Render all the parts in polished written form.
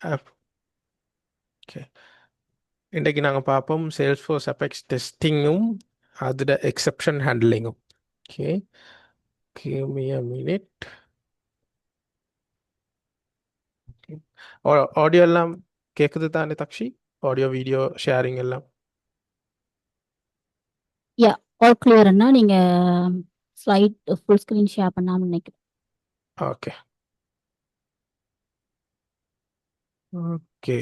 Okay, இன்றைக்கு நாங்கள் பார்ப்போம் சேல்ஸ்ஃபோர்ஸ் அபெக்ஸ் டெஸ்டிங்கும் அதோட எக்ஸெப்ஷன் ஹேண்ட்லிங்கும். Okay, give me a minute. Audio எல்லாம் கேட்குது தானே தக்ஷி? ஆடியோ வீடியோ ஷேரிங் எல்லாம் யா, ஆல் கிளியர்னா நீங்க ஸ்லைட் ஃபுல் ஸ்கிரீன் ஷேர் பண்ணாம நினைக்கிறேன். Okay. Okay,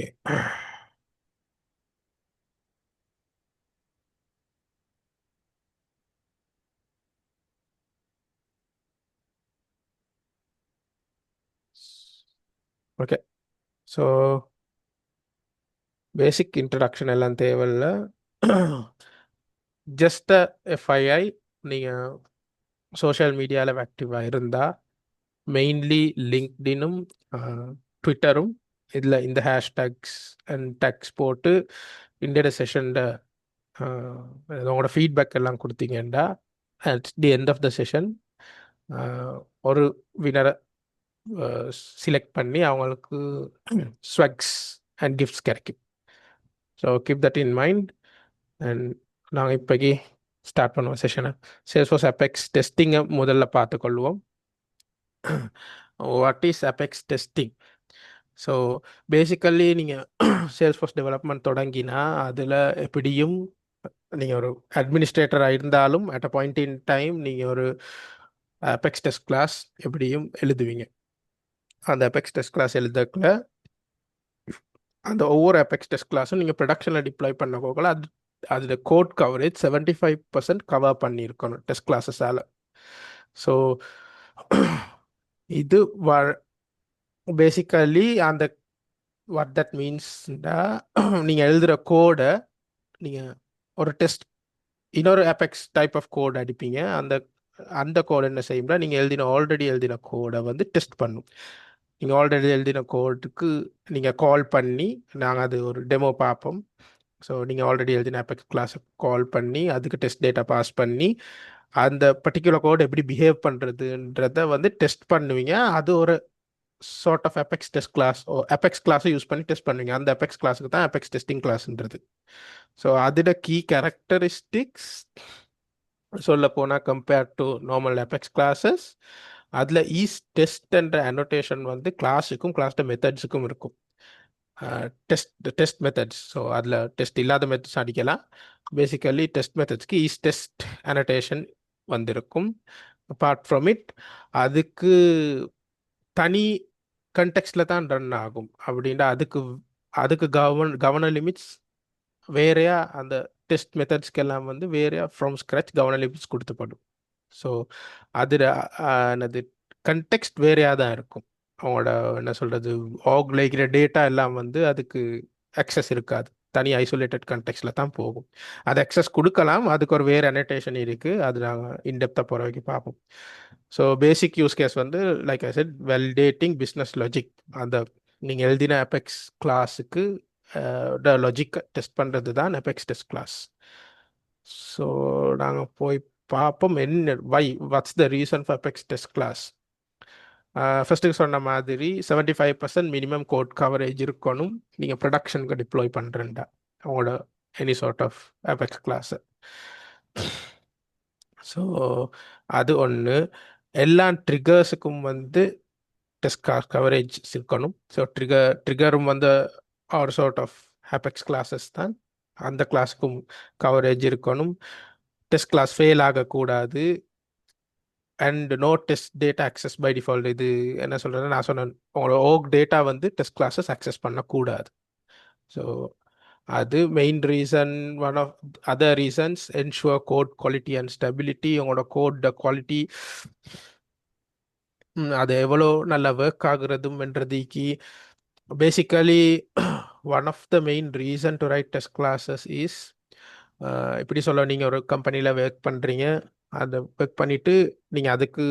okay. So basic introduction எல்லாம் தேவையில்ல. ஜஸ்ட் எஃப்ஐஐ, நீங்கள் சோஷியல் மீடியாவில் ஆக்டிவாக இருந்தால் மெயின்லி லிங்க்டினும் ட்விட்டரும் இதில் இந்த ஹேஷ்டேக்ஸ் அண்ட் டேக்ஸ் போட்டு இந்தியோட செஷனில் உங்களோட ஃபீட்பேக் எல்லாம் கொடுத்தீங்கன்னா at the end of the session ஒரு வினரை செலக்ட் பண்ணி அவங்களுக்கு ஸ்வக்ஸ் அண்ட் கிஃப்ட்ஸ் கிடைக்கும். So keep that in mind. And நாங்கள் இப்போக்கி ஸ்டார்ட் பண்ணுவோம் செஷனை. சேல்ஸ்ஃபோர்ஸ் அபெக்ஸ் டெஸ்டிங்கை முதல்ல பார்த்துக்கொள்வோம். What is Apex testing? So basically நீங்கள் சேல்ஸ்ஃபோர்ஸ் டெவலப்மெண்ட் தொடங்கினா அதில் எப்படியும் நீங்கள் ஒரு அட்மினிஸ்ட்ரேட்டராக இருந்தாலும் at a point in time நீங்கள் ஒரு அபெக்ஸ் டெஸ்ட் கிளாஸ் எப்படியும் எழுதுவீங்க. அந்த அபெக்ஸ் டெஸ்ட் கிளாஸ் எழுதக்குள்ள அந்த ஒவ்வொரு அபெக்ஸ் டெஸ்ட் கிளாஸும் நீங்கள் ப்ரொடக்ஷனில் டிப்ளாய் பண்ண போகல அதோட கோட் கவரேஜ் 75% கவர் பண்ணியிருக்கணும் டெஸ்ட் கிளாஸஸால். ஸோ இது பேசிக்கலி அந்த வாட் தட் மீன்ஸ்டா நீங்கள் எழுதுகிற கோடை நீங்கள் ஒரு டெஸ்ட் இன்னொரு அபெக்ஸ் டைப் ஆஃப் கோட் அடிப்பீங்க. அந்த அந்த கோட் என்ன செய்யும்னா நீங்கள் ஆல்ரெடி எழுதின கோடை வந்து டெஸ்ட் பண்ணும். நீங்கள் ஆல்ரெடி எழுதின கோடுக்கு நீங்கள் கால் பண்ணி நாங்கள் அது ஒரு டெமோ பார்ப்போம். ஸோ நீங்கள் ஆல்ரெடி எழுதின அபெக்ஸ் கிளாஸை கால் பண்ணி அதுக்கு டெஸ்ட் டேட்டா பாஸ் பண்ணி அந்த பர்டிகுலர் கோட் எப்படி பிஹேவ் பண்ணுறதுன்றத வந்து டெஸ்ட் பண்ணுவீங்க. அது ஒரு sort of Apex test class Apex கிளாஸை யூஸ் பண்ணி டெஸ்ட் பண்ணுவீங்க. அந்த அபெக்ஸ் கிளாஸுக்கு தான் அபெக்ஸ் டெஸ்டிங் கிளாஸ்ன்றது. ஸோ அதோட கீ கேரக்டரிஸ்டிக்ஸ் சொல்ல போனால் compared to normal Apex classes அதில் ஈஸ் டெஸ்ட்ன்ற அனோட்டேஷன் வந்து கிளாஸுக்கும் கிளாஸ்ட மெத்தட்ஸுக்கும் இருக்கும். டெஸ்ட் மெத்தட்ஸ், ஸோ அதில் டெஸ்ட் இல்லாத மெத்தட்ஸ் அடிக்கலாம். பேசிக்கலி டெஸ்ட் மெத்தட்ஸ்க்கு ஈஸ் டெஸ்ட் அனோட்டேஷன் வந்திருக்கும். அப்பார்ட் ஃப்ரம் இட் அதுக்கு தனி கண்டெக்ஸ்டில் தான் ரன் ஆகும். அப்படின்னா அதுக்கு அதுக்கு கவர்னர் லிமிட்ஸ் வேறையா, அந்த டெஸ்ட் மெத்தட்ஸ்க்கெல்லாம் வந்து வேறையா ஃப்ரம் ஸ்க்ராச் கவர்னர் லிமிட்ஸ் கொடுத்துப்படும். ஸோ அதில் என்னது கண்டெக்ஸ்ட் வேறையாக தான் இருக்கும். அவங்களோட என்ன சொல்கிறது ஆகுலைக்கிற டேட்டா எல்லாம் வந்து அதுக்கு அக்சஸ் இருக்காது. தனி ஐசோலேட்டட் கண்டெக்ஸ்டில் தான் போகும். அது அக்சஸ் கொடுக்கலாம், அதுக்கு ஒரு வேறு அனோட்டேஷன் இருக்குது. அது நாங்கள் இன்டெப்த்தாக போகிற வரைக்கும் பார்ப்போம். ஸோ பேசிக் யூஸ் கேஸ் வந்து like I said validating business logic. அந்த நீங்கள் எழுதின அபெக்ஸ் கிளாஸுக்கு லாஜிக் டெஸ்ட் பண்ணுறது தான் அபெக்ஸ் டெஸ்ட் கிளாஸ். ஸோ நாங்கள் போய் பார்ப்போம் என்ன what's the reason for Apex test class. ஃபர்ஸ்ட்டுக்கு சொன்ன மாதிரி 75% மினிமம் கோட் கவரேஜ் இருக்கணும் நீங்கள் ப்ரொடக்ஷனுக்கு டிப்ளாய் பண்ணுறேன்டா அவங்களோட எனி சார்ட் ஆஃப் அபெக்ஸ் கிளாஸை. ஸோ அது ஒன்று. எல்லா ட்ரிகர்ஸுக்கும் வந்து டெஸ்ட் கவரேஜ் இருக்கணும். ஸோ ட்ரிகரும் வந்து ஒரு சார்ட் ஆஃப் அபெக்ஸ் கிளாஸஸ் தான். அந்த கிளாஸுக்கும் கவரேஜ் இருக்கணும். டெஸ்ட் கிளாஸ் ஃபெயில் ஆகக்கூடாது. And no test data access by default. இது என்ன சொல்கிறேன்னா, நான் சொன்னேன் உங்களோட ஓக் டேட்டா வந்து டெஸ்ட் கிளாஸஸ் அக்சஸ் பண்ணக்கூடாது. ஸோ அது main reason. One of other reasons ensure code quality and stability. உங்களோட கோட் குவாலிட்டி அது எவ்வளோ நல்லா ஒர்க் ஆகுறதுன்றதுக்கு basically one of the main reason to write test classes is இப்படி சொல்ல, நீங்கள் ஒரு கம்பெனியில் ஒர்க் பண்ணுறீங்க. அந்த ஒர்க் பண்ணிவிட்டு நீங்கள் அதுக்கு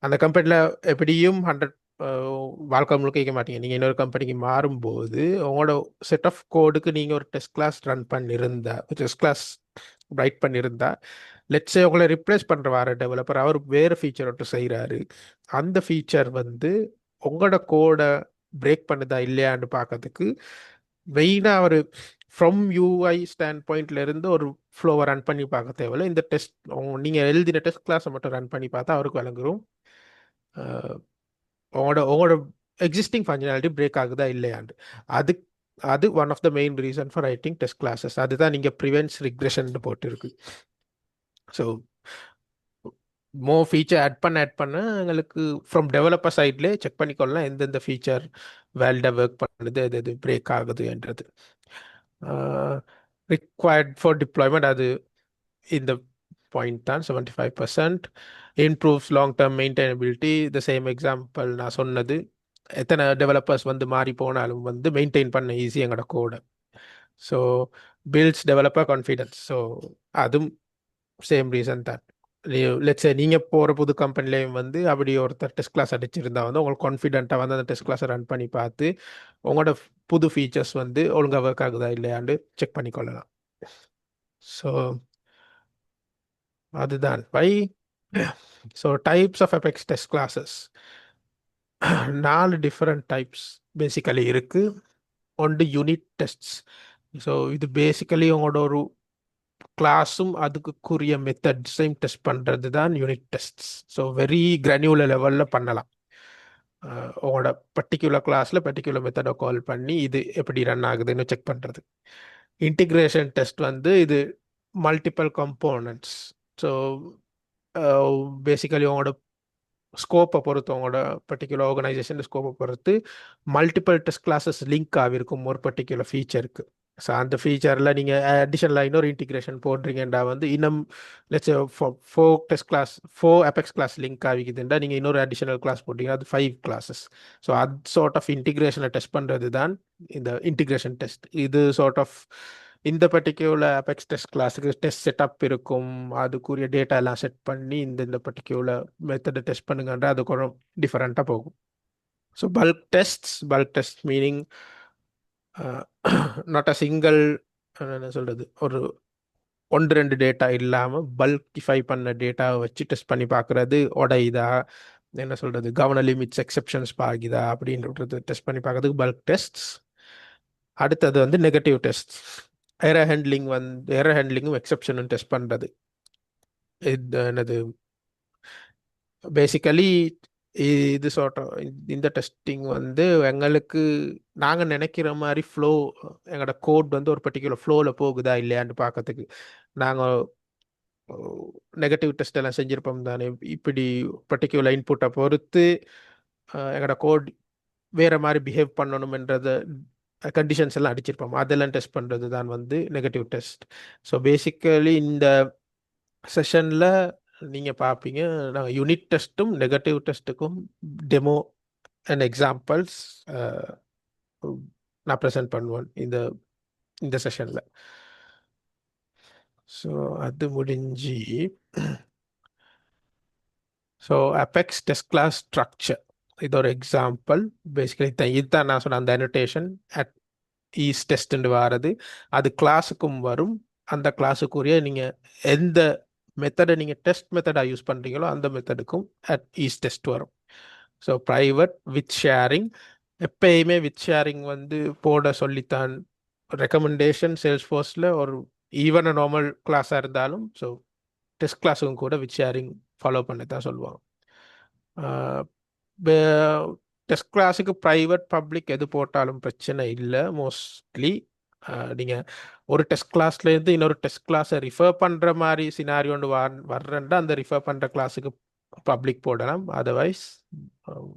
அந்த கம்பெனியில் எப்படியும் 100 வாழ்க்கை முழுக்க வைக்க மாட்டீங்க. நீங்கள் இன்னொரு கம்பெனிக்கு மாறும்போது உங்களோட செட் ஆஃப் கோடுக்கு நீங்கள் ஒரு டெஸ்ட் கிளாஸ் ரன் பண்ணியிருந்தா, டெஸ்ட் கிளாஸ் ரைட் பண்ணியிருந்தா, லெட்ஸே உங்களை ரிப்ளேஸ் பண்ணுற வர டெவலப்பர் அவர் வேறு ஃபீச்சர் ஒன்று செய்கிறாரு. அந்த ஃபீச்சர் வந்து உங்களோட கோடை பிரேக் பண்ணுதா இல்லையான்னு பார்க்கறதுக்கு மெயினாக ஒரு ஃப்ரம் யூஐ ஸ்டாண்ட் பாயிண்ட்ல இருந்து ஒரு ஃப்ளோவை ரன் பண்ணி பார்க்க தேவையில்ல. இந்த டெஸ்ட் நீங்கள் எழுதின டெஸ்ட் கிளாஸை மட்டும் ரன் பண்ணி பார்த்தா அவருக்கு விளங்குரும் உங்களோட உங்களோட எக்ஸிஸ்டிங் ஃபங்க்ஷனாலிட்டி பிரேக் ஆகுதா இல்லையாண்டு. அது அது one of the main reason for writing test classes. அதுதான் நீங்கள் ப்ரிவென்ட்ஸ் ரிக்ரெஷன் போட்டுருக்கு. ஸோ ஃபீச்சர் ஆட் பண்ண எங்களுக்கு ஃப்ரம் டெவலப்பர் சைட்லேயே செக் பண்ணிக்கொள்ளலாம் எந்தெந்த ஃபீச்சர் வேலிடாக ஒர்க் பண்ணுது, எது எது பிரேக் ஆகுதுன்றது. ரிக்வயர்ட் ஃபார் டிப்ளாய்மெண்ட் அது இந்த பாயிண்ட் தான் 75%. Improves long term maintainability. The same example நான் சொன்னது, எத்தனை டெவலப்பர்ஸ் வந்து மாறி போனாலும் வந்து மெயின்டைன் பண்ண ஈஸி எங்களோட கோடை. So builds developer confidence. So அதுவும் சேம் ரீசன் தான். லெட்ஸே நீங்கள் போகிற புது கம்பெனிலையும் வந்து அப்படி ஒருத்தர் டெஸ்ட் கிளாஸ் அடிச்சிருந்தா வந்து உங்களுக்கு கான்ஃபிடென்ட்டாக வந்து அந்த டெஸ்ட் கிளாஸை ரன் பண்ணி பார்த்து உங்களோட புது ஃபீச்சர்ஸ் வந்து ஒழுங்காக ஒர்க் ஆகுதா இல்லையாண்டு செக் பண்ணிக்கொள்ளலாம். ஸோ அதுதான் why. So types of Apex test classes 4 different types basically இருக்கு. ஒன்று யூனிட் டெஸ்ட்ஸ். ஸோ இது பேசிக்கலி உங்களோட ஒரு கிளாஸும் அதுக்குரிய மெத்தட்ஸையும் டெஸ்ட் பண்ணுறது தான் unit tests. So very granular லெவலில் பண்ணலாம். உங்களோட பர்டிகுலர் கிளாஸில் பர்டிகுலர் மெத்தடை கால் பண்ணி இது எப்படி ரன் ஆகுதுன்னு செக் பண்ணுறது. இன்டிகிரேஷன் டெஸ்ட் வந்து இது மல்டிபிள் கம்போனன்ட்ஸ். ஸோ பேசிக்கலி உங்களோட ஸ்கோப்பை பொறுத்து, உங்களோட பர்டிகுலர் ஆர்கனைசேஷன் ஸ்கோப்பை பொறுத்து மல்டிபிள் டெஸ்ட் கிளாஸஸ் லிங்க் ஆகிருக்கும் ஒரு பர்டிகுலர் ஃபீச்சருக்கு. ஸோ அந்த ஃபீச்சரில் நீங்கள் அடிஷனலாக இன்னொரு இன்டிகிரேஷன் போடுறீங்கன்றா வந்து இன்னும் let's four Apex class link ஆகிக்குதுன்றா நீங்கள் இன்னொரு அடிஷனல் கிளாஸ் போட்டிங்கன்னா அது 5 கிளாஸஸ். ஸோ அது சார்ட் ஆஃப் இன்டிகிரேஷனை டெஸ்ட் பண்ணுறது தான் இந்த இன்டிகிரேஷன் டெஸ்ட். இது சார்ட் ஆஃப் இந்த பர்டிகுலர் அபெக்ஸ் டெஸ்ட் கிளாஸுக்கு டெஸ்ட் செட்டப் இருக்கும், அதுக்குரிய டேட்டா எல்லாம் செட் பண்ணி இந்த பர்டிகுலர் மெத்தடை டெஸ்ட் பண்ணுங்கன்ற அது கொஞ்சம் டிஃப்ரெண்ட்டாக போகும். So bulk test meaning not a single, என்ன சொல்கிறது, ஒரு 1-2 டேட்டா இல்லாமல் பல்கிஃபை பண்ண டேட்டாவை வச்சு டெஸ்ட் பண்ணி பார்க்குறது. உடையுதா, என்ன சொல்கிறது, கவர்னர் லிமிட்ஸ் எக்ஸெப்ஷன்ஸ் பாகுதா அப்படின்றது டெஸ்ட் பண்ணி பார்க்கறதுக்கு பல்க் டெஸ்ட்ஸ். அடுத்தது வந்து நெகட்டிவ் டெஸ்ட். எரர் ஹேண்ட்லிங்கும் எக்ஸெப்ஷனும் டெஸ்ட் பண்ணுறது. இது என்னது, பேசிக்கலி இது சொல்கிறோம். இந்த டெஸ்டிங் வந்து எங்களுக்கு நாங்கள் நினைக்கிற மாதிரி ஃப்ளோ, எங்களோட கோட் வந்து ஒரு பர்டிகுலர் ஃப்ளோவில் போகுதா இல்லையான்னு பார்க்கறதுக்கு நாங்கள் நெகட்டிவ் டெஸ்ட் எல்லாம் செஞ்சுருப்போம் தானே. இப்படி பர்டிகுலர் இன்புட்டை பொறுத்து எங்களோட கோட் வேறு மாதிரி பிஹேவ் பண்ணணுமென்றத கண்டிஷன்ஸ் எல்லாம் அடிச்சிருப்போம். அதெல்லாம் டெஸ்ட் பண்ணுறது தான் வந்து நெகட்டிவ் டெஸ்ட். ஸோ பேசிக்கலி இந்த செஷனில் நீங்கள் பார்ப்பீங்க, நாங்கள் யூனிட் டெஸ்ட்டும் நெகட்டிவ் டெஸ்ட்டுக்கும் டெமோ அண்ட் எக்ஸாம்பிள்ஸ் நான் ப்ரெசென்ட் பண்ணுவேன் இந்த இந்த செஷனில். ஸோ அது முடிஞ்சு so Apex test class structure இது ஒரு எக்ஸாம்பிள். பேசிக்கலி இதுதான் நான் சொன்ன அந்த அனோட்டேஷன் அட் ஈஸ் டெஸ்ட்னு வாரது. அது கிளாஸுக்கும் வரும். அந்த கிளாஸுக்குரிய நீங்கள் எந்த மெத்தடை நீங்கள் டெஸ்ட் மெத்தடாக யூஸ் பண்ணுறீங்களோ அந்த மெத்தடுக்கும் அட் ஈஸ் டெஸ்ட் வரும். ஸோ ப்ரைவேட் வித் ஷேரிங், எப்பயுமே வித் ஷேரிங் வந்து போட சொல்லித்தான் ரெக்கமெண்டேஷன் சேல்ஸ்ஃபோர்ஸில். ஒரு ஈவன் நார்மல் கிளாஸாக இருந்தாலும் ஸோ டெஸ்ட் கிளாஸுக்கும் கூட வித் ஷேரிங் ஃபாலோ பண்ண தான் சொல்லுவாங்க. டெஸ்ட் கிளாஸுக்கு ப்ரைவேட் பப்ளிக் எது போட்டாலும் பிரச்சனை இல்லை. மோஸ்ட்லி நீங்கள் ஒரு டெஸ்ட் கிளாஸ்லேருந்து இன்னொரு டெஸ்ட் கிளாஸை ரிஃபர் பண்ணுற மாதிரி சினாரியோண்டு வர்றேன்டா அந்த ரிஃபர் பண்ணுற கிளாஸுக்கு பப்ளிக் போடலாம். அதர்வைஸ்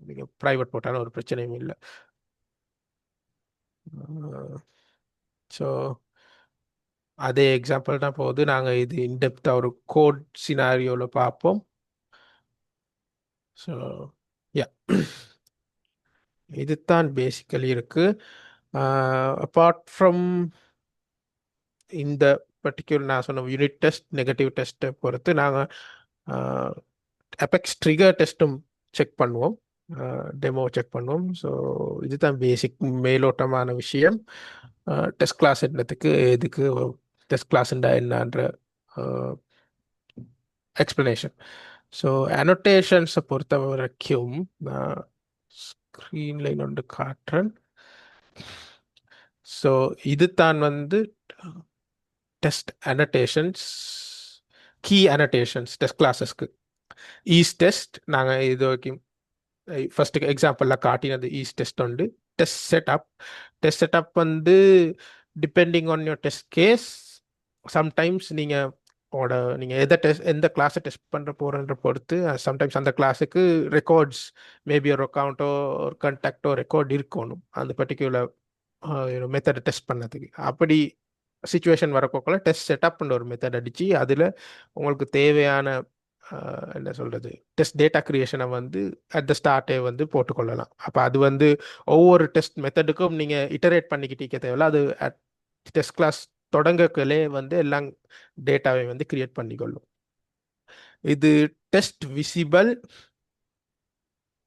நீங்கள் ப்ரைவேட் போட்டாலும் ஒரு பிரச்சனையும் இல்லை. ஸோ அதே எக்ஸாம்பிள் தான் போகுது. நாங்கள் இது இன்டெப்த்தாக ஒரு கோட் சினாரியோவில் பார்ப்போம். ஸோ யா இதுதான் பேசிக்கலி இருக்கு. அப்பார்ட் ஃப்ரம் இந்த பர்டிகுலர் நான் சொன்ன யூனிட் டெஸ்ட் நெகட்டிவ் டெஸ்ட்டை பொறுத்து நாங்கள் அபெக்ஸ் ட்ரிகர் டெஸ்ட்டும் செக் பண்ணுவோம், டெமோ செக் பண்ணுவோம். ஸோ இதுதான் பேசிக் மேலோட்டமான விஷயம். டெஸ்ட் கிளாஸ் என்னத்துக்கு எதுக்கு டெஸ்ட் கிளாஸ்ண்டா என்னன்ற எக்ஸ்பிளனேஷன். ஸோ அனோட்டேஷன்ஸை பொறுத்த வரைக்கும் ஸ்க்ரீன்ல இன்னொன்று காட்டுறேன். ஸோ இது தான் வந்து test annotations, key annotations test கிளாஸஸ்க்கு. ஈஸ் டெஸ்ட் நாங்கள் இது வரைக்கும் ஃபர்ஸ்ட் எக்ஸாம்பிளில் காட்டினது ஈஸ் டெஸ்ட் உண்டு. டெஸ்ட் செட்டப் வந்து depending on your test case, sometimes நீங்கள் எந்த கிளாஸை டெஸ்ட் பண்ணுற போகிறன்ற பொறுத்து சம்டைம்ஸ் அந்த கிளாஸுக்கு ரெக்கார்ட்ஸ், மேபி ஒரு அக்கௌண்ட்டோ ஒரு கண்டாக்டோ ரெக்கார்ட் இருக்கணும் அந்த பர்டிகுலர் மெத்தடை டெஸ்ட் பண்ணதுக்கு. அப்படி சுச்சுவேஷன் வரப்போக்கில் டெஸ்ட் செட்டப்ன்ற ஒரு மெத்தட் அடித்து அதில் உங்களுக்கு தேவையான என்ன சொல்கிறது டெஸ்ட் டேட்டா கிரியேஷனை வந்து அட் த ஸ்டார்ட்டே வந்து போட்டுக்கொள்ளலாம். அப்போ அது வந்து ஒவ்வொரு டெஸ்ட் மெத்தடுக்கும் நீங்கள் இட்டரேட் பண்ணிக்கிட்டே தேவையில்ல, அது டெஸ்ட் கிளாஸ் தொடங்கக்குள்ளே வந்து எல்லாம் டேட்டாவை வந்து கிரியேட் பண்ணிக்கொள்ளும். இது test visible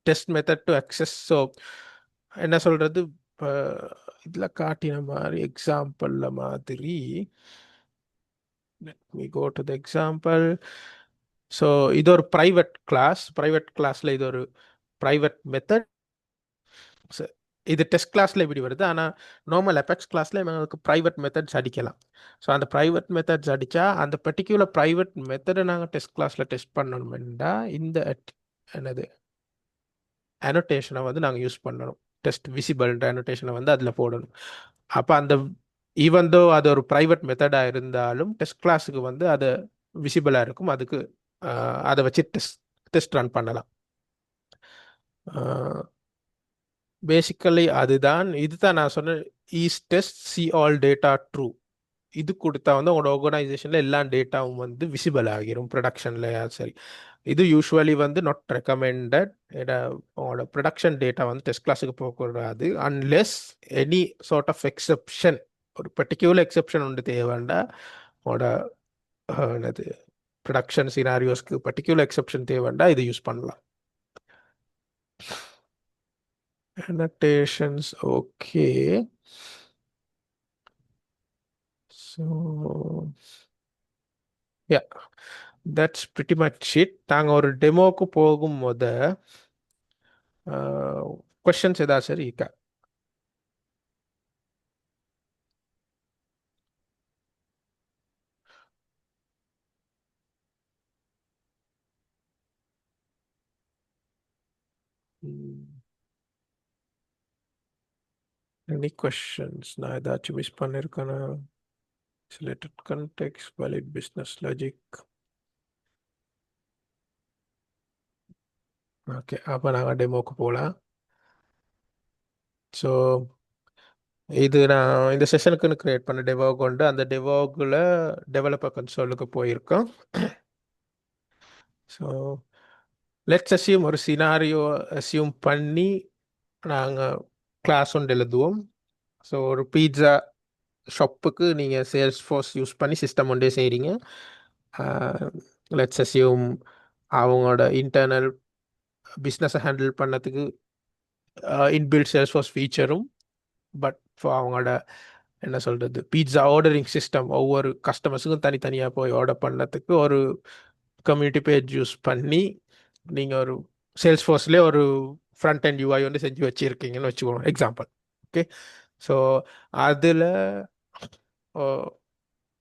test method to access. So என்ன சொல்கிறது, இப்போ இதில் காட்டின மாதிரி எக்ஸாம்பிளில் மாதிரி, let me go to the example. So இது ஒரு ப்ரைவேட் கிளாஸில் இது ஒரு ப்ரைவேட் மெத்தட். இது டெஸ்ட் கிளாஸில் இப்படி வருது, ஆனால் நார்மல் அபெக்ஸ் கிளாஸில் எங்களுக்கு ப்ரைவேட் மெத்தட்ஸ் அடிக்கலாம். ஸோ அந்த ப்ரைவேட் மெத்தட்ஸ் அடித்தா அந்த பர்டிகுலர் ப்ரைவேட் மெத்தடை நாங்கள் டெஸ்ட் கிளாஸில் டெஸ்ட் பண்ணணுமெண்டா இந்த என்னது அனோட்டேஷனை வந்து நாங்கள் யூஸ் பண்ணணும். டெஸ்ட் விசிபிள்ன்ற அனோட்டேஷனை வந்து அதில் போடணும். அப்போ அந்த ஈவன் தோ அது ஒரு ப்ரைவேட் மெத்தடாக இருந்தாலும் டெஸ்ட் கிளாஸுக்கு வந்து அது விசிபிளாக இருக்கும். அதுக்கு அதை வச்சு டெஸ்ட் ரன் பண்ணலாம். பேசிக்கலி இதுதான் நான் சொன்ன is test see all data true. இது கொடுத்தா வந்து உங்களோட ஆர்கனைசேஷனில் எல்லா டேட்டாவும் வந்து விசிபிள் ஆகிரும் ப்ரொடக்ஷனில். சரி, இது யூஸ்வலி வந்து நாட் ரெக்கமெண்டட். உங்களோட ப்ரொடக்ஷன் டேட்டா வந்து டெஸ்ட் கிளாஸுக்கு போகக்கூடாது unless any sort of exception, ஒரு பர்டிகுலர் எக்ஸெப்ஷன் ஒன்று தேவைண்டா. உங்களோட என்னது ப்ரொடக்ஷன் சினாரியோஸ்க்கு பர்டிகுலர் எக்ஸெப்ஷன் தேவைண்டா இது யூஸ் பண்ணலாம். annotations, okay. So yeah, that's pretty much it. நாங்கள் ஒரு டெமோக்கு போகும்போது கொஷின்ஸ் ஏதாவது சரி இருக்கா? Any questions? நான் ஏதாச்சும் மிஸ் பண்ணியிருக்கேன்னா? Selected context, valid business logic. Okay, அப்போ நாங்கள் டெமோக்கு போகலாம். ஸோ இது நான் இந்த செஷனுக்குன்னு க்ரியேட் பண்ண டெவோ கொண்டு அந்த டெவோக்குள்ள டெவலப்பர் கன்சோலுக்கு போயிருக்கோம். ஸோ லெட்ஸ் அசியூம் ஒரு சினாரியோ அசியூம் பண்ணி நாங்கள் கிளாஸ் ஒன்று எழுதுவோம். ஸோ ஒரு பீட்சா ஷாப்புக்கு நீங்கள் சேல்ஸ் ஃபோர்ஸ் யூஸ் பண்ணி சிஸ்டம் ஒன்றே செய்கிறீங்க. லெட்ஸ் அசியூம் அவங்களோட இன்டர்னல் பிஸ்னஸை ஹேண்டில் பண்ணதுக்கு இன்பில்ட் சேல்ஸ் ஃபோர்ஸ் ஃபீச்சரும், பட் அவங்களோட என்ன சொல்கிறது பீட்சா ஆர்டரிங் சிஸ்டம் ஒவ்வொரு கஸ்டமர்ஸுக்கும் தனித்தனியாக போய் ஆர்டர் பண்ணதுக்கு ஒரு கம்யூனிட்டி பேஜ் யூஸ் பண்ணி நீங்கள் ஒரு சேல்ஸ் ஃபோர்ஸ்லேயே ஒரு ஃப்ரண்ட் அண்ட் யூஐ வந்து செஞ்சு வச்சுருக்கீங்கன்னு வச்சுக்கோங்க, எக்ஸாம்பிள். ஓகே, ஸோ அதில்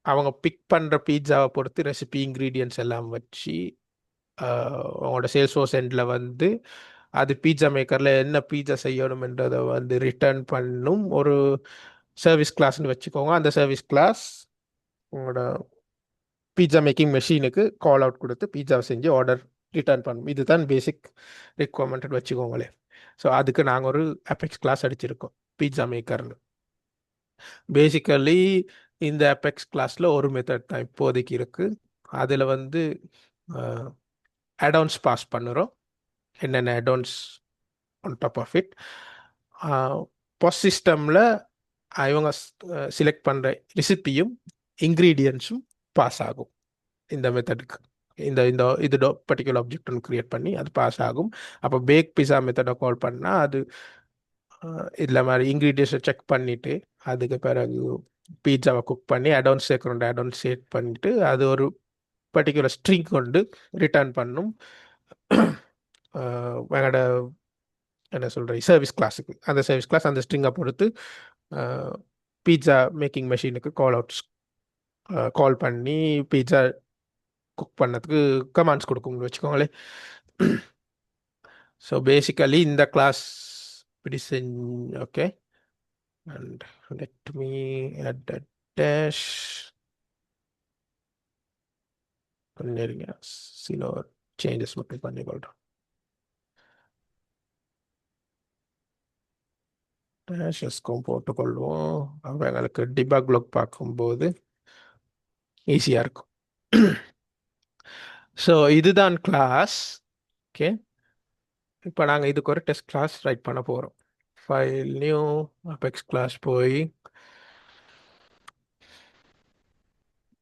அவங்க பிக் பண்ணுற பீட்சாவை பொறுத்து ரெசிபி இன்க்ரீடியன்ட்ஸ் எல்லாம் வச்சு அவங்களோட சேல்ஸ் ஃபோர்ஸ் எண்டில் வந்து அது பீட்சா மேக்கரில் என்ன பீட்சா செய்யணுமென்றதை வந்து ரிட்டர்ன் பண்ணும் ஒரு சர்வீஸ் கிளாஸ்ன்னு வச்சுக்கோங்க. அந்த சர்வீஸ் கிளாஸ் உங்களோட பீட்சா மேக்கிங் மெஷினுக்கு கால் அவுட் கொடுத்து பீட்சாவை செஞ்சு ஆர்டர் ரிட்டர்ன் பண்ணணும். இதுதான் பேசிக் ரெக்குவயர்மெண்ட் வச்சுக்கோங்களே. ஸோ அதுக்கு நாங்கள் ஒரு அபெக்ஸ் கிளாஸ் அடிச்சிருக்கோம், பீட்சா மேக்கர்னு. பேசிக்கலி இந்த அபெக்ஸ் கிளாஸில் ஒரு மெத்தட் தான் இப்போதைக்கு இருக்குது. அதில் வந்து add-ons பாஸ் பண்ணுறோம், என்னென்ன add-ons on top of it. பாஸ் சிஸ்டமில் இவங்க செலக்ட் பண்ணுற ரெசிப்பியும் இன்க்ரீடியன்ட்ஸும் பாஸ் ஆகும் இந்த மெத்தடுக்கு. இந்த இந்த இது பர்டிகுலர் ஆப்ஜெக்ட் ஒன்று க்ரியேட் பண்ணி அது பாஸ் ஆகும். அப்போ பேக் பிஸா மெத்தடை கால் பண்ணால் அது இதில் மாதிரி இன்க்ரீடியன்ஸை செக் பண்ணிவிட்டு அதுக்கு பிறகு பீட்சாவை குக் பண்ணி add-ons சேர்க்குறோம், add-ons செட் பண்ணிவிட்டு அது ஒரு பர்டிகுலர் ஸ்ட்ரிங் கொண்டு ரிட்டர்ன் பண்ணும். எங்களோட என்ன சொல்கிறேன் சர்வீஸ் கிளாஸுக்கு, அந்த சர்வீஸ் கிளாஸ் அந்த ஸ்ட்ரிங்கை பொறுத்து பீட்சா மேக்கிங் மெஷினுக்கு கால் பண்ணி பீட்சா குக் பண்ணதுக்கு கமாண்ட்ஸ் கொடுக்கும்னு வச்சுக்கோங்களேன். ஸோ பேசிக்கலி இந்த கிளாஸ் இப்படி okay, and let me at the dash பண்ணிடுங்க, சில சேஞ்சஸ் மட்டும் பண்ணிக்கொள்கிறோம். டேஷஸ்க்கும் போட்டுக்கொள்வோம். அப்போ எங்களுக்கு டிபக் லாக் பார்க்கும்போது ஈஸியாக இருக்கும். ஸோ இதுதான் கிளாஸ். ஓகே, இப்போ நாங்கள் இதுக்கு ஒரு டெஸ்ட் கிளாஸ் ரைட் பண்ண போகிறோம். ஃபைல் நியூ அபெக்ஸ் கிளாஸ் போய்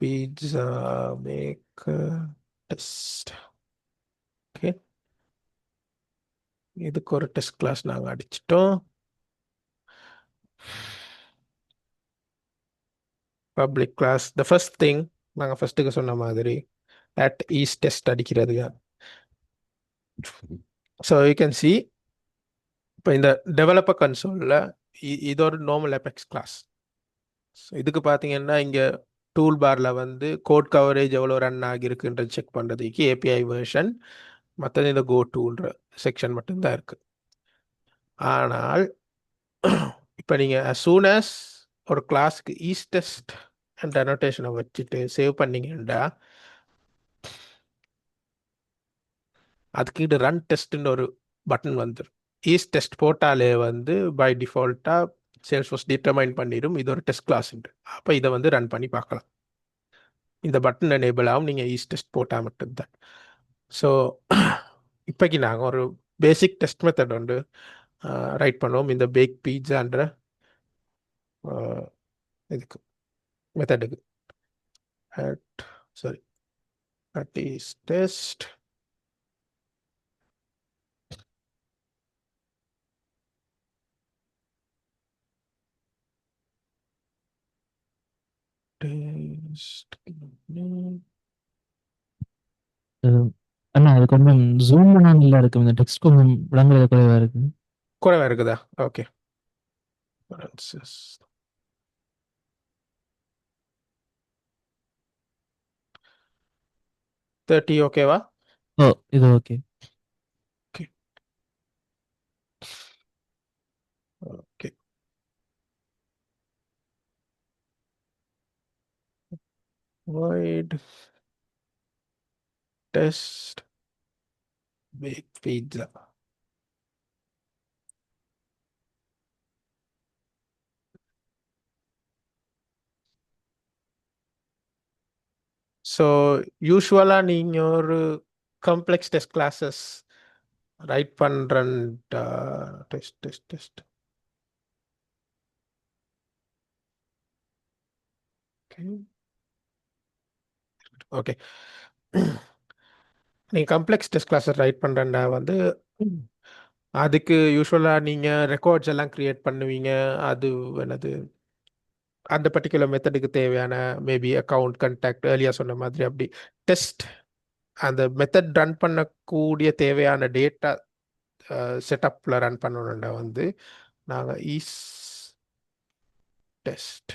pizza maker test. ஓகே, இதுக்கு ஒரு டெஸ்ட் கிளாஸ் நாங்கள் அடிச்சிட்டோம். Public class the first thing நாங்கள் ஃபர்ஸ்ட்டுக்கு சொன்ன மாதிரி அட் ஈஸ் டெஸ்ட் அடிக்கிறதுங்க. ஸோ யூ கேன் சி இப்போ இந்த டெவலப்பர் கன்சோலில் இது ஒரு நார்மல் அபெக்ஸ் கிளாஸ். ஸோ இதுக்கு பார்த்தீங்கன்னா இங்கே டூல் பாரில் வந்து கோட் கவரேஜ் எவ்வளோ ரன் ஆகியிருக்குன்றது செக் பண்ணுறதுக்கு ஏபிஐ வெர்ஷன், மற்றது இந்த கோ டூல்ன்ற செக்ஷன் மட்டும்தான் இருக்குது. ஆனால் இப்போ நீங்கள் as soon as ஒரு கிளாஸ்க்கு ஈஸ் டெஸ்ட் அண்ட் அனோட்டேஷனை வச்சுட்டு சேவ் பண்ணீங்கன்னா அதுக்கிட்ட ரன் டெஸ்ட்னு ஒரு பட்டன் வந்துடும். ஈஸ் டெஸ்ட் போட்டாலே வந்து பை டிஃபால்ட்டாக சேல்ஸ்ஃபோர்ஸ் டிட்டர்மைன் பண்ணிடும் இது ஒரு டெஸ்ட் கிளாஸ்ன்ட்டு. அப்போ இதை வந்து ரன் பண்ணி பார்க்கலாம். இந்த பட்டன் எனேபிள் ஆகும் நீங்கள் ஈஸ் டெஸ்ட் போட்டால் மட்டும்தான். ஸோ இப்போக்கி நாங்கள் ஒரு பேசிக் டெஸ்ட் மெத்தட் வந்து ரைட் பண்ணுவோம் இந்த பேக் பீட்சான்ற இதுக்கு மெத்தடுக்கு. Sorry, that is test test. அண்ணா அது கொஞ்சம் ஜூம் பண்ணாங்கல்ல இருக்கு, இந்த டெக்ஸ்ட் கொஞ்சம் விளங்குறது குறைவா இருக்கு. குறைவா இருக்குதா? ஓகே, 30 ஓகேவா? ஓ இது okay. Okay okay, void test bake pizza. So யூஸ்வலாக நீங்கள் ஒரு காம்ப்ளெக்ஸ் டெஸ்ட் கிளாஸஸ் ரைட் பண்ணுறன் டெஸ்ட் டெஸ்ட் டெஸ்ட் ஓகே, நீங்கள் காம்ப்ளெக்ஸ் டெஸ்ட் கிளாஸஸ் ரைட் பண்ணுறேன்னா வந்து அதுக்கு யூஸ்வலாக நீங்கள் ரெக்கார்ட்ஸ் எல்லாம் க்ரியேட் பண்ணுவீங்க. அது என்னது அந்த பர்டிகுலர் மெத்தடுக்கு தேவையான மேபி அக்கௌண்ட் கண்டாக்ட் ஏர்லியாக சொன்ன மாதிரி அப்படி டெஸ்ட் அந்த மெத்தட் ரன் பண்ணக்கூடிய தேவையான டேட்டா செட்டப்பில் ரன் பண்ணணுன்னா வந்து நாங்கள் is test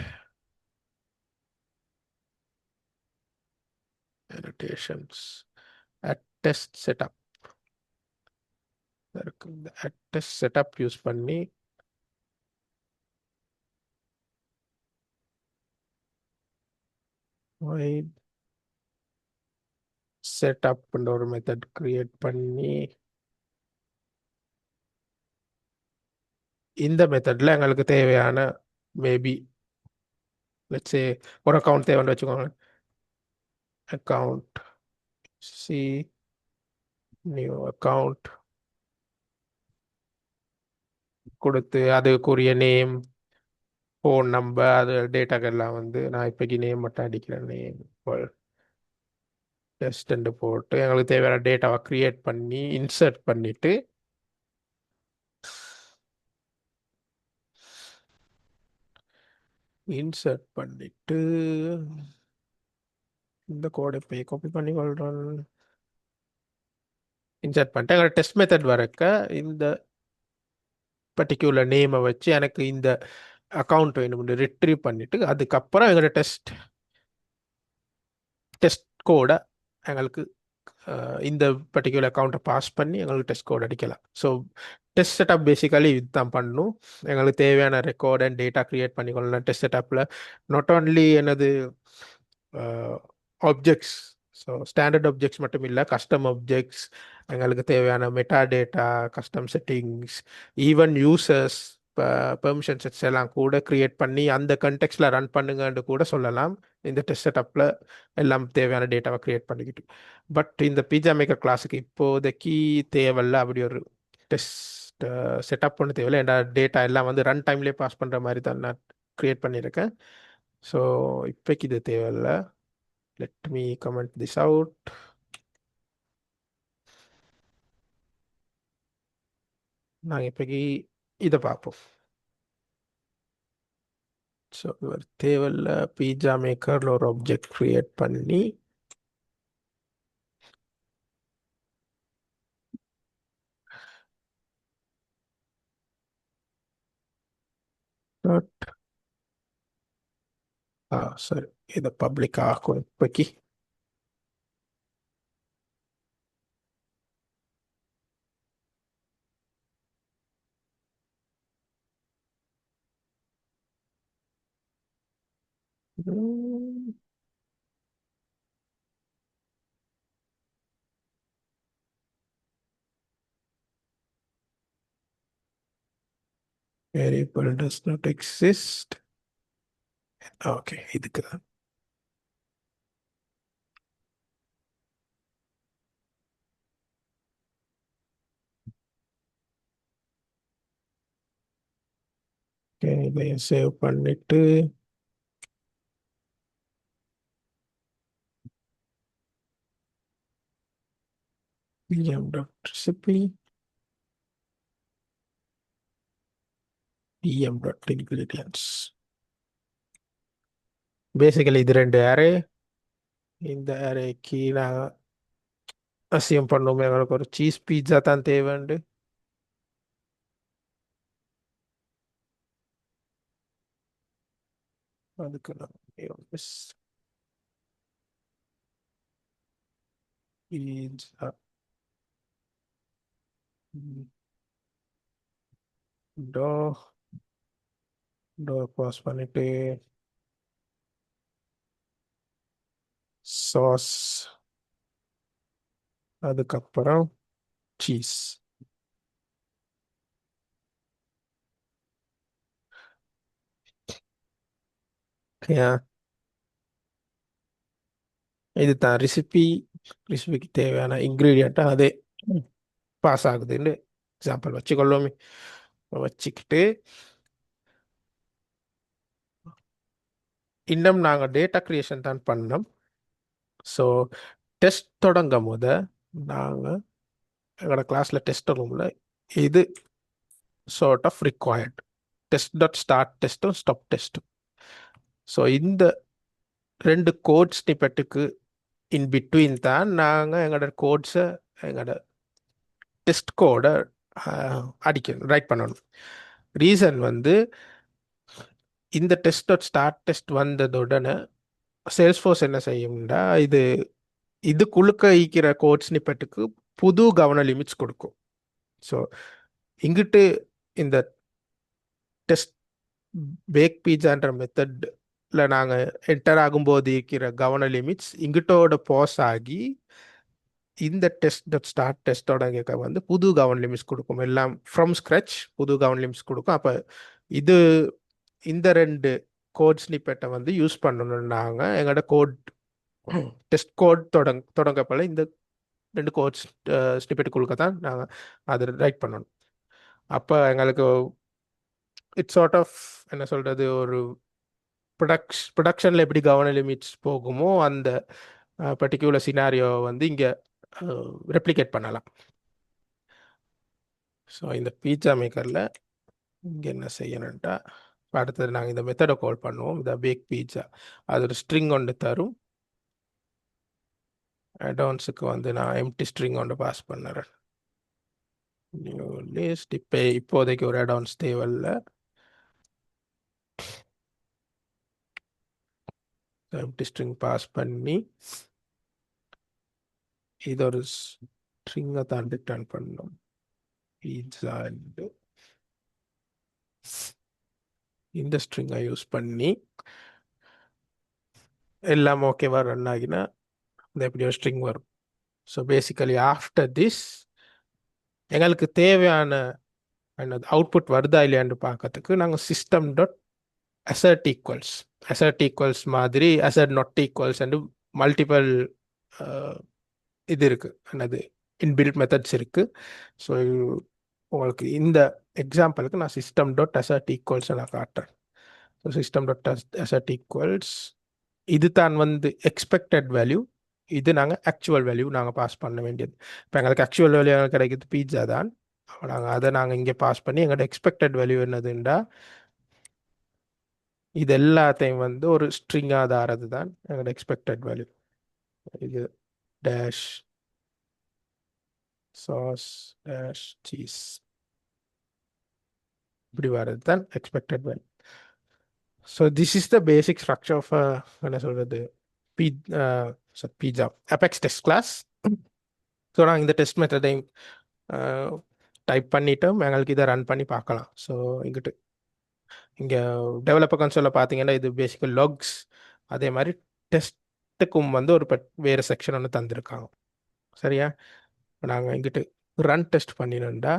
annotations at test setup இருக்கு. இந்த at test setup யூஸ் பண்ணி void setupன்ற ஒரு மெத்தட் கிரியேட் பண்ணி இந்த மெத்தடில் எங்களுக்கு தேவையான மேபி லெட்ஸ் சே ஒரு அக்கௌண்ட் தேவைன்னு வச்சுக்கோங்க. அக்கௌண்ட் சி நியூ அக்கௌண்ட் கொடுத்து அதுக்குரிய நேம் ஃபோன் நம்பர் அது டேட்டாக்கெல்லாம் வந்து நான் இப்போக்கி நேம் மட்டும் அடிக்கிறேன். நேம் டெஸ்ட் போட்டு எங்களுக்கு தேவையான டேட்டாவை க்ரியேட் பண்ணி இன்சர்ட் பண்ணிவிட்டு இந்த கோடை போய் காப்பி பண்ணி கொள்கிறோம். இன்சர்ட் பண்ணிட்டு எங்களோட டெஸ்ட் மெத்தட் வரக்க இந்த பர்டிகுலர் நேமை வச்சு எனக்கு இந்த அக்கௌண்ட் வேணும்னு ரிட்ரீவ் பண்ணிட்டு அதுக்கப்புறம் எங்களோட டெஸ்ட் கோடை எங்களுக்கு இந்த பர்டிகுலர் அக்கௌண்ட்டை பாஸ் பண்ணி எங்களுக்கு டெஸ்ட் கோட் அடிக்கலாம். ஸோ டெஸ்ட் செட்டப் பேசிக்கலி இதுதான் பண்ணணும். எங்களுக்கு தேவையான ரெக்கார்ட் அண்ட் டேட்டா க்ரியேட் பண்ணிக்கொள்ளலாம் டெஸ்ட் செட்டப்பில். நாட் ஓன்லி எனது ஆப்ஜெக்ட்ஸ், ஸோ ஸ்டாண்டர்ட் ஆப்ஜெக்ட்ஸ் மட்டும் இல்லை, கஸ்டம் ஆப்ஜெக்ட்ஸ், எங்களுக்கு தேவையான meta data, custom settings, even users permission sets எல்லாம் கூட கிரியேட் பண்ணி அந்த கண்டெக்ஸ்டில் ரன் பண்ணுங்கன்னு கூட சொல்லலாம். இந்த டெஸ்ட் செட்டப்பில் எல்லாம் தேவையான டேட்டாவை கிரியேட் பண்ணிக்கிட்டு. பட் இந்த பீஜா மேக்கர் கிளாஸுக்கு இப்போதைக்கு தேவையில்ல அப்படி ஒரு டெஸ்ட் செட்டப் ஒன்று தேவையில்லை. ஏன்னா டேட்டா எல்லாம் வந்து ரன் டைம்லேயே பாஸ் பண்ணுற மாதிரி தான் நான் கிரியேட் பண்ணியிருக்கேன். ஸோ இப்போக்கு இது தேவையில்லை. Let me comment this out. நாங்கள் இப்போக்கி இதை பார்ப்போம். ஸோ இவர் தேவையில்ல பீஜா மேக்கரில் ஒரு ஆப்ஜெக்ட் க்ரியேட் பண்ணி சரி இதை பப்ளிக் ஆகும் இப்போக்கி. Variable does not exist. Okay இதுக்கு தான். ஓகே இதையும் சேவ் பண்ணிட்டு pm.recipe pm.ingredients. பேசிக்கலி இது ரெண்டு அரே. இந்த அரேக்கு நான் அசியம் பண்ணுவோம் எங்களுக்கு ஒரு சீஸ் பீட்சா தான் தேவைண்டு. அதுக்கு நான் பீட்சா டோ பாஸ் பண்ணிட்டு சாஸ், அதுக்கப்புறம் சீஸ். இதுதான் ரெசிபிக்கு தேவையான இன்க்ரீடியண்ட்டாக அதே பாஸ் ஆகுதுன்னு எக்ஸாம்பிள் வச்சுக்கொள்ளுமே. வச்சுக்கிட்டு இன்னும் நாங்கள் டேட்டா கிரியேஷன் தான் பண்ணோம். ஸோ டெஸ்ட் தொடங்கும் போது நாங்கள் எங்களோட கிளாஸில் டெஸ்ட் ரூமில் இது சார்ட் ஆஃப் ரிக்வயர்ட் test.start டெஸ்ட்டும் ஸ்டாப் டெஸ்ட்டும். ஸோ இந்த ரெண்டு கோட் ஸ்னிப்பெட்டுக்கு இன் பிட்வீன் தான் நாங்கள் எங்களோட கோட்ஸை எங்களோட டெஸ்ட் கோடை அடிக்கணும், ரைட் பண்ணணும். ரீசன் வந்து இந்த test.start டெஸ்ட் வந்ததுடனே சேல்ஸ்ஃபோர்ஸ் என்ன செய்யும்னா இதுக்குள்ளுக்க ஈக்கிற கோட் ஸ்னிப்பெட்டுக்கு புது கவர்ன லிமிட்ஸ் கொடுக்கும். ஸோ இங்கிட்டு இந்த டெஸ்ட் பேக் பீட்சான்ற மெத்தட்ல நாங்கள் என்டர் ஆகும்போது இருக்கிற கவர்ன லிமிட்ஸ் இங்கிட்டோட பாஸ் ஆகி இந்த test.start டெஸ்டோட வந்து புது கவர்ன் லிமிட்ஸ் கொடுக்கும். எல்லாம் ஃப்ரம் ஸ்க்ராச் புது கவர்ன் லிமிட்ஸ் கொடுக்கும். அப்போ இந்த ரெண்டு கோட் ஸ்னிப்பெட்டை வந்து யூஸ் பண்ணணும். நாங்கள் எங்களோட டெஸ்ட் கோட் தொடங்கப்பல இந்த ரெண்டு கோட் ஸ்னிப்பெட் கொடுக்க தான் நாங்கள் அதை ரைட் பண்ணணும். அப்போ எங்களுக்கு இட்ஸ் சார்ட் ஆஃப் என்ன சொல்கிறது, ஒரு ப்ரொடக்ஷனில் எப்படி கவர்ன லிமிட்ஸ் போகுமோ அந்த பர்டிகுலர் சினாரியோ வந்து இங்கே ரெப்ளிகேட் பண்ணலாம். ஸோ இந்த பீட்சா மேக்கரில் இங்கே என்ன செய்யணுன்ட்டா அடுத்தது நாங்கள் இந்த மெத்தடை கால் பண்ணுவோம். இந்த பேக் பீட்சா அது ஒரு ஸ்ட்ரிங் ஒன்று தரும். அட்வான்ஸுக்கு வந்து நான் எம்டி ஸ்ட்ரிங் ஒன்று பாஸ் பண்ணுறேன். நியூ லிஸ்ட் இப்போதைக்கு ஒரு அட்வான்ஸ் தேவையில்ல. எம்டி ஸ்ட்ரிங் பாஸ் பண்ணி இது ஒரு ஸ்ட்ரிங்கை தான் ரிட்டர்ன் பண்ணணும். pizza இந்த ஸ்ட்ரிங்கை யூஸ் பண்ணி எல்லாம் ஓகேவா ரன் ஆகினா இந்த எப்படி ஒரு ஸ்ட்ரிங் வரும். ஸோ பேசிக்கலி ஆஃப்டர் திஸ் எங்களுக்கு தேவையான என்னது அவுட்புட் வருதா இல்லையான்னு பார்க்கறதுக்கு நாங்கள் சிஸ்டம் டாட் அசர்ட் ஈக்குவல்ஸ் மாதிரி assert not equals and multiple இது இருக்குது என்னது இன்பில்ட் மெத்தட்ஸ் இருக்குது. ஸோ உங்களுக்கு இந்த எக்ஸாம்பிளுக்கு நான் சிஸ்டம் டாட் அசர்ட் ஈக்குவல்ஸை நான் காட்டுறேன். So system dot assert equals இது தான் வந்து எக்ஸ்பெக்டட் வேல்யூ, இது நாங்கள் ஆக்சுவல் வேல்யூ நாங்கள் பாஸ் பண்ண வேண்டியது. இப்போ எங்களுக்கு ஆக்சுவல் வேல்யூ கிடைக்குது பீட்சா தான், நாங்கள் இங்கே பாஸ் பண்ணி எங்களோட எக்ஸ்பெக்டட் வேல்யூ என்னதுண்டா இது எல்லாத்தையும் வந்து ஒரு ஸ்ட்ரிங்காக தாரது தான் எங்களோட எக்ஸ்பெக்டட் வேல்யூ. இது டேஷ் சாஸ் டேஷ் சீஸ் இப்படி வர்றது தான் expected value. So this is the basic structure of என்ன சொல்கிறது pizza Apex test class. So நாங்கள் இந்த டெஸ்ட் மெத்தடையும் டைப் பண்ணிட்டோம், எங்களுக்கு இதை ரன் பண்ணி பார்க்கலாம். ஸோ இங்கே டெவலப்பர் கன்சோலில் பார்த்தீங்கன்னா இது பேசிக்கல் லாக்ஸ், அதே மாதிரி டெஸ்ட்டுக்கும் வந்து ஒரு வேறு செக்ஷன் ஒன்று தந்திருக்காங்க. சரியா, இப்போ நாங்கள் இங்கிட்டு ரன் டெஸ்ட் பண்ணினோம்டா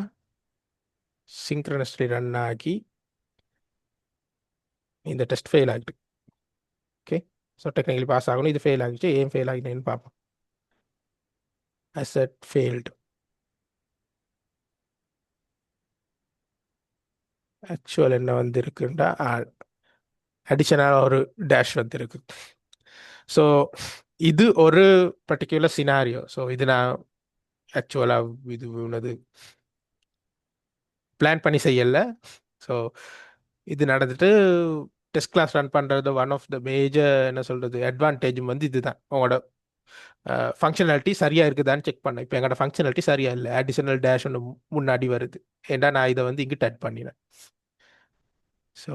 சிங்க்ரனஸ்லி ரன் ஆகி இந்த டெஸ்ட் ஃபெயில் ஆகிட்டு. ஓகே, ஸோ டெக்னிக்கலி பாஸ் ஆகணும். இது ஃபெயில் ஆகிடுச்சு, ஏன் ஃபெயில் ஆகினேன்னு பார்ப்போம். அசெட் ஃபெயில்டு, ஆக்சுவல் என்ன வந்து இருக்குண்டா அடிஷனலாக ஒரு டேஷ் வந்து இருக்கு. ஸோ இது ஒரு பர்டிகுலர் சினாரியோ. ஸோ இது நான் ஆக்சுவலாக இது உள்ளது பிளான் பண்ணி செய்யலை. ஸோ இது நடந்துட்டு டெஸ்ட் கிளாஸ் ரன் பண்ணுறது ஒன் ஆஃப் த மேஜர் என்ன சொல்கிறது அட்வான்டேஜும் வந்து இதுதான், உங்களோட ஃபங்க்ஷனாலிட்டி சரியாக இருக்குதான்னு செக் பண்ணேன். இப்போ எங்களோட ஃபங்க்ஷனாலிட்டி சரியாக இல்லை, அடிஷனல் டேஷ் ஒன்று முன்னாடி வருது, ஏன்னா நான் இதை வந்து இங்கிட்ட ஆட் பண்ணினேன். ஸோ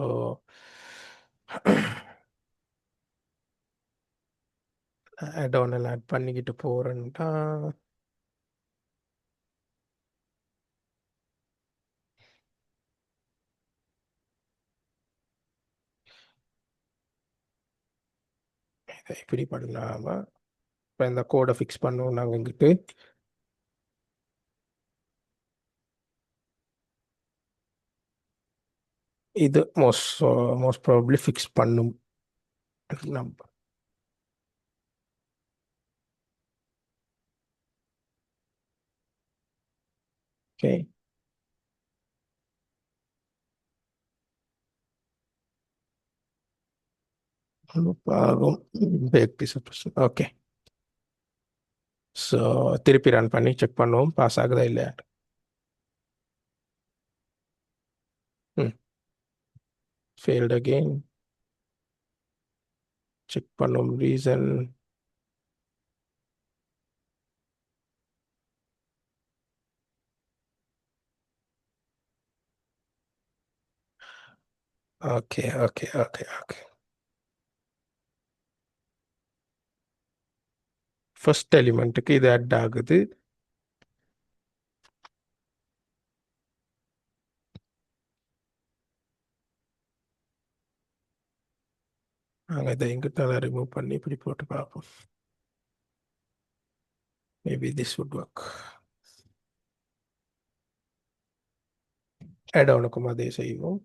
add-on எல்லாம் ஆட் பண்ணிக்கிட்டு போகிறேன்டா இதை இப்படி பண்ணலாமா. இப்போ இந்த கோடை ஃபிக்ஸ் பண்ணுவோம் நாங்கள் இங்கிட்டு. இது மோஸ்ட் ப்ராபப்ளி ஃபிக்ஸ் பண்ணும் நம்ம. ஓகே, ஆகும் பேக் பீஸ். ஓகே, ஸோ திருப்பி ரன் பண்ணி செக் பண்ணுவோம் பாஸ் ஆகுதா இல்லையா. ஃபெயில்ட் அகெயின், செக் பண்ணுவோம் reason. Okay okay okay okay, first எலிமெண்ட்டுக்கு இது ஆட் ஆகுது. நாங்கள் இதை எங்கிட்ட ரிமூவ் பண்ணி இப்படி போட்டு பார்ப்போம். Maybe this would work. ஆட்-ஆனுக்கும் அதே செய்வோம்.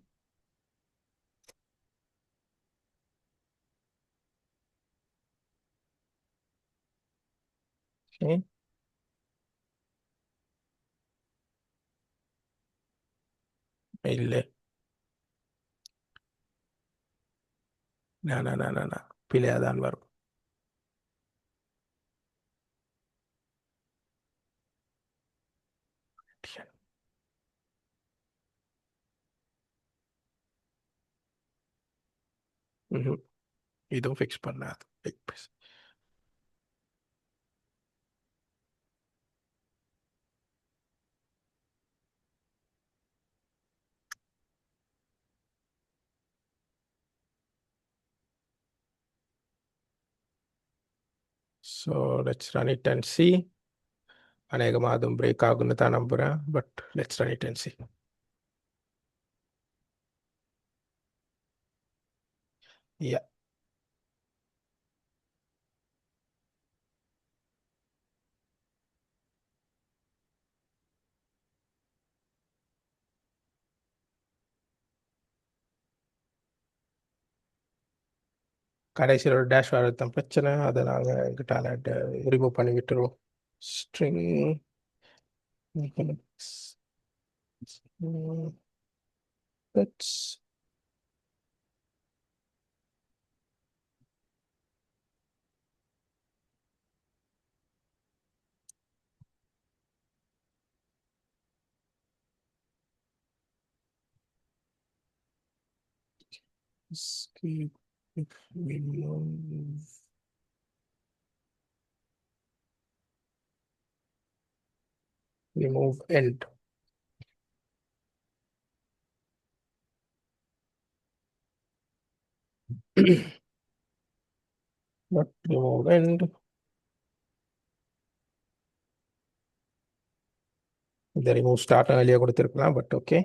ஓகே, இல்லை பிழையாக தான் வரும். இதுவும் ஃபிக்ஸ் பண்ணாது. So let's run it and see. அநேகமாக அதுவும் பிரேக் ஆகுன்னு தான் நம்புகிறேன், but let's run it and see. Yeah, கடைசியில் ஒரு டேஷ் வரது தான் பிரச்சனை. அதை நாங்கள் எங்கிட்ட ரிமூவ் பண்ணி விட்டுருவோம். String let's skip if we remove end. Not remove end. இந்த remove start earlier கொடுத்திருக்கலாம், but okay.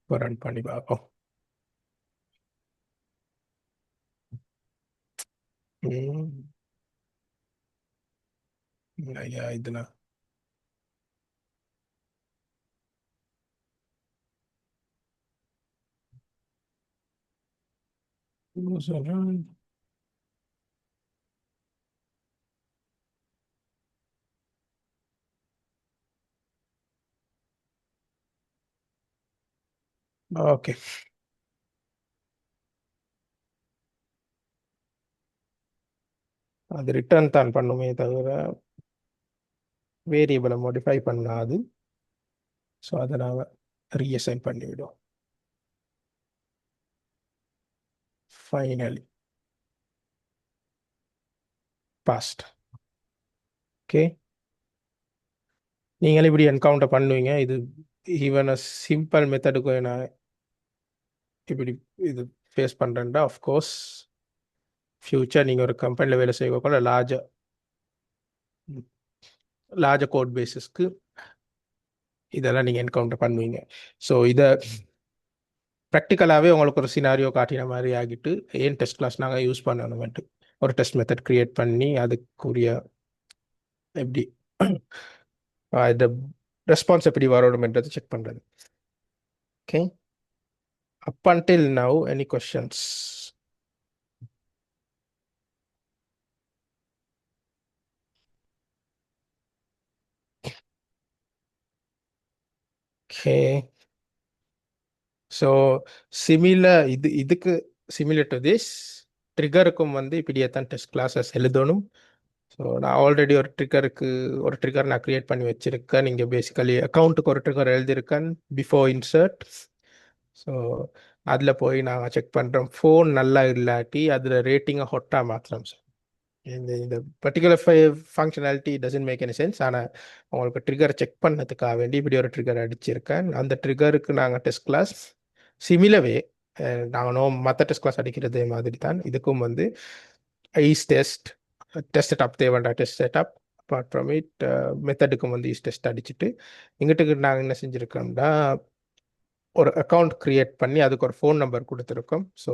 இப்போ ரன் பண்ணி பார்ப்போம். ஐயா இதுனா ஓகே. அது ரிட்டர்ன் தான் பண்ணுமே தவிர வேரியபிளை மாடிஃபை பண்ணாது. ஸோ அதை நாங்கள் ரீஅசைன் பண்ணிவிடுவோம். Finally past. ஓகே, நீங்களும் இப்படி என்கவுண்டர் பண்ணுவீங்க. இது ஈவன் சிம்பிள் மெத்தடுக்கு நான் இப்படி இது ஃபேஸ் பண்ணுறேன்டா. ஆஃப்கோர்ஸ் ஃப்யூச்சர் நீங்கள் ஒரு கம்பெனியில் வேலை செய்யக்கூட லார்ஜ் கோட் பேஸஸ்க்கு இதெல்லாம் நீங்கள் என்கவுண்டர் பண்ணுவீங்க. ஸோ இதை ப்ராக்டிக்கலாகவே உங்களுக்கு ஒரு சினாரியோ காட்டின மாதிரி ஆகிட்டு ஏன் டெஸ்ட் கிளாஸ் நாங்கள் யூஸ் பண்ணணுமென்ட்டு ஒரு டெஸ்ட் மெத்தட் க்ரியேட் பண்ணி அதுக்குரிய எப்படி இந்த ரெஸ்பான்ஸ் எப்படி வரணுமென்றதை செக் பண்ணுறது. ஓகே, அப் until now any questions? Okay, so இதுக்கு சிமிலர் டு திஸ் ட்ரிகருக்கும் இப்படியே தான் டெஸ்ட் கிளாஸஸ் எழுதணும். ஸோ நான் ஆல்ரெடி ஒரு ட்ரிகர் நான் க்ரியேட் பண்ணி வச்சுருக்கேன். நீங்கள் பேசிக்கலி அக்கௌண்ட்டுக்கு ஒரு ட்ரிகர் எழுதியிருக்கேன் பிஃபோர் இன்சர்ட். ஸோ அதில் போய் நாங்கள் செக் பண்ணுறோம். ஃபோன் நல்லா இல்லாட்டி அதில் ரேட்டிங்கை ஹொட்டாக மாற்றலாம் சார். இந்த particular functionality doesn't make any sense. ஆனால் உங்களுக்கு ட்ரிகர் செக் பண்ணதுக்காக வேண்டி இப்படி ஒரு ட்ரிகர் அடிச்சிருக்கேன். அந்த ட்ரிகருக்கு நாங்கள் டெஸ்ட் கிளாஸ் சிமிலவே நாங்கள் மற்ற டெஸ்ட் கிளாஸ் அடிக்கிறது மாதிரி தான் இதுக்கும் ஈஸ் டெஸ்ட் செட்டப் தேவைண்டா. Test setup apart from it மெத்தடுக்கும் ஈஸ் டெஸ்ட் அடிச்சுட்டு எங்கிட்ட நாங்கள் என்ன செஞ்சுருக்கோம்னா ஒரு அக்கௌண்ட் க்ரியேட் பண்ணி அதுக்கு ஒரு ஃபோன் நம்பர் கொடுத்துருக்கோம். ஸோ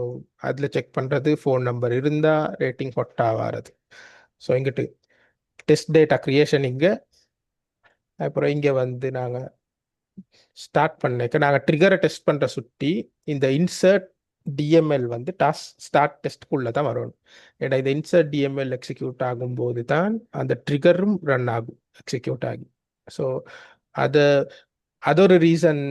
அதில் செக் பண்ணுறது ஃபோன் நம்பர் இருந்தால் ரேட்டிங் ஹொட்டாக வாரது. ஸோ எங்கிட்ட டெஸ்ட் டேட்டா க்ரியேஷன் இங்கே, அப்புறம் இங்கே நாங்கள் ஸ்டார்ட் பண்ணிக்க நாங்கள் ட்ரிகரை டெஸ்ட் பண்ணுற சுற்றி இந்த இன்சர்ட் டிஎம்எல் ஸ்டார்ட் டெஸ்ட்டுக்குள்ளே தான் வரணும். ஏன்னா இந்த இன்சர்ட் டிஎம்எல் எக்ஸிக்யூட் ஆகும்போது தான் அந்த ட்ரிகரும் ரன் ஆகும், எக்ஸிக்யூட் ஆகி. ஸோ அதொரு ரீசன்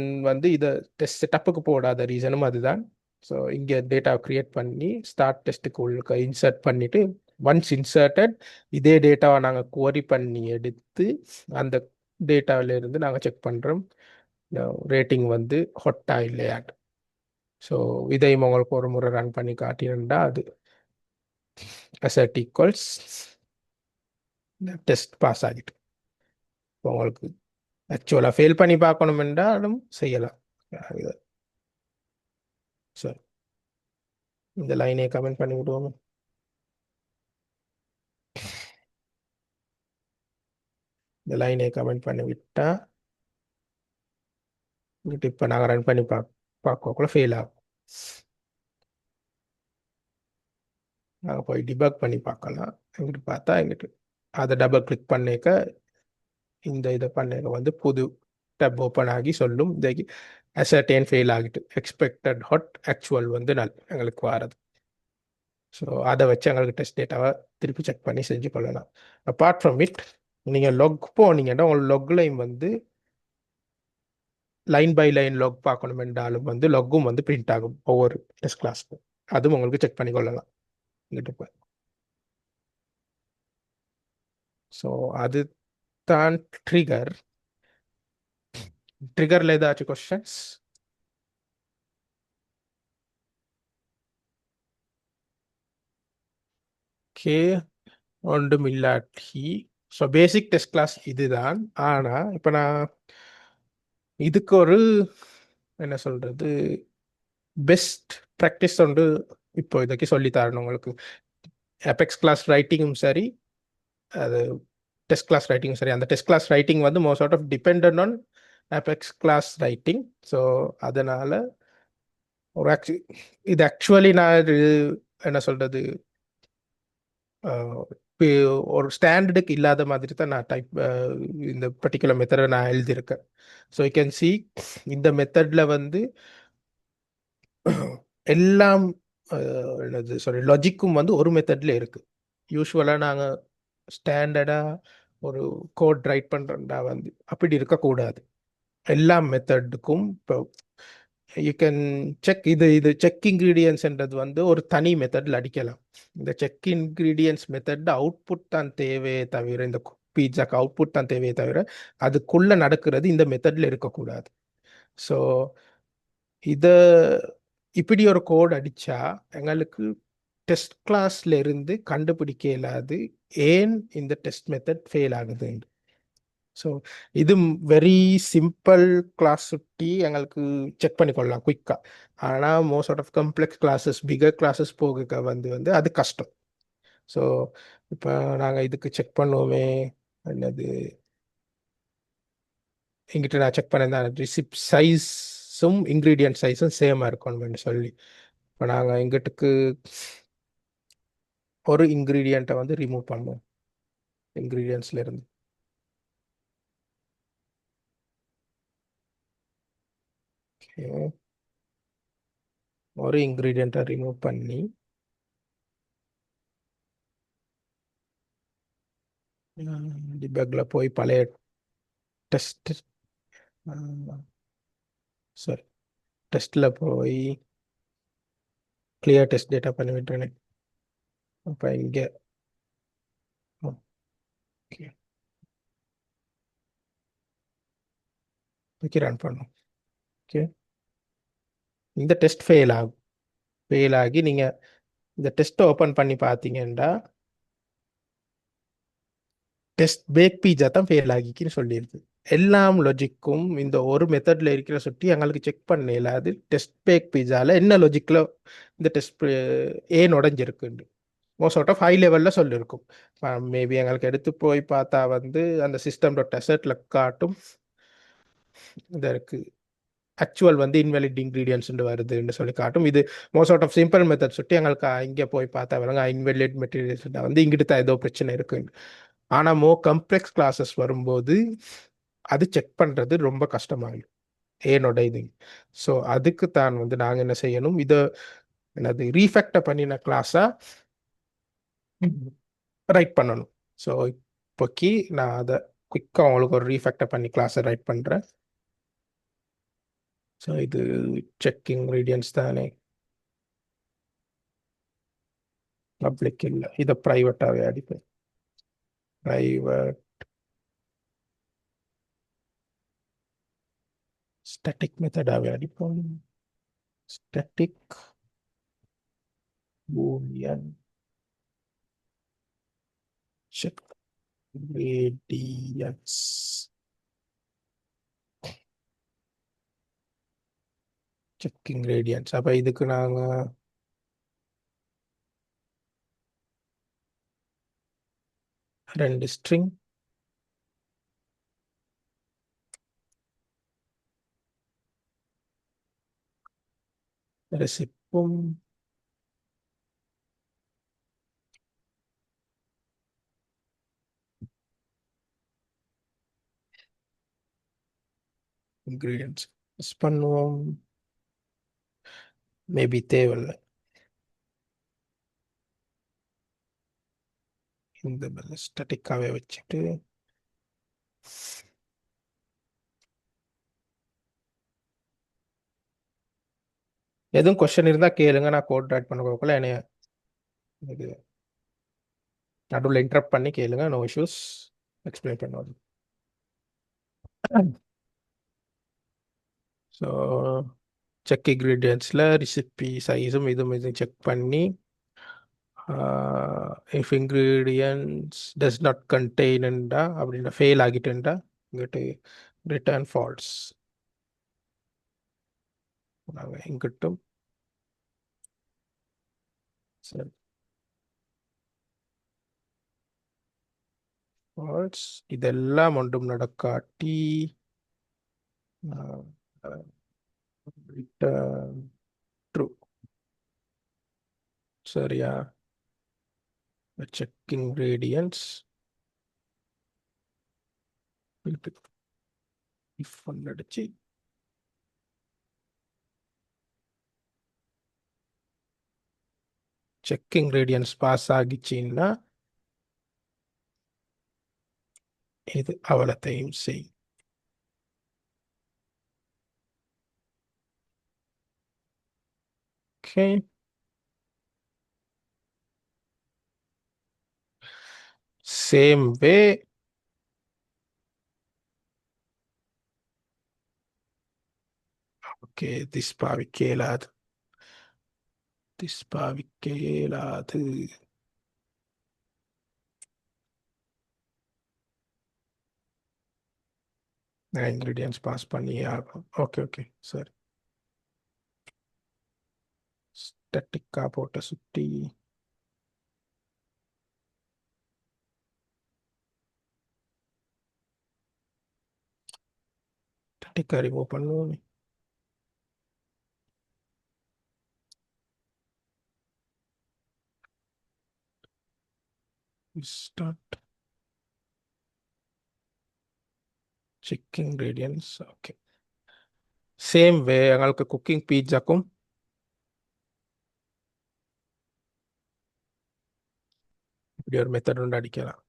இதை டெஸ்ட் செட்டப்புக்கு போடாத ரீசனும் அதுதான். ஸோ இங்கே டேட்டா க்ரியேட் பண்ணி ஸ்டார்ட் டெஸ்ட்டுக்கு உள்ள இன்சர்ட் பண்ணிவிட்டு ஒன்ஸ் இன்சர்ட்டட் இதே டேட்டாவை நாங்கள் குவரி பண்ணி எடுத்து அந்த டேட்டாவிலேருந்து நாங்கள் செக் பண்ணுறோம் ரேட்டிங் ஹொட்டா இல்லையாட். ஸோ இதையும் உங்களுக்கு ஒரு முறை ரன் பண்ணி காட்டினா அது அசட் ஈக்குவல்ஸ் டெஸ்ட் பாஸ் ஆகிட்டு உங்களுக்கு ஆக்சுவலாக ஃபெயில் பண்ணி பார்க்கணும் என்றாலும் செய்யலாம். இது சரி, இந்த லைனை கமெண்ட் பண்ணி விடுவோம். இந்த லைனை கமெண்ட் பண்ணி விட்டா இப்போ நாங்கள் ரன் பண்ணி பார்க்கக்குள்ள ஃபெயில் ஆகும். நாங்கள் போய் டிபக் பண்ணி பார்க்கலாம். எங்கிட்டு பார்த்தா எங்கிட்டு அதை டபுள் கிளிக் பண்ணிக்க இந்த இதை பண்ணிக்க வந்து புது டேப் ஓப்பன் ஆகி சொல்லும் இந்த அசர்டேன் ஃபெயில் ஆகிட்டு எக்ஸ்பெக்டட் ஹாட் ஆக்சுவல் வந்து எங்களுக்கு வாரது. ஸோ அதை வச்சு எங்களுக்கு டெஸ்ட் டேட்டாவை திருப்பி செக் பண்ணி செஞ்சு கொள்ளலாம். அப்பார்ட் ஃப்ரம் இட் நீங்கள் லொக் போனீங்கன்னா உங்கள் லொக்லையும் வந்து லைன் பை லைன் லொக் பார்க்கணும் என்றாலும் வந்து லொக்கும் வந்து பிரிண்ட் ஆகும் ஒவ்வொரு டெஸ்ட் கிளாஸ்க்கும். அதுவும் உங்களுக்கு செக் பண்ணி கொள்ளலாம் இங்கிட்டு போய். ஸோ அது தான் ட்ரிகர். ட்ரிகரில் ஏதாச்சும் கொஸ்டின்ஸ்? ஓகே, ஒன்றும் இல்லாட்டி ஸோ பேசிக் டெஸ்ட் கிளாஸ் இதுதான். ஆனால் இப்போ நான் இதுக்கு ஒரு என்ன சொல்கிறது பெஸ்ட் ப்ராக்டிஸ் ஒன்று இப்போ இதுக்கு சொல்லி தரணும் உங்களுக்கு. அபெக்ஸ் கிளாஸ் ரைட்டிங்கும் சரி, அது டெஸ்ட் கிளாஸ் ரைட்டிங்கும் சரி. அந்த டெஸ்ட் கிளாஸ் ரைட்டிங் வந்து most of depend on Apex class writing. So அதனால் ஒரு இது ஆக்சுவலி நான் என்ன சொல்கிறது ஒரு ஸ்டாண்டர்டுக்கு இல்லாத மாதிரி தான் நான் இந்த பர்டிகுலர் மெத்தடை நான் எழுதியிருக்கேன். ஸோ யூ கேன் சி இந்த மெத்தடில் வந்து எல்லாம் என்னது சாரி லாஜிக்கும் வந்து ஒரு மெத்தடில் இருக்குது. யூஸ்வலாக நாங்கள் ஸ்டாண்டர்டாக ஒரு கோட் ரைட் பண்ணுறோம்டா வந்து அப்படி இருக்கக்கூடாது. எல்லா மெத்தடுக்கும் இப்போ யூ கேன் செக் இது செக் இன்க்ரீடியன்ஸ்ன்றது வந்து ஒரு தனி மெத்தடில் அடிக்கலாம். இந்த செக் இன்க்ரீடியன்ஸ் மெத்தட் அவுட்புட் தான் தேவையே தவிர, இந்த பீட்சாக்கு அவுட்புட் தான் தேவையே தவிர அதுக்குள்ளே நடக்கிறது இந்த மெத்தடில் இருக்கக்கூடாது. ஸோ இதை இப்படி ஒரு கோட் அடித்தா எங்களுக்கு டெஸ்ட் கிளாஸ்ல இருந்து கண்டுபிடிக்க இயலாது ஏன் இந்த டெஸ்ட் மெத்தட் ஃபெயில் ஆகுது. ஸோ இது வெரி சிம்பிள் கிளாஸ் சுட்டி எங்களுக்கு செக் பண்ணிக்கொள்ளலாம் குயிக்காக. ஆனால் most of complex classes bigger classes போக வந்து அது கஷ்டம். ஸோ இப்போ நாங்கள் இதுக்கு செக் பண்ணுவோமே என்னது எங்கிட்ட நான் செக் பண்ணேன் ரிசிப்ட் சைஸும் இன்க்ரீடியன்ட் சைஸும் சேமாக இருக்கணும்னு சொல்லி. இப்போ நாங்கள் எங்கிட்டுக்கு ஒரு இன்க்ரீடியண்ட்டை வந்து ரிமூவ் பண்ணுவோம் இன்க்ரீடியன்ட்ஸ்லேருந்து. ஒரு இன்க்ரீடியண்ட்டை ரிமூவ் பண்ணி டிபக்கில் போய் பழைய டெஸ்ட் சரி டெஸ்ட்டில் போய் கிளியர் டெஸ்ட் டேட்டா பண்ணி விட்டுறேன். அப்போ இங்கே ஓகே ஓகே ரன் பண்ணும். ஓகே இந்த டெஸ்ட் ஃபெயில் ஆகி நீங்கள் இந்த டெஸ்ட்டை ஓப்பன் பண்ணி பார்த்தீங்கன்னா டெஸ்ட் பேக் பீஜா தான் ஃபெயில் ஆகிக்குன்னு சொல்லியிருக்கு. எல்லாம் லாஜிக்கும் இந்த ஒரு மெத்தடில் இருக்கிற சுட்டி எங்களுக்கு செக் பண்ணல அது டெஸ்ட் பேக் பீஸாவில் என்ன லாஜிக்கில் இந்த டெஸ்ட் ஏன் உடஞ்சிருக்குன்னு மோஸ்ட் அவுட் ஆஃப் ஹை லெவலில் சொல்லியிருக்கும். மேபி எங்களுக்கு எடுத்து போய் பார்த்தா வந்து அந்த சிஸ்டம் டாட் அசர்ட்டில் காட்டும் இதற்கு ஆக்சுவல் வந்து இன்வாலிட் இன்க்ரீடியன்ஸ் வருதுன்னு சொல்லி காட்டும். இது most out of simple method சுட்டி எங்களுக்கு இங்கே போய் பார்த்தா வரங்க இன்வாலிட் மெட்டீரியல்ஸ் வந்து இங்கிட்டு தான் ஏதோ பிரச்சனை இருக்குன்னு. ஆனால் கம்ப்ளெக்ஸ் கிளாஸஸ் வரும்போது அது செக் பண்ணுறது ரொம்ப கஷ்டமாகும் ஏனோட இது. ஸோ அதுக்கு தான் வந்து நாங்கள் என்ன செய்யணும் இதை என்னது ரீஃபேக்டர் பண்ணின கிளாஸாக ரைட் பண்ணணும். ஸோ இப்போக்கி நான் அதை குயிக்காக உங்களுக்கு ஒரு ரீஃபேக்டர் பண்ணி கிளாஸை ரைட் பண்ணுறேன். ஸோ இது செக் இன்க்ரீடியன்ஸ் தானே, பப்ளிக் இல்லை, இதை ப்ரைவேட்டாகவே அடிப்பேன். ப்ரைவேட் ஸ்டாட்டிக் மெத்தடாகவே அடிப்போம். Static Boolean check ingredients check ingredients. அப்போ இதுக்கு நாங்கள் ரெண்டு ஸ்ட்ரிங் ரெசிப்பும் இன்கிரீடியன்ட்ஸ் மிஸ் பண்ணுவோம். மேபி தேவையில்லை. இந்த ஸ்டாட்டிக்காகவே வச்சுட்டு எதுவும் கொஸ்டின் இருந்தால் கேளுங்க. நான் கோட் ரைட் பண்ண போகல என்னைய இது நடுவில் இன்டரப்ட் பண்ணி கேளுங்க. நோ இஷ்யூஸ், எக்ஸ்பிளைன் பண்ணுவோம். ஸோ செக் இன்க்ரீடியன்ஸில் ரெசிபி சைஸும் இதுவும் செக் பண்ணி இஃப் இன்க்ரீடியன்ஸ் டஸ் நாட் கண்டெய்ன்டா அப்படின்னா ஃபெயில் ஆகிட்டுண்டா இங்கிட்டு ரிட்டர்ன் ஃபால்ஸ். நாங்கள் இங்கிட்டும் சரி ஃபால்ஸ் இதெல்லாம் ஒன்றும் நடக்காட்டி ரிட்டர்ன் ட்ரூ. சரியா? செக் இன்க்ரீடியன்ஸ் இஃப் ஒன்று அடிச்சு செக் இன்க்ரீடியன்ஸ் பாஸ் ஆகிச்சின்னா இது அவலத்தையும் செய். Okay, same way okay this பாவிக்க இயலாது. திஸ் பாவிக்க இயலாது. நான் இன்க்ரீடியன்ஸ் பாஸ் பண்ணியே ஆகும். ஓகே ஓகே சரி. ஸ்டாட்டிக்கா போட்ட சுட்டி ஸ்டாட்டிக்கா ரிமூவ் பண்ணுவோம். Start check ingredients. Okay, same way எங்களுக்கு குக்கிங் பீட்சாக்கும் இப்படி ஒரு மெத்தட் ஒன்று அடிக்கலாம்.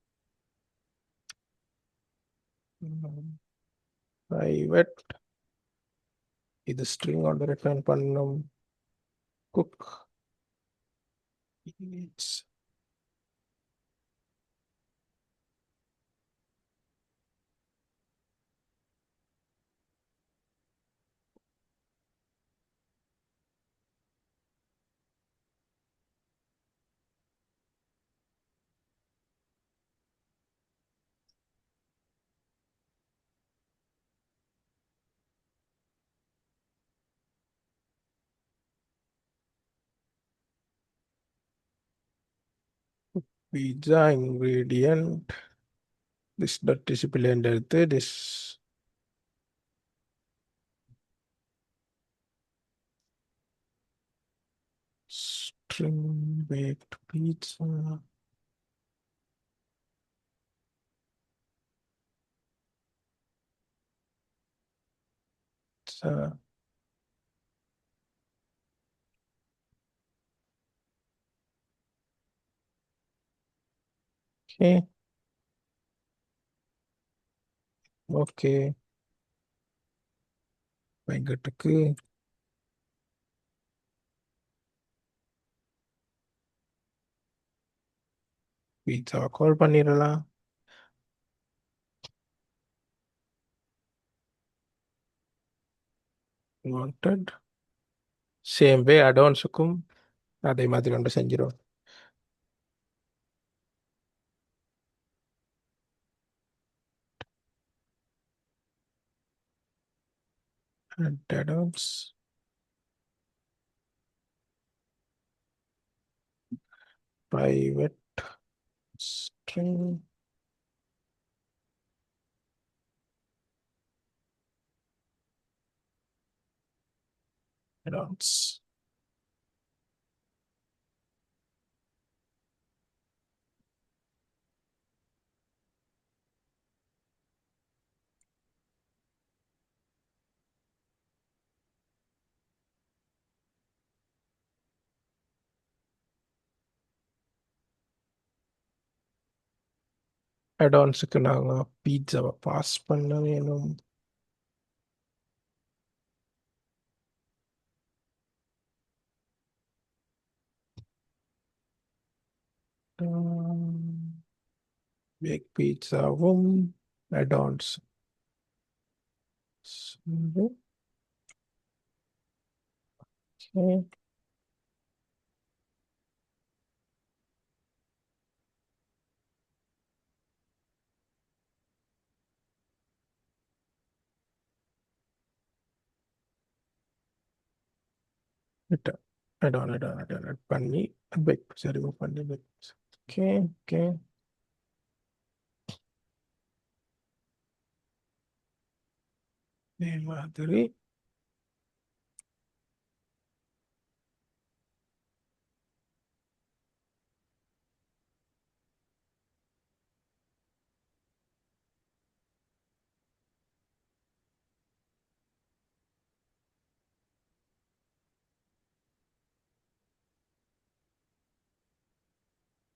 பிரைவேட் இது ஸ்ட்ரிங் ஒன்று ரிட்டர்ன் பண்ணும். Cook pizza ingredient this dot display எடுத்து this string baked pizza pizza. Okay, okay வெங்கட்டுக்கு பீட்சாவை கால் பண்ணிடலாம். வாண்டட் சேம் வே அட்வான்ஸுக்கும் அதே மாதிரி ஒன்று செஞ்சிடும். Advance private string add-ons. add-onsக்கு நாங்க பீட்சாவை பாஸ் பண்ண வேணும். பேக் பீட்சாவும் add-ons. Okay. add பண்ணி பேக் பீட்சா ரிமூவ் பண்ணி பேக் பீட்சா. Okay okay. இதே மாதிரி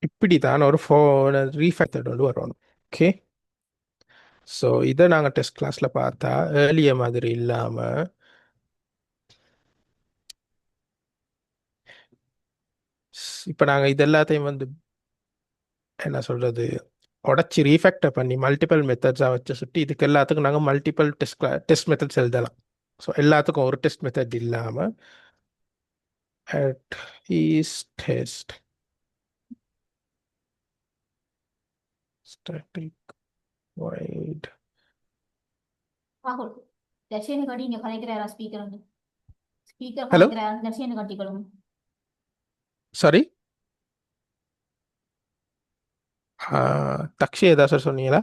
இப்படிதான் ஒரு ரீஃபேக்டர் வந்து வரும். ஓகே. ஸோ இதை நாங்கள் டெஸ்ட் கிளாஸில் பார்த்தா ஏர்லிய மாதிரி இல்லாமல் இப்போ நாங்கள் இது எல்லாத்தையும் வந்து என்ன சொல்கிறது உடச்சி ரீஃபேக்டர் பண்ணி மல்டிபிள் மெத்தட்ஸாக வச்சு சுட்டி இதுக்கு எல்லாத்துக்கும் நாங்கள் மல்டிபிள் டெஸ்ட் மெத்தட்ஸ் எழுதலாம். ஸோ எல்லாத்துக்கும் ஒரு டெஸ்ட் மெத்தட் இல்லாமல் at is test static void. ராகுல் லட்சியனை காட்டி இங்க கலைக்கிறாரா ஸ்பீக்கர் வந்து ஸ்பீக்கர் Hello? கலைக்கிறாரா லட்சியனை காட்டிக்கொள்ளுங்க. சாரி, தக்ஷி ஏதா சார் சொன்னீங்களா?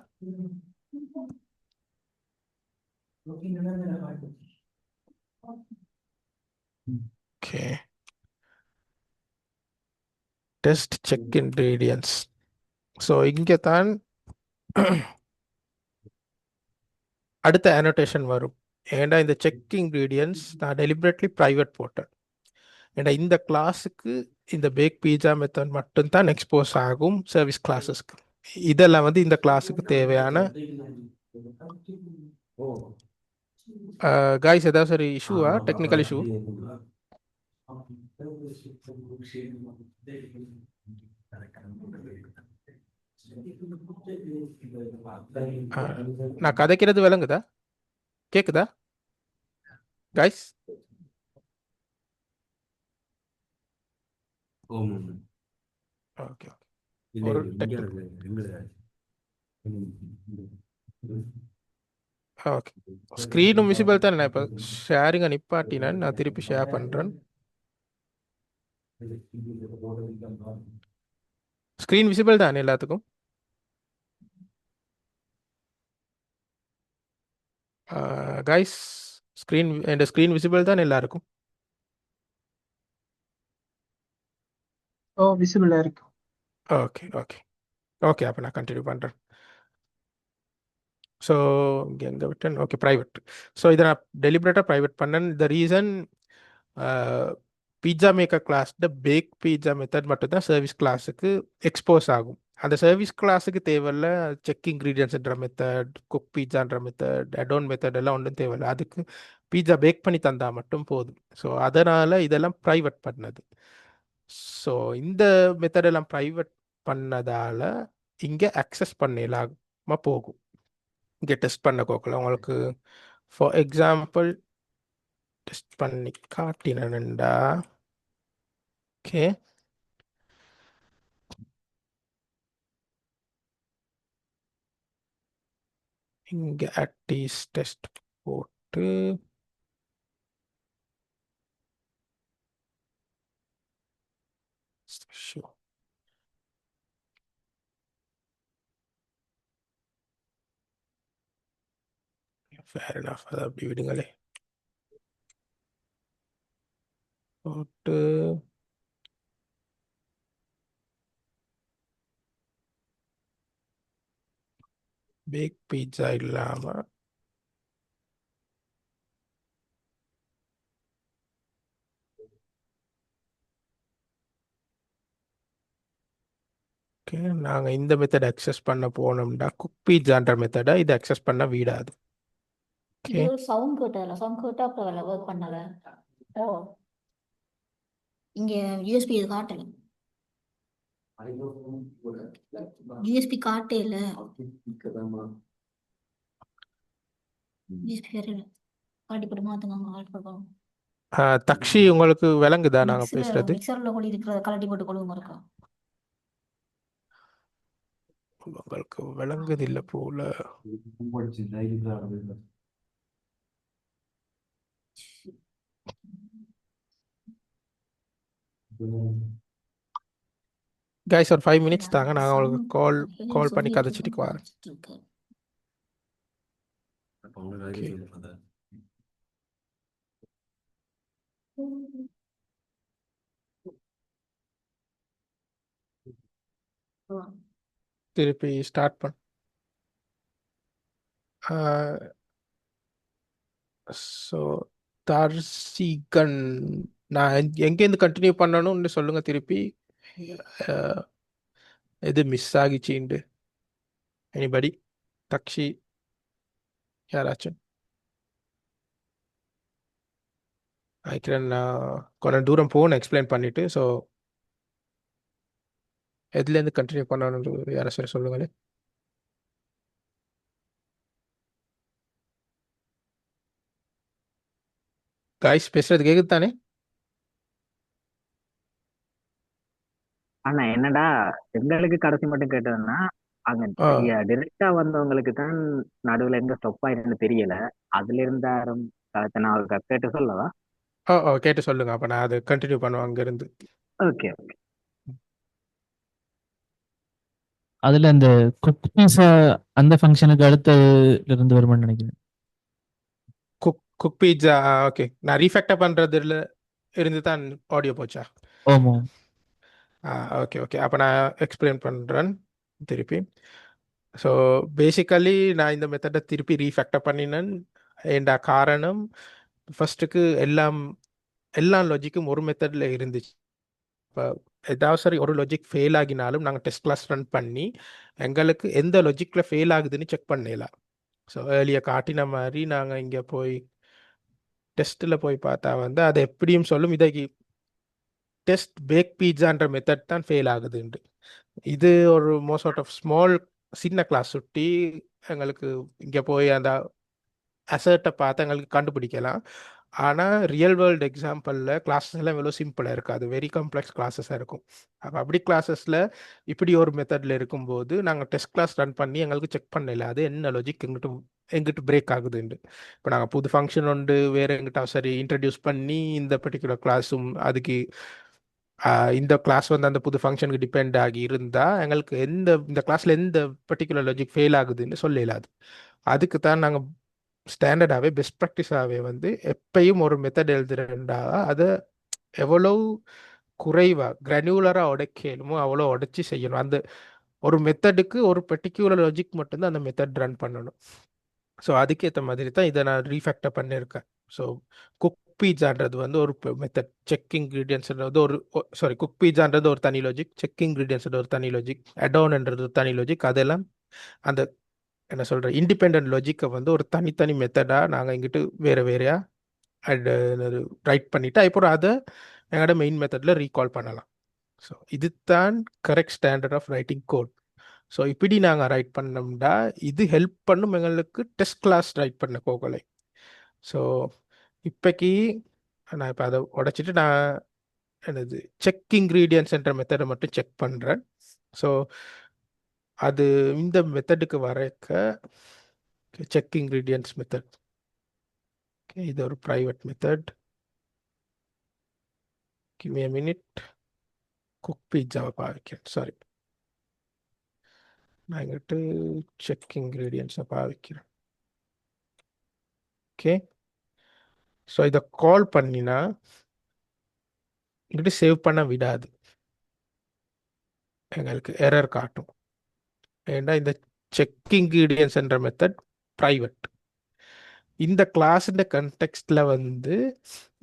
Okay. Test check ingredients. So இங்கே தான் அடுத்த annotation வரும். ஏன்டா இந்த செக் இன்க்ரீடியன்ஸ் நான் டெலிபரேட்லி ப்ரைவேட் போட்டேன். ஏன்னா இந்த கிளாஸுக்கு இந்த பேக் பீட்சா மெத்தட் மட்டும்தான் எக்ஸ்போஸ் ஆகும் சர்வீஸ் கிளாஸஸ்க்கு. இதெல்லாம் வந்து இந்த கிளாஸுக்கு தேவையான காய்ஸ் ஏதாவது ஒரு இஷ்யூவா, டெக்னிக்கல் இஷ்யூ? நான் கதைக்கிறது விளங்குதா, கேக்குதா காய்ஸ்? ஓகே ஒரு ஓகே. ஸ்க்ரீனும் விசிபிள் தான். நான் இப்போ ஷேரிங்கை நிப்பாட்டினேன், நான் திருப்பி ஷேர் பண்ணுறேன். ஸ்க்ரீன் விசிபிள் தான் எல்லாத்துக்கும்? கைஸ் ஸ்க்ரீன் விசிபிள் தான் எல்லாருக்கும்? விசிபிளா இருக்கு. Okay okay okay. அப்போ நான் கண்டினியூ பண்ணுறேன். ஸோ இங்கே எங்கே விட்டேன்? Okay, private. ஸோ இதை நான் டெலிபரேட்டாக ப்ரைவேட் பண்ணேன். த ரீசன் பீட்சா மேக்கர் கிளாஸ்ட பேக் பீட்சா மெத்தட் மட்டும்தான் சர்வீஸ் கிளாஸுக்கு எக்ஸ்போஸ் ஆகும். அந்த சர்வீஸ் கிளாஸுக்கு தேவையில்ல செக் இன்க்ரீடியன்ஸ்ன்ற மெத்தட், குக் பீட்சான்ற மெத்தட், அடோன் மெத்தட் எல்லாம் ஒன்றும் தேவையில்லை. அதுக்கு பீட்சா பேக் பண்ணி தந்தால் மட்டும் போதும். ஸோ அதனால் இதெல்லாம் ப்ரைவேட் பண்ணது. ஸோ இந்த மெத்தட் எல்லாம் ப்ரைவேட் பண்ணதால் இங்கே அக்சஸ் பண்ணலாமா போகும். இங்கே டெஸ்ட் பண்ண கோக்கல உங்களுக்கு ஃபார் எக்ஸாம்பிள் டெஸ்ட் பண்ணி காட்டினேன்டா. ஓகே, இங்கே அட்டீஸ் டெஸ்ட் போட்டு ஃபேர் எனஃப், அதை அப்படி விடுங்களே. போட்டு பேக் பீட்சா இல்லாமல் ஓகே, நாங்கள் இந்த மெத்தட் அக்சஸ் பண்ண போனோம்னா குக் பீட்சான்ற மெத்தடை இது அக்சஸ் பண்ண விடாது. இது ஓகே, ஒரு சவுண்ட் கேட்டதில்ல, சவுண்ட் கேட்டா அப்புறம் ஒர்க் பண்ணல. ஓ, இங்க யூஎஸ்பி இது காட்டல, யூஎஸ்பி காட்டே இல்ல, யூஎஸ்பி வேற இல்ல. காட்டி போட்டு மாத்துங்க ஆட் பண்ணுவோம். தக்ஷி உங்களுக்கு விளங்குதா நாங்கள் மிக்சர் பேசுறது? மிக்சர்ல கூட இருக்கிறத கலட்டி போட்டு கொழுவு இருக்கா. உங்களுக்கு விளங்குது இல்லை போல. கைஸ் ஒரு 5 மினிட்ஸ் தாங்க, நாங்கள் உங்களுக்கு கால் பண்ணி கதைச்சிட்டு வரேன். ஓகே, திருப்பி ஸ்டார்ட் பண்ண. ஸோ தர்சிகன், நான் எங்கேருந்து கண்டினியூ பண்ணணும்னு சொல்லுங்க திருப்பி. அஹ், எது மிஸ் ஆகிச்சிண்டு? எனிபடி? தக்ஷி யாராச்சும்? நினைக்கிறேன் நான் கொஞ்சம் தூரம் போகணும் எக்ஸ்பிளைன் பண்ணிட்டு. ஸோ எதுலேருந்து கண்டினியூ பண்ணணும்னு யாராச்சும் சொல்லுங்களேன். காய்ஸ் பேசுறது கேக்குது தானே? ஆனா என்னடா, எங்களுக்கு கடைசி மட்டும் கேட்டதுன்னா அங்க ஆ டிரெக்டா வந்தவங்களுக்கு தான் நடுவுல எங்க ஸ்டொப் ஆயிருன்னு தெரியல. அதுல இருந்து நான் ஒரு கேட்டு சொல்லவா? ஓ ஓ கேட்டு சொல்லுங்க, அப்போ நான் அதை கண்டினியூ பண்ணுவேன் அங்கேருந்து. ஓகே. அதுல அந்த குக் பீஸா அந்த ஃபங்க்ஷனுக்கு அடுத்ததுல இருந்து வருமான்னு நினைக்கிறேன். Cook pizza, okay. நான் ரீஃபேக்டர் பண்ணுறதுல இருந்து தான் ஆடியோ போச்சா? ஆமா. ஓகே ஓகே, அப்போ நான் எக்ஸ்பிளைன் பண்ணுறேன் திருப்பி. ஸோ பேசிக்கலி நான் இந்த மெத்தடை திருப்பி ரீஃபேக்டர் பண்ணினேன். ஏண்டா காரணம், ஃபர்ஸ்ட்டுக்கு எல்லா லாஜிக்கும் ஒரு மெத்தடில் இருந்துச்சு. இப்போ ஏதாவது சரி ஒரு லாஜிக் ஃபெயில் ஆகினாலும் நாங்கள் டெஸ்ட் கிளாஸ் ரன் பண்ணி எங்களுக்கு எந்த லாஜிக்கில் ஃபெயில் ஆகுதுன்னு செக் பண்ணலாம். ஸோ ஏர்லியாக காட்டின மாதிரி நாங்கள் இங்கே போய் டெஸ்ட்டில் போய் பார்த்தா வந்து அது எப்படியும் சொல்லும் இதை டெஸ்ட் பேக் பீட்சான்ற மெத்தட் தான் ஃபெயில் ஆகுதுண்டு. இது ஒரு மோஸ்ட் அவுட் ஆஃப் ஸ்மால் சின்ன கிளாஸ் சுட்டி எங்களுக்கு இங்கே போய் அந்த அசர்ட்டை பார்த்து எங்களுக்கு கண்டுபிடிக்கலாம். ஆனால் ரியல் வேர்ல்டு எக்ஸாம்பிளில் கிளாஸஸ் எல்லாம் எவ்வளோ சிம்பிளாக இருக்காது, வெரி காம்ப்ளெக்ஸ் கிளாஸஸாக இருக்கும். அப்போ அப்படி கிளாஸஸில் இப்படி ஒரு மெத்தடில் இருக்கும்போது நாங்கள் டெஸ்ட் கிளாஸ் ரன் பண்ணி எங்களுக்கு செக் பண்ணல அது என்ன லாஜிக் எங்கிட்ட பிரேக் ஆகுதுண்டு. இப்போ நாங்கள் புது ஃபங்க்ஷன் ஒன்று வேறு எங்கிட்ட சரி இன்ட்ரடியூஸ் பண்ணி இந்த பர்டிகுலர் கிளாஸும் அதுக்கு இந்த கிளாஸ் வந்து அந்த புது ஃபங்க்ஷனுக்கு டிபெண்ட் ஆகி இருந்தால் எங்களுக்கு இந்த கிளாஸில் எந்த பர்டிகுலர் லாஜிக் ஃபெயில் ஆகுதுன்னு சொல்லலாது. அதுக்கு தான் நாங்கள் ஸ்டாண்டர்டாகவே பெஸ்ட் ப்ராக்டிஸாகவே வந்து எப்பயும் ஒரு மெத்தட் எழுதுறேன்டா அதை எவ்வளோ குறைவாக கிரானுலராக உடைக்கணுமோ அவ்வளோ உடைச்சி செய்யணும். அந்த ஒரு மெத்தடுக்கு ஒரு பர்டிகுலர் லாஜிக் மட்டும்தான் அந்த மெத்தட் ரன் பண்ணணும். ஸோ அதுக்கேற்ற மாதிரி தான் இதை நான் ரீஃபேக்டர் பண்ணியிருக்கேன். ஸோ குக் பீட்சான்றது வந்து ஒரு மெத்தட், செக் இன்க்ரீடியன்ஸ்ன்றது ஒரு குக் பீட்சான்றது ஒரு தனி லாஜிக், செக் இன்க்ரீடியன்ஸ்ன்றது ஒரு தனி லாஜிக், அடோன்ன்றது ஒரு தனி லாஜிக். அதெல்லாம் அந்த என்ன சொல்கிற இண்டிபெண்ட் லாஜிக்கை வந்து ஒரு தனித்தனி மெத்தடாக நாங்கள் இங்கிட்டு வேறு வேறையாக ரைட் பண்ணிவிட்டு அப்புறம் அதை எங்களோட மெயின் மெத்தடில் ரீகால் பண்ணலாம். ஸோ இதுதான் correct standard of writing code. So இப்படி நாங்கள் ரைட் பண்ணோம்னா இது ஹெல்ப் பண்ணும் எங்களுக்கு டெஸ்ட் கிளாஸ் ரைட் பண்ண கோகலை. ஸோ இப்போக்கி நான் இப்போ அதை உடைச்சிட்டு நான் என்னது செக் இன்க்ரீடியன்ஸ்ன்ற மெத்தடை மட்டும் செக் பண்ணுறேன். ஸோ அது இந்த மெத்தடுக்கு வரைக்க செக் இன்க்ரீடியன்ஸ் மெத்தட், ஓகே, இது ஒரு private method. Give me a minute. Cook பீட்சாவை பாவிக்கிறேன், சாரி, நான் எங்கிட்ட செக் இன்க்ரீடியன்ஸை பாவிக்கிறேன். ஓகே. ஸோ இதை கால் பண்ணினா இங்கிட்ட சேவ் பண்ண விடாது, எங்களுக்கு எரர் காட்டும். ஏன்னா இந்த செக் இன்கிரீடியன்ஸ் என்ற மெத்தட் ப்ரைவேட். இந்த கிளாஸுன்ற கன்டெக்ஸ்டில் வந்து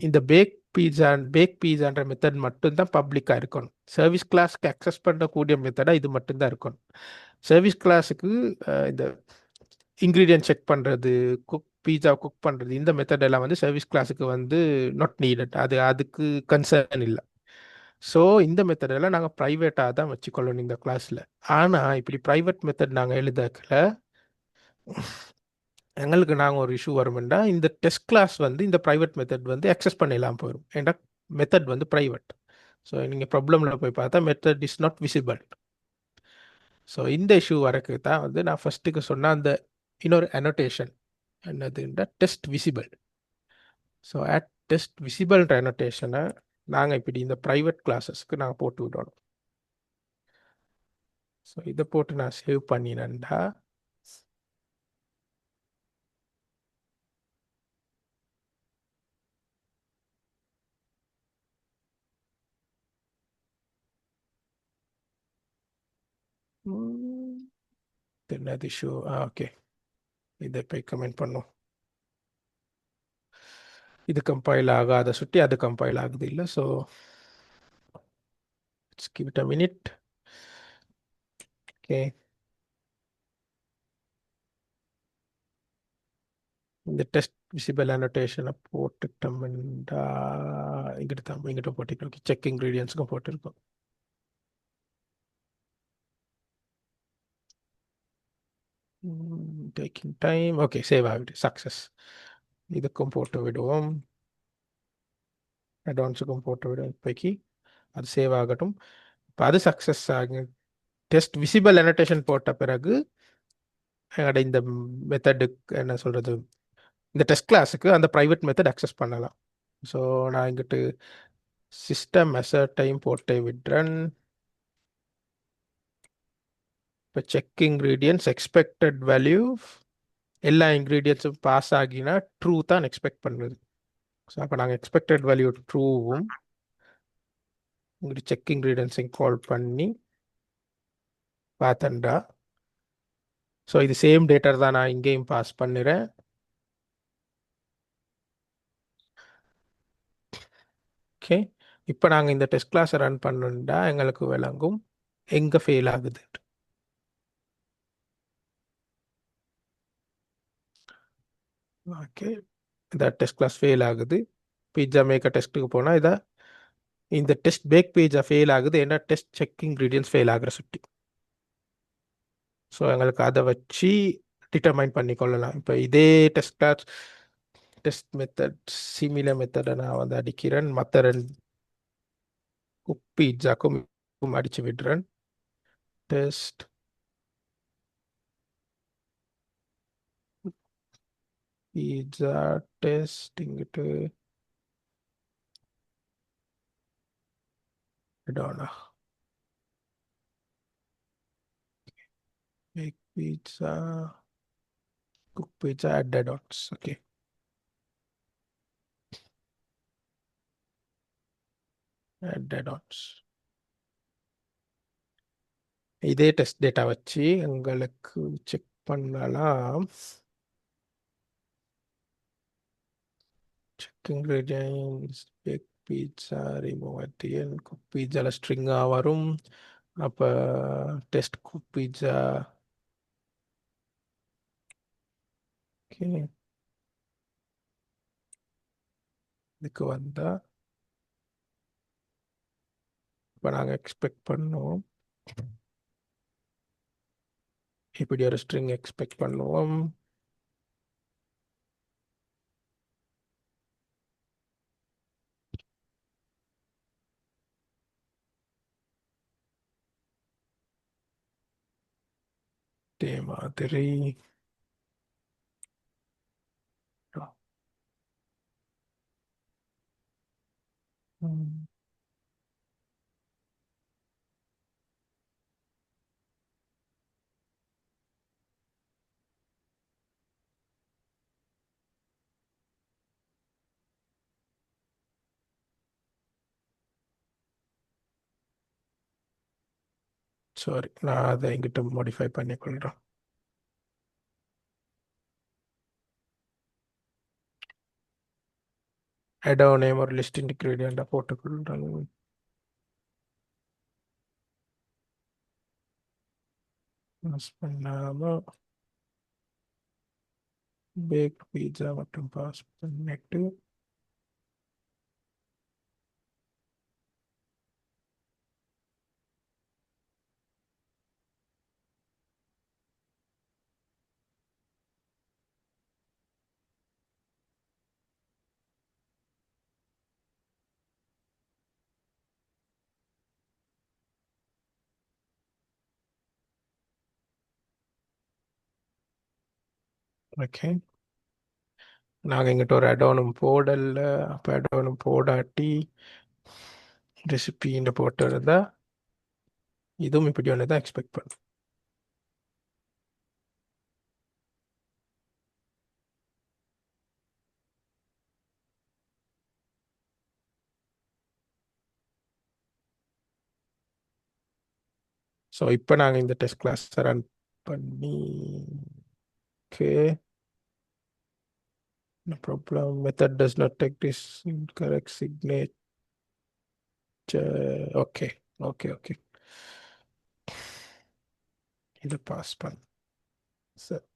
இந்த பேக் பீஸான்ற மெத்தட் மட்டும்தான் பப்ளிக்காக இருக்கணும். சர்வீஸ் கிளாஸுக்கு அக்சஸ் பண்ணக்கூடிய மெத்தடாக இது மட்டும்தான் இருக்கணும். சர்வீஸ் கிளாஸுக்கு இந்த இன்க்ரீடியன்ட் செக் பண்ணுறது, பீஸா குக் பண்ணுறது, இந்த மெத்தட் எல்லாம் வந்து சர்வீஸ் கிளாஸுக்கு வந்து நாட் நீடட். அதுக்கு கன்சர்ன் இல்லை. ஸோ இந்த மெத்தடெல்லாம் நாங்கள் ப்ரைவேட்டாக தான் வச்சுக்கொள்ளணும் இந்த கிளாஸில். ஆனால் இப்படி ப்ரைவேட் மெத்தட் நாங்கள் எழுதக்கல, எங்களுக்கு நாங்கள் ஒரு இஷ்யூ வரும்னா இந்த டெஸ்ட் கிளாஸ் வந்து இந்த ப்ரைவேட் மெத்தட் வந்து அக்சஸ் பண்ணிடலாம் போயிடும். ஏன்னா மெத்தட் வந்து ப்ரைவேட். ஸோ நீங்கள் ப்ராப்ளமில் போய் பார்த்தா method is not visible. So இந்த இஷ்யூ வரக்கு தான் வந்து நான் ஃபஸ்ட்டுக்கு சொன்ன அந்த இன்னொரு அனோட்டேஷன் என்னதுன்ற டெஸ்ட் விசிபிள். ஸோ டெஸ்ட் விசிபிள்ன்ற அனோட்டேஷனை நாங்கள் இப்படி இந்த ப்ரைவேட் கிளாஸஸ்க்கு நாங்கள் போட்டு விடணும். ஸோ இதை போட்டு நான் சேவ் பண்ணினேன்டா என்னது இஷ்யூ? ஓகே, இதை போய் கமெண்ட் பண்ணும். இது கம்பைல் ஆகாத சுட்டி அது கம்பைல் ஆகுது இல்லை. So it's give it a minute. Okay, இந்த டெஸ்ட் விசிபிள் அனோட்டேஷனை போட்டுட்டோம்டா இங்கிட்ட போட்டிருக்கோம். செக் இன்க்ரீடியன்ஸுக்கும் போட்டிருக்கோம். Taking time. ஓகே, சேவ் ஆகிட்டு சக்ஸஸ். இதுக்கும் போட்டு விடுவோம், அட்வான்ஸுக்கும் போட்டு விடுவோம். இப்போக்கி அது சேவ் ஆகட்டும். இப்போ அது சக்ஸஸ் ஆகும். டெஸ்ட் விசிபிள் அனோட்டேஷன் போட்ட பிறகு எங்களோட இந்த மெத்தடுக்கு என்ன சொல்கிறது, இந்த டெஸ்ட் கிளாஸுக்கு அந்த ப்ரைவேட் மெத்தட் அக்சஸ் பண்ணலாம். ஸோ நான் இங்கிட்டு சிஸ்டம் மெசர்டையும் போட்டு விடுறேன். இப்போ செக் இன்க்ரீடியன்ஸ் எக்ஸ்பெக்டட் வேல்யூ எல்லா இன்க்ரீடியன்ஸும் பாஸ் ஆகினா ட்ரூ தான் எக்ஸ்பெக்ட் பண்ணுது. ஸோ அப்போ நாங்கள் எக்ஸ்பெக்டட் வேல்யூ ட்ரூவும் இங்கிட்டு செக் இன்க்ரீடியன்ஸையும் கால் பண்ணி பார்த்தேன்டா. ஸோ இது சேம் டேட்டா தான் நான் இங்கேயும் பாஸ் பண்ணுறேன். ஓகே, இப்போ நாங்கள் இந்த டெஸ்ட் கிளாஸை ரன் பண்ணணுண்டா எங்களுக்கு விளங்கும் எங்கே ஃபெயில் ஆகுது. ஓகே, இந்த டெஸ்ட் கிளாஸ் ஃபெயில் ஆகுது. பீட்சா மேக்கர் டெஸ்ட்டுக்கு போனால் இந்த டெஸ்ட் பேக் பேஜாக ஃபெயில் ஆகுது. ஏன்னா டெஸ்ட் செக் இன்க்ரீடியன்ஸ் ஃபெயில் ஆகிற சுட்டி. ஸோ எங்களுக்கு அதை வச்சு டிட்டர்மைன் பண்ணி கொள்ளலாம். இப்போ இதே test class test method similar மெத்தடை நான் வந்து அடிக்கிறேன். மற்ற 2 பீட்சாக்கும் அடித்து விடுறேன். டெஸ்ட் பீட்சா டெஸ்ட் இங்கிட்டு இடோனா bake pizza cook pizza at dots. Okay, at dots. இதே டெஸ்ட் டேட்டா வச்சு எங்களுக்கு செக் பண்ணலாம். Check ingredients bake pizza remove at the end. Cook பீட்சாவில் ஸ்ட்ரிங்காக வரும். அப்போ டெஸ்ட் குக் பீட்சா. ஓகே, இதுக்கு வந்தால் இப்போ நாங்கள் எக்ஸ்பெக்ட் பண்ணோம், இப்படி ஒரு ஸ்ட்ரிங் எக்ஸ்பெக்ட் பண்ணுவோம். இதே மாதிரி ம், சாரி, நான் அதை எங்கிட்ட மாடிஃபை பண்ணிக்கொள்கிறேன். add நேம் ஒரு லிஸ்ட் இன்டிகிரேடியண்டாக போட்டுக்கொள்கிறேன். பாஸ் பண்ணாமல் பேக் பீட்சா மட்டும் பாஸ் பண்ணிட்டு ஓகே. நாங்கள் எங்கிட்ட ஒரு அடோனும் போடல, அப்போ அடோனும் போடாட்டி ரெசிபின்னு போட்டு இருந்தா இதுவும் இப்படி ஒன்று தான் எக்ஸ்பெக்ட் பண்ணும். ஸோ இப்போ நாங்கள் இந்த டெஸ்ட் கிளாஸ் ரன் பண்ணி no problem. Method does not take this incorrect signature. Okay, okay, okay. இது பாஸ் பண்ண சரி.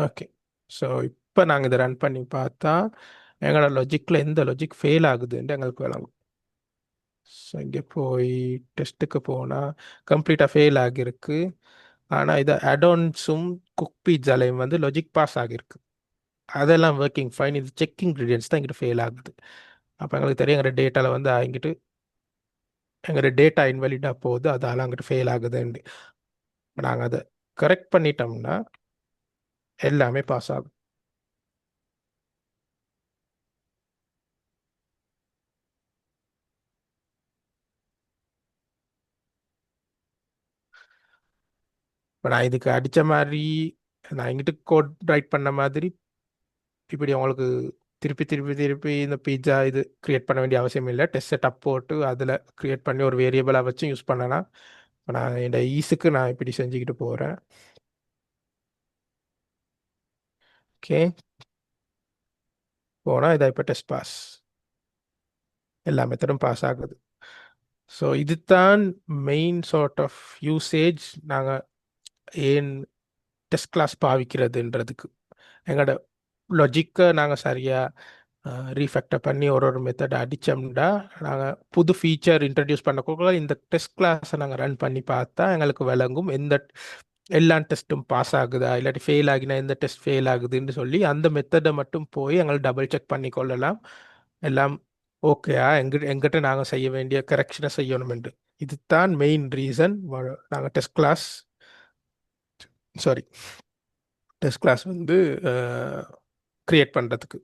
ஓகே. ஸோ இப்போ நாங்கள் இதை ரன் பண்ணி பார்த்தா எங்களோட லாஜிக்கில் எந்த லாஜிக் ஃபெயில் ஆகுதுன்ட்டு எங்களுக்கு விளங்கும். ஸோ இங்கே போய் டெஸ்ட்டுக்கு போனால் கம்ப்ளீட்டாக ஃபெயில் ஆகியிருக்கு. ஆனால் இது அடோன்ஸும் குக் பீட்சாலையும் வந்து லாஜிக் பாஸ் ஆகியிருக்கு. அதெல்லாம் ஒர்க்கிங் ஃபைன். இது செக் இன்க்ரீடியன்ஸ் தான் எங்கிட்ட ஃபெயில் ஆகுது. அப்போ எங்களுக்கு தெரியும் எங்களோட டேட்டாவில் வந்து எங்கிட்ட எங்களோட டேட்டா இன்வெலிடாக போகுது, அதால் அங்கிட்ட ஃபெயில் ஆகுதுன்னு. நாங்கள் அதை கரெக்ட் பண்ணிட்டோம்னா எல்லாமே பாஸ் ஆகும். இப்போ நான் இதுக்கு அடித்த மாதிரி நான் எங்கிட்ட கோட் ரைட் பண்ண மாதிரி இப்படி உங்களுக்கு திருப்பி திருப்பி திருப்பி இந்த பீட்சா இது க்ரியேட் பண்ண வேண்டிய அவசியம் இல்லை. டெஸ்ட் செட்டப் போட்டு அதில் க்ரியேட் பண்ணி ஒரு வேரியபிளாக வச்சு யூஸ் பண்ணலாம். இப்போ நான் என்னோட ஈஸுக்கு நான் இப்படி செஞ்சுக்கிட்டு போகிறேன். ஓகே, போனால் இதை இப்போ டெஸ்ட் பாஸ், எல்லா மெத்தடும் பாஸ் ஆகுது. ஸோ இதுதான் மெயின் சார்ட் ஆஃப் யூசேஜ் நாங்கள் ஏன் டெஸ்ட் கிளாஸ் பாவிக்கிறதுன்றதுக்கு. எங்களோட லாஜிக்கை நாங்கள் சரியாக ரீஃபேக்டர் பண்ணி ஒரு மெத்தட் அடித்தோம்னா நாங்கள் புது ஃபீச்சர் இன்ட்ரடியூஸ் பண்ணக்குள்ள இந்த டெஸ்ட் கிளாஸை நாங்கள் ரன் பண்ணி பார்த்தா எங்களுக்கு விளங்கும் எந்த எல்லா டெஸ்ட்டும் பாஸ் ஆகுதா, இல்லாட்டி ஃபெயில் ஆகினா எந்த டெஸ்ட் ஃபெயில் ஆகுதுன்னு சொல்லி அந்த மெத்தடை மட்டும் போய் எங்களுக்கு டபுள் செக் பண்ணி கொள்ளலாம். எல்லாம் ஓகேயா, எங்கிட்ட நாங்கள் செய்ய வேண்டிய கரெக்ஷனை செய்யணுமென்று. இதுதான் மெயின் ரீசன் நாங்கள் டெஸ்ட் கிளாஸ் வந்து க்ரியேட் பண்ணுறதுக்கு.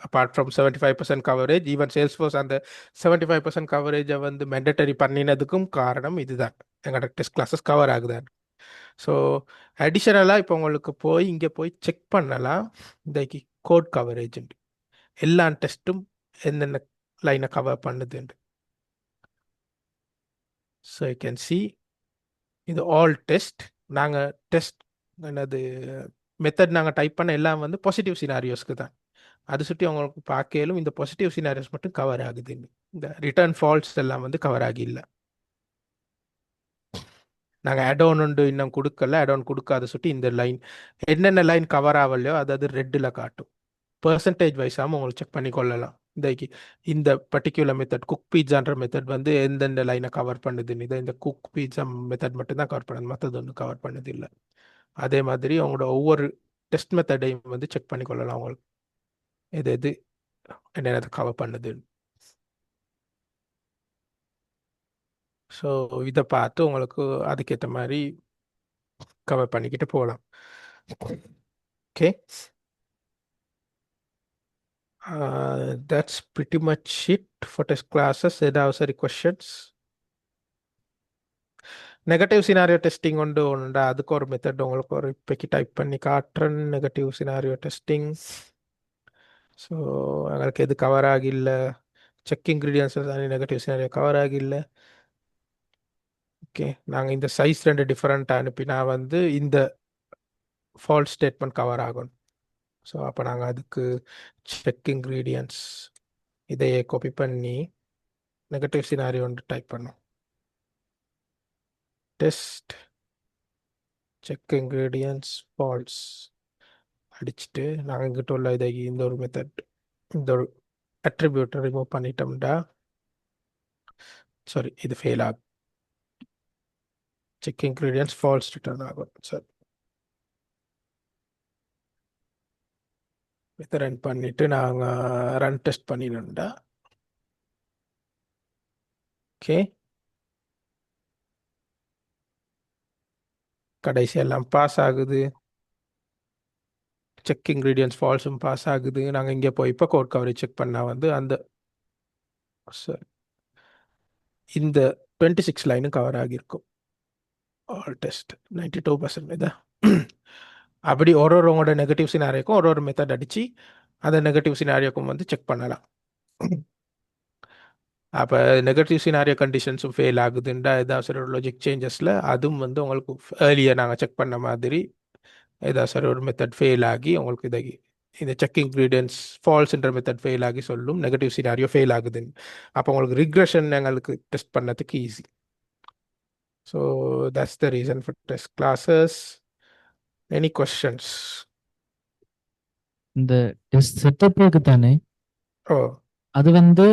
Apart from 75% coverage, even Salesforce அந்த 75% கவரேஜை வந்து மெண்டட்டரி பண்ணினதுக்கும் காரணம் இதுதான், எங்களோட டெஸ்ட் கிளாஸஸ் கவர் ஆகுதான். ஸோ அடிஷனலாக இப்போ உங்களுக்கு போய் இங்கே போய் செக் பண்ணலாம் இன்றைக்கு கோட் கவரேஜ் எல்லா டெஸ்ட்டும் என்னென்ன லைனை கவர் பண்ணுதுண்டு. ஸோ யூ கேன் சி இது ஆல் டெஸ்ட். நாங்கள் டெஸ்ட் என்னது மெத்தட் நாங்கள் டைப் பண்ண எல்லாம் வந்து பாசிட்டிவ் சினாரியோஸ்க்கு தான். அது சுற்றி அவங்களுக்கு பார்க்கலும் இந்த பாசிட்டிவ் சினாரியோஸ் மட்டும் கவர் ஆகுது. இந்த ரிட்டர்ன் ஃபால்ஸ் எல்லாம் வந்து கவர் ஆகி இல்லை. நாங்கள் add-on ஒன்று இன்னும் கொடுக்கல. add-on கொடுக்காத சுட்டி இந்த லைன் என்னென்ன லைன் கவர் ஆகலையோ அது ரெட்டில் காட்டும். பெர்சன்டேஜ் வைஸாகவும் உங்களுக்கு செக் பண்ணி கொள்ளலாம். இந்த பர்டிகுலர் மெத்தட் குக் பீட்சான்ற மெத்தட் வந்து எந்தெந்த லைனை கவர் பண்ணுதுன்னு. இந்த குக் பீட்சா மெத்தட் மட்டும்தான் கவர் பண்ணுது, மற்றது ஒன்று கவர் பண்ணது இல்லை. அதே மாதிரி அவங்களோட ஒவ்வொரு டெஸ்ட் மெத்தடையும் வந்து செக் பண்ணி கொள்ளலாம் அவங்களுக்கு எது என்னென்ன கவர் பண்ணுதுன்னு. ஸோ இதை பார்த்து உங்களுக்கு அதுக்கேற்ற மாதிரி கவர் பண்ணிக்கிட்டு போகலாம். Okay, that's pretty much it for test classes. ஏதாவது சரி questions? நெகட்டிவ் சினாரியோ டெஸ்டிங் உண்டா, அதுக்கு ஒரு மெத்தட் உங்களுக்கு ஒரு இப்போக்கி டைப் பண்ணி காட்டுறேன். Negative scenario testing. ஸோ எங்களுக்கு எது கவர் ஆகில்ல, check ingredients negative scenario cover ஆகில்ல. ஓகே, நாங்கள் இந்த சைஸ் 2 டிஃப்ரெண்ட்டாக அனுப்பினா வந்து இந்த ஃபால்ஸ் ஸ்டேட்மெண்ட் கவர் ஆகும். ஸோ அப்போ நாங்கள் அதுக்கு செக் இன்க்ரீடியன்ஸ் இதையே காப்பி பண்ணி நெகட்டிவ் சினாரியோ டைப் பண்ணோம். டெஸ்ட் செக் இன்க்ரீடியன்ஸ் ஃபால்ஸ் அடிச்சுட்டு நாங்கள் இங்கிட்ட உள்ள இதை இந்த ஒரு மெத்தட், இந்த ஒரு அட்ரிபியூட்டை ரிமூவ் பண்ணிட்டோம்டா, சாரி இது ஃபெயில் ஆகும். செக் இன்க்ரீடியன்ஸ் ஃபால்ஸ் ரிட்டர்ன் ஆகும். சரி, இதை ரன் பண்ணிவிட்டு நாங்கள் ரன் டெஸ்ட் பண்ணிடணும்டா. ஓகே, கடைசி எல்லாம் பாஸ் ஆகுது, செக் இன்க்ரீடியன்ஸ் ஃபால்ஸும் பாஸ் ஆகுது. நாங்கள் இங்கே போய் இப்போ கோட் கவரேஜ் செக் பண்ணால் வந்து அந்த சரி இந்த 26 லைனும் கவர் ஆகியிருக்கும். ஆல் டெஸ்ட் 92% இதான். அப்படி ஒரு உங்களோட நெகட்டிவ் சினாரியோக்கும் ஒரு மெத்தட் அடித்து அந்த நெகட்டிவ் சினாரியோக்கும் வந்து செக் பண்ணலாம். அப்போ நெகட்டிவ் சினாரியோ கண்டிஷன்ஸும் ஃபெயில் ஆகுதுண்டா ஏதாவது சரி ஒரு லாஜிக் சேஞ்சஸில் அதுவும் வந்து உங்களுக்கு ஏர்லியாக நாங்கள் செக் பண்ண மாதிரி ஏதாவது சரி ஒரு மெத்தட் ஃபெயில் ஆகி உங்களுக்கு இதை இந்த செக் இன்க்ரீடியன்ஸ் ஃபால்ஸ்ன்ற மெத்தட் ஃபெயில் ஆகி சொல்லும் நெகட்டிவ் சினாரியோ ஃபெயில் ஆகுதுன்னு. அப்போ உங்களுக்கு ரிக்ரெஷன் எங்களுக்கு டெஸ்ட் பண்ணதுக்கு easy. So that's the reason for test classes. Any questions? இந்த டெஸ்ட் செட்டப் இருக்கு தானே, ஓ, அது வந்து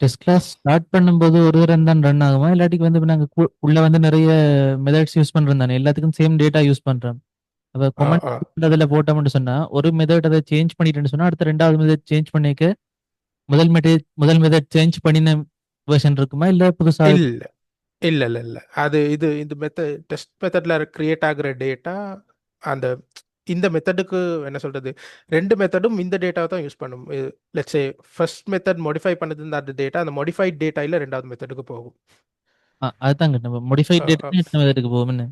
டெஸ்ட் கிளாஸ் ஸ்டார்ட் பண்ணும்போது ஒரு தரம் தான் ரன் ஆகுமா, இல்லாட்டிக்கு வந்து இப்ப நாங்க உள்ள வந்து நிறைய மெத்தட்ஸ் யூஸ் பண்றோம் தானே, எல்லாத்துக்கும் சேம் டேட்டா யூஸ் பண்றோம். அப்ப ஆ ஆ கொமெண்ட் அதுல போட்டோம்னு சொன்னா ஒரு மெத்தட் அதை சேஞ்ச் பண்ணிட்டேன்னு சொன்னா அடுத்த 2வது மெத்தட் சேஞ்ச் பண்ணிக்க முதல் மெத்தட் சேஞ்ச் பண்ணின வெர்ஷன் இருக்குமா, இல்ல புதுசா? இல்லை இல்லை இல்லை இல்லை, அது இந்த மெத்தட் டெஸ்ட் மெத்தடில் கிரியேட் ஆகிற டேட்டா அந்த இந்த மெத்தடுக்கு என்ன சொல்கிறது, 2 மெத்தடும் இந்த டேட்டாவை தான் யூஸ் பண்ணும். Let's say first method modify பண்ணது அந்த டேட்டா அந்த மாடிஃபைட் டேட்டாவில் 2வது மெத்தடுக்கு போகும். அதுதான் நம்ம மாடிஃபைட் ஆ, டேட்டா எத்தனை மெத்தடுக்கு போகும்னு.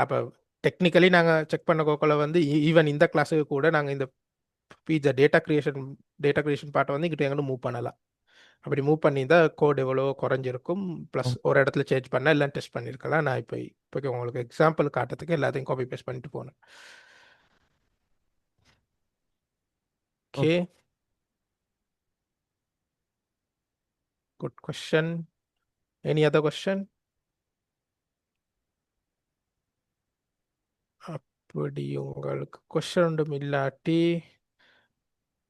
அப்போ டெக்னிக்கலி நாங்கள் செக் பண்ண கோக்கல வந்து ஈவன் இந்த கிளாஸுக்கு கூட நாங்கள் இந்த பீஜா டேட்டா கிரியேஷன் பார்ட்டை வந்து இங்கிட்ட எங்கே மூவ் பண்ணலாம். அப்படி மூவ் பண்ணியிருந்தா கோட் எவ்வளோ குறைஞ்சிருக்கும், ப்ளஸ் ஒரு இடத்துல சேஞ்ச் பண்ணால் எல்லாம் டெஸ்ட் பண்ணியிருக்கலாம். நான் இப்போ உங்களுக்கு எக்ஸாம்பிள் காட்டுறதுக்கு எல்லாத்தையும் காப்பி பேஸ்ட் பண்ணிட்டு போனேன். Okay, good question. Any other question? அப்படி உங்களுக்கு கொஸ்டின் ஒன்றும் இல்லாட்டி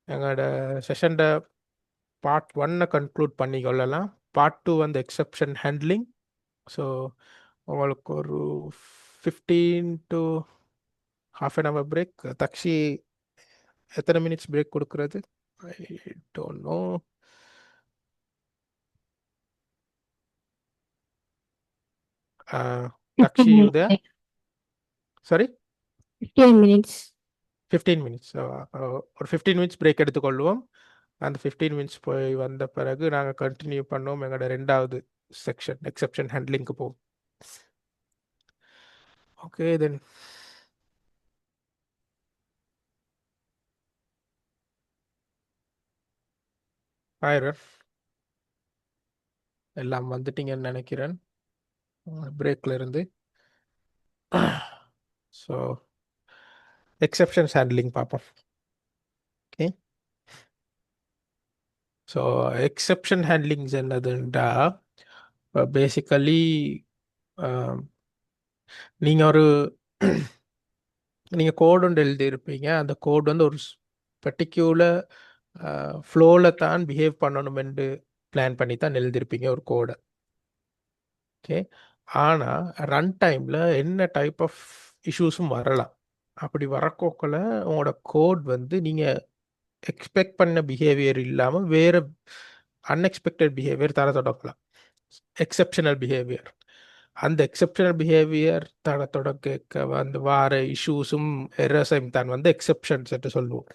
எங்களோட செஷன்ட பார்ட் 1 கன்க்ளூட் பண்ணிக்கொள்ளலாம். பார்ட் 2 வந்து எக்ஸப்ஷன் ஹேண்ட்லிங். ஸோ உங்களுக்கு ஒரு 15 to half an hour break. Takshi எத்தனை மினிட்ஸ் பிரேக் கொடுக்கறது? I don't know. Takshi Udaya, sorry 15 minutes. 15 minutes. ஒரு 15 மினிட்ஸ் பிரேக் எடுத்துக்கொள்வோம். அந்த 15 மினிட்ஸ் போய் வந்த பிறகு நாங்கள் கண்டினியூ பண்ணோம் எங்களோட 2வது செக்ஷன் எக்ஸப்ஷன் ஹேண்ட்லிங்க்கு போவோம். ஓகே தென் ஆயிரம் எல்லாம் வந்துட்டீங்கன்னு நினைக்கிறேன் பிரேக்ல இருந்து. ஸோ எக்ஸப்ஷன்ஸ் ஹேண்ட்லிங் பார்ப்போம். Okay, so exception handlings என்னதுண்டா basically நீங்கள் கோட் ஒன்று எழுதியிருப்பீங்க. அந்த கோட் வந்து ஒரு பர்டிகுலர் ஃப்ளோவில் தான் பிஹேவ் பண்ணணுமென்று பிளான் பண்ணி தான் எழுதியிருப்பீங்க ஒரு கோடை. ஓகே, ஆனால் ரன் டைமில் என்ன டைப் ஆஃப் இஷ்யூஸும் வரலாம். அப்படி வரக்கோக்கில் உங்களோட கோட் வந்து நீங்கள் எக்ஸ்பெக்ட் பண்ண பிஹேவியர் இல்லாமல் வேறு அன்எக்ஸ்பெக்டட் பிஹேவியர் தர தொடங்கலாம். Exceptional behaviour. அந்த எக்ஸெப்ஷனல் பிஹேவியர் தடத்தோட கேட்க வந்து வார இஷ்யூஸும் எரர்ஸையும் தான் வந்து எக்ஸெப்ஷன்ஸ் என்று சொல்லுவோம்.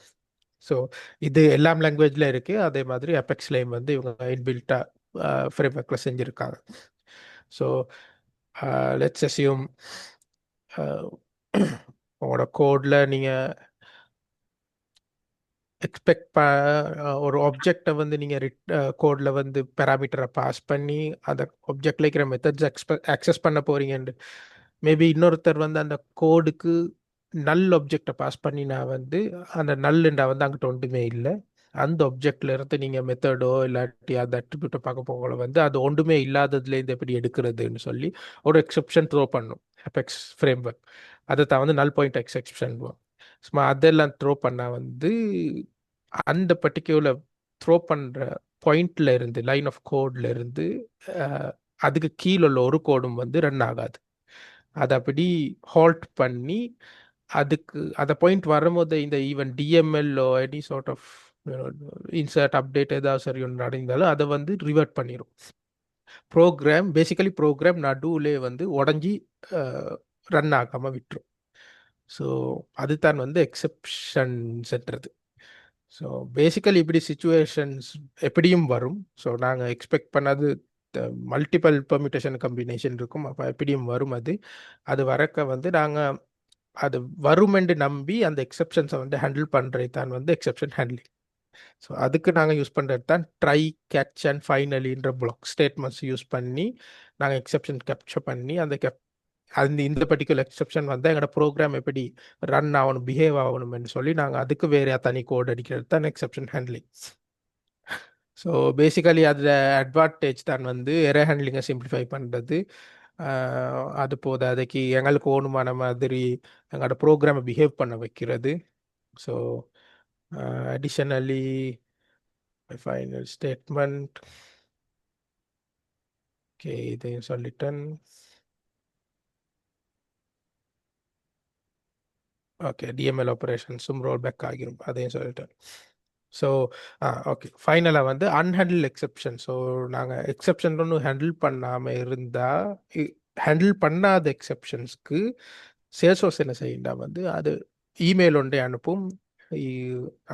ஸோ இது எல்லாம் லாங்குவேஜில் இருக்குது. அதே மாதிரி அபெக்ஸ்லேயும் வந்து இவங்க இன்பில்ட்டாக ஃப்ரேம்ஒர்க்கில் செஞ்சுருக்காங்க. ஸோ லெட்ஸ் அஸ்யூம் உங்களோட கோடில் நீங்கள் எக்ஸ்பெக்ட் ஒரு ஆப்ஜெக்டை வந்து நீங்கள் கோடில் வந்து பேராமீட்டரை பாஸ் பண்ணி அந்த ஆப்ஜெக்டில் இருக்கிற மெத்தட்ஸ் ஆக்சஸ் பண்ண போகிறீங்கன்னு மேபி இன்னொருத்தர் வந்து அந்த கோடுக்கு நல் ஆப்ஜெக்டை பாஸ் பண்ணினா வந்து அந்த நல்லுண்டா வந்து அங்கிட்ட ஒன்றுமே இல்லை. அந்த ஆப்ஜெக்ட்ல இருந்து நீங்கள் மெத்தடோ இல்லாட்டி அந்த அட்ரிபியூட்டை பார்க்க போகல வந்து அது ஒன்றுமே இல்லாததுலேருந்து எப்படி எடுக்கிறதுன்னு சொல்லி ஒரு எக்ஸெப்ஷன் த்ரோ பண்ணும் அபெக்ஸ் ஃப்ரேம்ஒர்க். அதை தான் வந்து நல் பாயிண்ட் எக்ஸெப்ஷன். சும்மா அதெல்லாம் த்ரோ பண்ணால் வந்து அந்த பர்டிகுலர் த்ரோ பண்ணுற பாயிண்ட்ல இருந்து லைன் ஆஃப் கோட்ல இருந்து அதுக்கு கீழே உள்ள ஒரு கோடும் வந்து ரன் ஆகாது. அதை அப்படி ஹால்ட் பண்ணி அதுக்கு அந்த பாயிண்ட் வரும்போது இந்த ஈவன் டிஎம்எல்லோ any sort of insert update ஏதாவது சரி ஒன்று நடந்தாலும் அதை வந்து ரிவர்ட் பண்ணிடும். பேசிக்கலி ப்ரோக்ராம் நடுவுலே வந்து உடஞ்சி ரன் ஆகாமல் விட்டுரும். ஸோ அதுதான் வந்து எக்ஸெப்ஷன்ஸ்ன்றது. ஸோ பேசிக்கலி இப்படி சுச்சுவேஷன்ஸ் எப்படியும் வரும். ஸோ நாங்கள் எக்ஸ்பெக்ட் பண்ணாது மல்டிபிள் பெர்மிட்டேஷன் கம்பினேஷன் இருக்கும். அப்போ எப்படியும் வரும். அது வரக்க வந்து நாங்கள் அது வருமென்று நம்பி அந்த எக்ஸெப்ஷன்ஸை வந்து ஹேண்டில் பண்ணுறது தான் வந்து எக்ஸெப்ஷன் ஹேண்ட்லிங். ஸோ அதுக்கு நாங்கள் யூஸ் பண்ணுறது தான் ட்ரை, கேட்ச் அண்ட் ஃபைனலின்ற பிளாக் ஸ்டேட்மெண்ட்ஸ் யூஸ் பண்ணி நாங்கள் எக்ஸெப்ஷன் கேப்சர் பண்ணி இந்த பர்டிகுலர் எக்ஸெப்ஷன் வந்து எங்களோட ப்ரோக்ராம் எப்படி ரன் ஆகணும், பிஹேவ் ஆகணும்னு சொல்லி நாங்கள் அதுக்கு வேற தனி கோட் அடிக்கிறது தான் எக்ஸெப்ஷன் ஹேண்ட்லிங். ஸோ பேசிக்கலி அதில் அட்வான்டேஜ் தான் வந்து எரர் ஹேண்ட்லிங்கை சிம்பிளிஃபை பண்ணுறது. அது போத அதுக்கு எங்களுக்கு ஓணுமான மாதிரி எங்களோட ப்ரோக்ராமை பிஹேவ் பண்ண வைக்கிறது. So additionally final statement okay இதையும் சொல்லிட்டேன். ஓகே டிஎம்எல் ஆப்ரேஷன்ஸும் ரோல் பேக் ஆகிரும், அதையும் சொல்லிட்டேன். ஸோ ஓகே ஃபைனலாக வந்து அன்ஹேண்டில் எக்ஸெப்ஷன். ஸோ நாங்கள் எக்ஸெப்ஷன் ஒன்று ஹேண்டில் பண்ணாமல் இருந்தால் ஹேண்டில் பண்ணாத எக்ஸெப்ஷன்ஸ்க்கு சேல்ஸ்ஃபோர்ஸ் என்ன செய்யண்டா வந்து அது இமெயில் ஒன்றே அனுப்பும்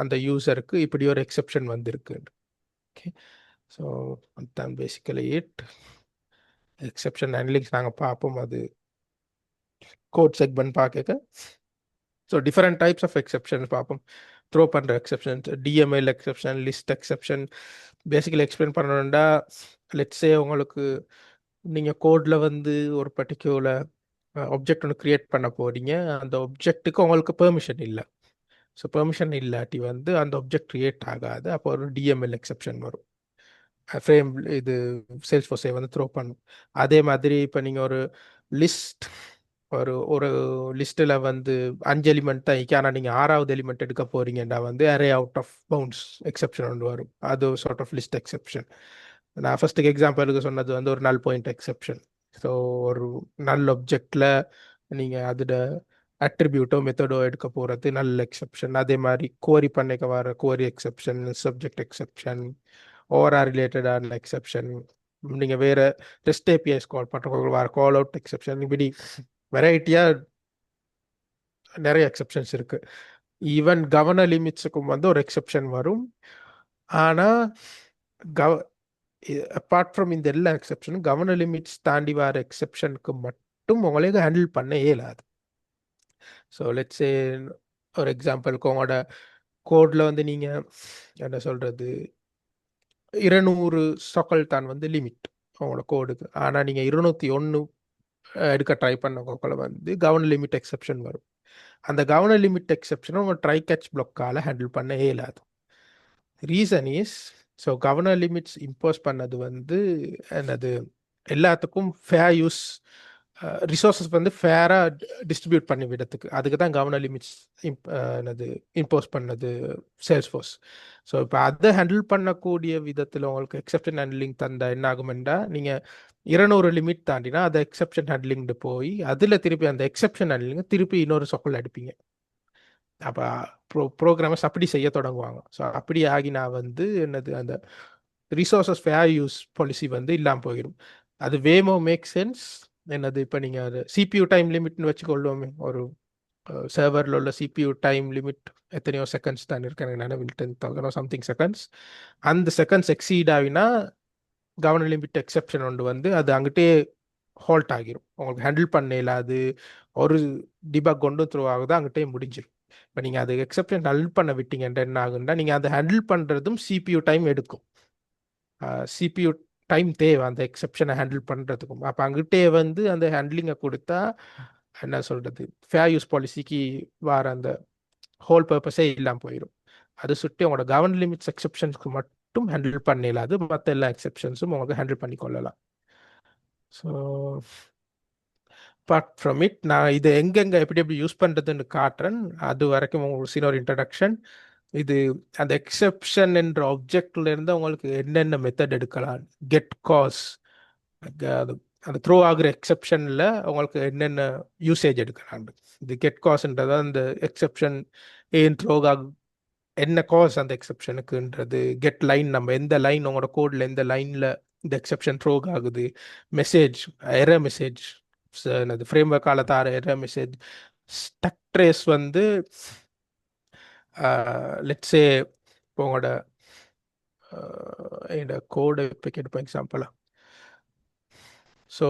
அந்த யூசருக்கு இப்படி ஒரு எக்ஸெப்ஷன் வந்திருக்கு. ஓகே ஸோ அதுதான் பேசிக்கலி எக்ஸெப்ஷன் ஹேண்ட்லிங்ஸ் நாங்கள் பார்ப்போம். அது கோட் செக்மெண்ட் பார்க்க so different types of exceptions பார்ப்போம். த்ரோ பண்ணுற exceptions, DML exception, list exception. Basically explain பண்ணணுன்னா லெட்ஸே உங்களுக்கு நீங்கள் கோடில் வந்து ஒரு பர்டிகுலர் ஆப்ஜெக்ட் ஒன்று க்ரியேட் பண்ண போகிறீங்க. அந்த ஆப்ஜெக்ட்டுக்கு உங்களுக்கு பெர்மிஷன் இல்லை. ஸோ பெர்மிஷன் இல்லாட்டி வந்து அந்த ஆப்ஜெக்ட் க்ரியேட் ஆகாது. அப்போ ஒரு டிஎம்எல் எக்ஸெப்ஷன் வரும். ஃப்ரேம் இது சேல்ஸ்ஃபோர்ஸை வந்து த்ரோ பண்ணும். அதே மாதிரி இப்போ நீங்கள் ஒரு லிஸ்ட் ஒரு லிஸ்ட்டில் வந்து 5 எலிமெண்ட் தான் இருக்கு. ஆனால் நீங்கள் 6வது எலிமெண்ட் எடுக்க போகிறீங்கன்னா வந்து array out of bounds exception ஒன்று வரும். அது சார்ட் ஆஃப் லிஸ்ட் எக்ஸெப்ஷன். நான் ஃபர்ஸ்ட்டுக்கு எக்ஸாம்பிளுக்கு சொன்னது வந்து ஒரு நல் பாயிண்ட் எக்ஸெப்ஷன். ஸோ ஒரு நல் ஆப்ஜெக்டில் நீங்கள் அதோட அட்ரிபியூட்டோ மெத்தடோ எடுக்க போகிறது நல் எக்ஸெப்ஷன். அதே மாதிரி கோரி பண்ணிக்க வர கோரி எக்ஸெப்ஷன், சப்ஜெக்ட் எக்ஸெப்ஷன், ஓவரா ரிலேட்டடான எக்ஸெப்ஷன், நீங்கள் வேறு ரெஸ்ட் ஏபிஐஸ் கால் பண்ணுற வர கால் அவுட் எக்ஸெப்ஷன், இப்படி வெரைட்டியாக நிறைய எக்ஸெப்ஷன்ஸ் இருக்குது. ஈவன் கவர்னர் லிமிட்ஸுக்கும் வந்து ஒரு எக்ஸெப்ஷன் வரும். ஆனால் அப்பார்ட் ஃப்ரம் இந்த எல்லா எக்ஸெப்ஷனும் கவர்னர் லிமிட்ஸ் தாண்டி வர எக்ஸெப்ஷனுக்கு மட்டும் உங்களுக்கு ஹேண்டில் பண்ண இயலாது. ஸோ லெட்ஸ் ஒரு எக்ஸாம்பிளுக்கு உங்களோட கோடில் வந்து நீங்கள் என்ன சொல்கிறது 200 சொக்கல் தான் வந்து லிமிட் உங்களோட கோடுக்கு. ஆனால் நீங்கள் 201 எடுக்க ட்ரை பண்ண வந்து கவர்னர் லிமிட் எக்ஸெப்ஷன் வரும். அந்த கவர்னர் லிமிட் எக்ஸெப்ஷனை உங்கள் ட்ரை கேட்ச் பிளாக்கால் ஹேண்டில் பண்ண இயலாது. Reason is so governor limits impose பண்ணது வந்து என்னது எல்லாத்துக்கும் ஃபேர் யூஸ் ரிசோர்ஸஸ் வந்து ஃபேராக டிஸ்ட்ரிபியூட் பண்ணி விடத்துக்கு. அதுக்கு தான் கவர்னர் லிமிட்ஸ் என்னது இம்போஸ் பண்ணது சேல்ஸ்ஃபோர்ஸ். ஸோ இப்போ அதை ஹேண்டில் பண்ணக்கூடிய விதத்தில் உங்களுக்கு எக்ஸெப்ஷன் ஹேண்ட்லிங் தந்த என்ன ஆகுமெண்டா நீங்கள் 200 லிமிட் தாண்டினா அதை எக்ஸெப்ஷன் ஹேண்ட்லிங்கு போய் அதில் திருப்பி அந்த எக்ஸெப்ஷன் ஹேண்ட்லிங்கை திருப்பி இன்னொரு சொக்கல் அடிப்பீங்க. அப்போ ப்ரோக்ராமர்ஸ் அப்படி செய்ய தொடங்குவாங்க. ஸோ அப்படி ஆகினா வந்து என்னது அந்த ரிசோர்ஸஸ் ஃபேர் யூஸ் பாலிசி வந்து இல்லாமல் போயிடும். அது வேமோ மேக் சென்ஸ். என்னது இப்போ நீங்கள் அது சிபியூ டைம் லிமிட்னு வச்சுக்கொள்வோமே, ஒரு சர்வரில் உள்ள சிபியூ டைம் லிமிட் எத்தனையோ செகண்ட்ஸ் தான் இருக்கு, எனக்கு நினைவில் 10,000 சம்திங் செகண்ட்ஸ். அந்த செகண்ட்ஸ் எக்ஸீட் ஆகினா கவர்னர் லிமிட் எக்ஸெப்ஷன் ஒன்று வந்து அது அங்கிட்டே ஹால்ட் ஆகிரும். உங்களுக்கு ஹேண்டில் பண்ணல, அது ஒரு டிபக் கொண்டு த்ரூ ஆகுது, அங்கிட்டே முடிஞ்சிடும். இப்போ நீங்கள் அது எக்ஸெப்ஷன் ஹேண்டில் பண்ண விட்டீங்கன்னா என்ன ஆகுன்னா, நீங்கள் அதை ஹேண்டில் பண்ணுறதும் சிபியூ டைம் எடுக்கும். சிபியூ டைம் தேவை அந்த எக்ஸெப்ஷனை ஹேண்டில் பண்ணுறதுக்கும். அப்போ அங்கிட்டே வந்து அந்த ஹேண்ட்லிங்கை கொடுத்தா என்ன சொல்கிறது, ஃபேர் யூஸ் பாலிசிக்கு வர அந்த ஹோல் பர்பஸே இல்லாமல் போயிடும். அது சுற்றி உங்களோட கவர்னர் லிமிட்ஸ் எக்ஸெப்ஷன்ஸ்க்கு மட்டும் ஹேண்டில் பண்ணிடலாது, மற்ற எல்லா எக்ஸெப்ஷன்ஸும் உங்களுக்கு ஹேண்டில் பண்ணி கொள்ளலாம். ஸோ அப்பார்ட் ஃப்ரம் இட், நான் இதை எங்கெங்கே எப்படி எப்படி யூஸ் பண்ணுறதுன்னு காட்டுறேன். அது வரைக்கும் உங்களுக்கு சின்ன ஒரு இன்ட்ரடக்ஷன். இது அந்த எக்ஸெப்ஷன் என்ற ஆப்ஜெக்ட்ல இருந்து உங்களுக்கு என்னென்ன மெத்தட் எடுக்கலாம், கெட் காஸ், அது அந்த த்ரோ ஆகுற எக்ஸெப்ஷனில் உங்களுக்கு என்னென்ன யூசேஜ் எடுக்கலாம். இது கெட் காஸ்ன்றது அந்த எக்ஸெப்ஷன் ஏன் த்ரோ ஆகு, என்ன காஸ் அந்த எக்ஸெப்ஷனுக்குன்றது. கெட் லைன், நம்ம எந்த லைன் உங்களோட கோடில் எந்த லைனில் இந்த எக்ஸெப்ஷன் த்ரோ ஆகுது. மெசேஜ், எரர் மெசேஜ், என்னது ஃப்ரேம் ஒர்க்கால தார எரர் மெசேஜ். ஸ்டக் ட்ரேஸ் வந்து லெட்ஸே இப்போ உங்களோட என்னோட கோடு இப்போ கேட்போம் எக்ஸாம்பிளாக. ஸோ